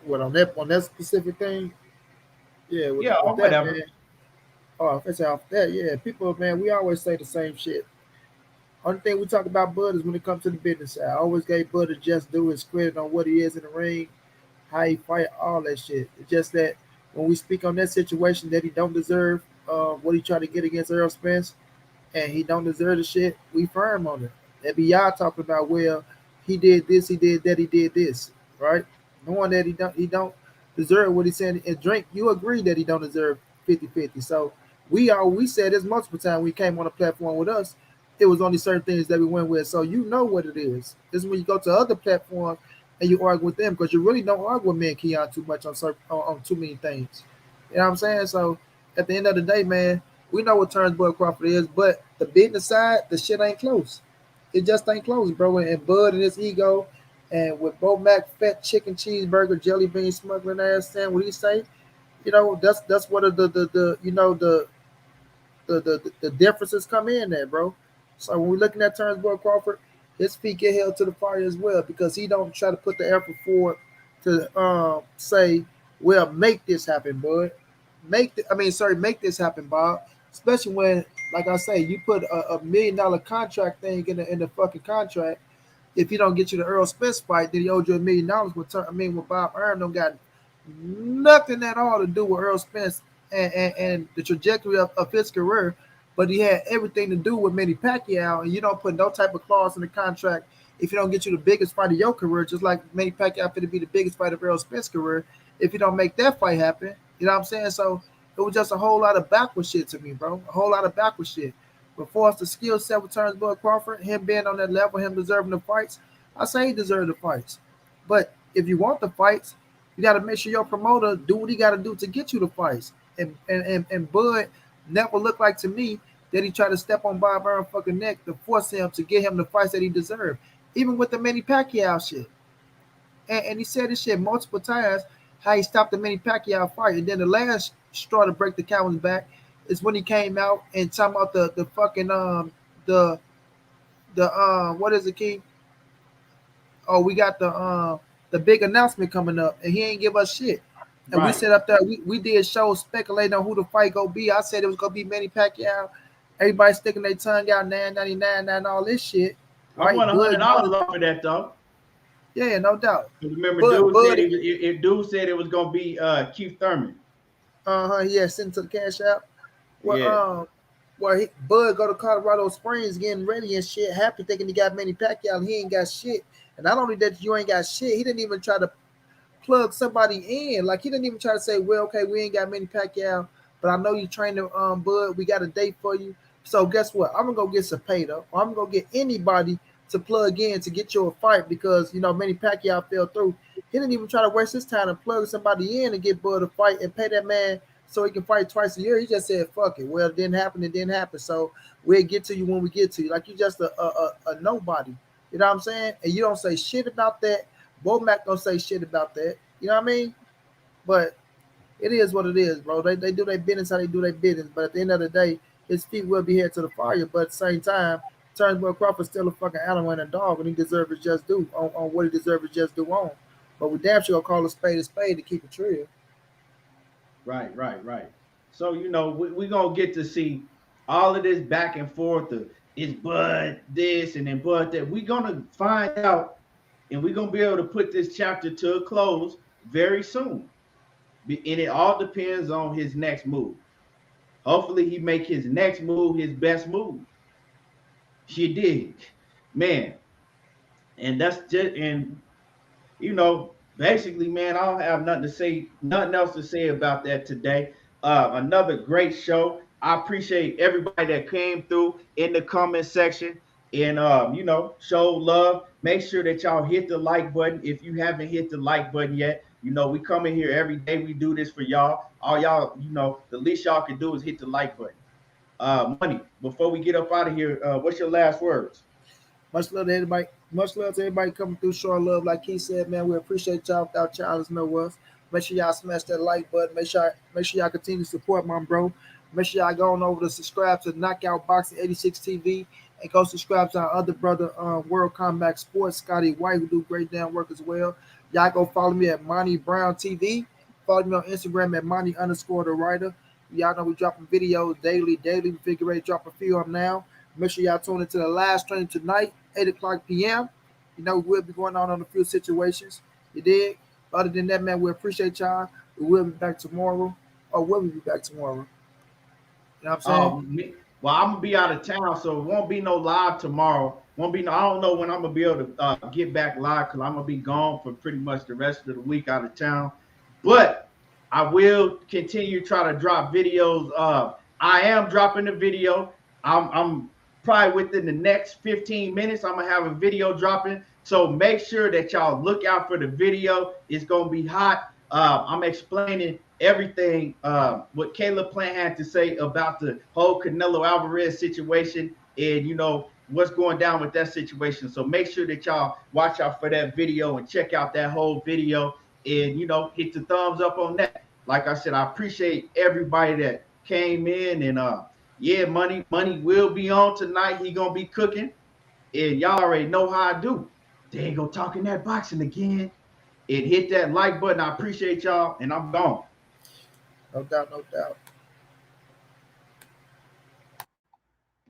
What on that specific thing? Yeah, with that, whatever. Man, oh, if it's off that, yeah. People, man, we always say the same shit. Only thing we talk about Bud is when it comes to the business side. I always gave Bud to just do his credit on what he is in the ring, how he fight, all that shit. It's just that when we speak on that situation that he don't deserve, what he tried to get against Earl Spence, and he don't deserve the shit, we firm on it. That be y'all talking about, well, he did this, he did that, he did this, right? Knowing that he don't deserve what he's saying. And Drink, you agree that he don't deserve 50-50. So we said this multiple times when he came on the platform with us. It was only certain things that we went with. So you know what it is. This is when you go to other platforms and you argue with them because you really don't argue with me and Keon too much on too many things. You know what I'm saying? So at the end of the day, man, we know what turns Bud Crawford is, but the business side, the shit ain't close. It just ain't close, bro. And Bud and his ego, and with Bo Mac fat chicken cheeseburger jelly bean smuggling ass saying what he say, you know, that's what the you know the differences come in there, bro. So when we're looking at Turnbull Crawford, his feet get held to the fire as well because he don't try to put the effort forward to say, well, make this happen, bud. Make this happen, Bob. Especially when, like I say, you put a $1 million contract thing in the fucking contract. If you don't get you the Earl Spence fight, then he owed you $1 million. With Bob Arum don't got nothing at all to do with Earl Spence and the trajectory of his career, but he had everything to do with Manny Pacquiao, and you don't put no type of clause in the contract if you don't get you the biggest fight of your career, just like Manny Pacquiao going to be the biggest fight of Earl Spence's career, if you don't make that fight happen. You know what I'm saying? So it was just a whole lot of backward shit to me, bro. A whole lot of backward shit. But for us, the skill set returns Bud Crawford, him being on that level, him deserving the fights, I say he deserved the fights. But if you want the fights, you got to make sure your promoter do what he got to do to get you the fights. And Bud never looked like to me that he tried to step on Bob Arum's fucking neck to force him to get him the fights that he deserved. Even with the Manny Pacquiao shit. And he said this shit multiple times, how he stopped the Manny Pacquiao fight. And then the last straw to break the camel's back is when he came out and talking about the fucking what is it, King? Oh, we got the big announcement coming up, and he ain't give us shit. And right. We set up there, we did shows speculating on who the fight gonna be. I said it was gonna be Manny Pacquiao. Everybody sticking their tongue out, $9.99 and all this shit. I right? won $100 off of that though. Yeah, no doubt. Remember, dude said it was gonna be Keith Thurman. Yeah, sent to the cash app. Well, yeah. Bud go to Colorado Springs getting ready and shit, happy thinking he got Manny Pacquiao and he ain't got shit. And not only that, you ain't got shit, he didn't even try to plug somebody in. Like, he didn't even try to say, well, okay, we ain't got Manny Pacquiao, but I know you training Bud. We got a date for you. So guess what? I'm gonna go get Cepeda, or I'm gonna get anybody to plug in to get you a fight because you know Manny Pacquiao fell through. He didn't even try to waste his time to plug somebody in and get Bud a fight and pay that man so he can fight twice a year. He just said, fuck it. Well, it didn't happen. It didn't happen. So we'll get to you when we get to you. Like, you just a nobody. You know what I'm saying? And you don't say shit about that. Bo Mac don't say shit about that. You You know what I mean? But it is what it is, bro. They do their business how they do their business. But at the end of the day, his feet will be headed to the fire. But at the same time, Turnbull Crawford's still a fucking animal and a dog, and he deserves his just due on what he deserves his just due on. But we damn sure gonna call a spade to keep it real. Right. So we're gonna get to see all of this back and forth of is Bud this and then Bud that. We're gonna find out and we're gonna be able to put this chapter to a close very soon. And it all depends on his next move. Hopefully he make his next move his best move. She did. Man. And that's just basically, man, I don't have nothing else to say about that today. Another great show. I appreciate everybody that came through in the comment section and show love. Make sure that y'all hit the like button if you haven't hit the like button yet. We come in here every day. We do this for y'all. All y'all, the least y'all can do is hit the like button. Money. Before we get up out of here, what's your last words? Much love to everybody. Much love to everybody coming through, showing love. Like he said, man, we appreciate y'all. Without y'all, there's no us. Make sure y'all smash that like button. Make sure y'all continue to support my bro. Make sure y'all go on over to subscribe to Knockout Boxing 86 TV and go subscribe to our other brother, World Combat Sports, Scotty White, who do great damn work as well. Y'all go follow me at Monty Brown TV. Follow me on Instagram at Monty_the writer. Y'all know we dropping videos daily. We figure ready to drop a few of them now. Make sure y'all tune into the live stream tonight, 8 o'clock p.m. We'll be going on a few situations. You dig? Other than that, man, we appreciate y'all. We will be back tomorrow. Or will we be back tomorrow? You know what I'm saying? Well, I'm gonna be out of town, so it won't be no live tomorrow. I don't know when I'm gonna be able to get back live because I'm gonna be gone for pretty much the rest of the week out of town. But I will continue to try to drop videos. I am dropping a video. I'm probably within the next 15 minutes. I'm gonna have a video dropping. So make sure that y'all look out for the video. It's gonna be hot. I'm explaining everything what Caleb Plant had to say about the whole Canelo Alvarez situation and what's going down with that situation. So make sure that y'all watch out for that video and check out that whole video and hit the thumbs up on that. Like I said, I appreciate everybody that came in and money will be on tonight. He gonna be cooking and y'all already know how I do. They ain't gonna talking that boxing again. And hit that like button. I appreciate y'all and I'm gone. No doubt.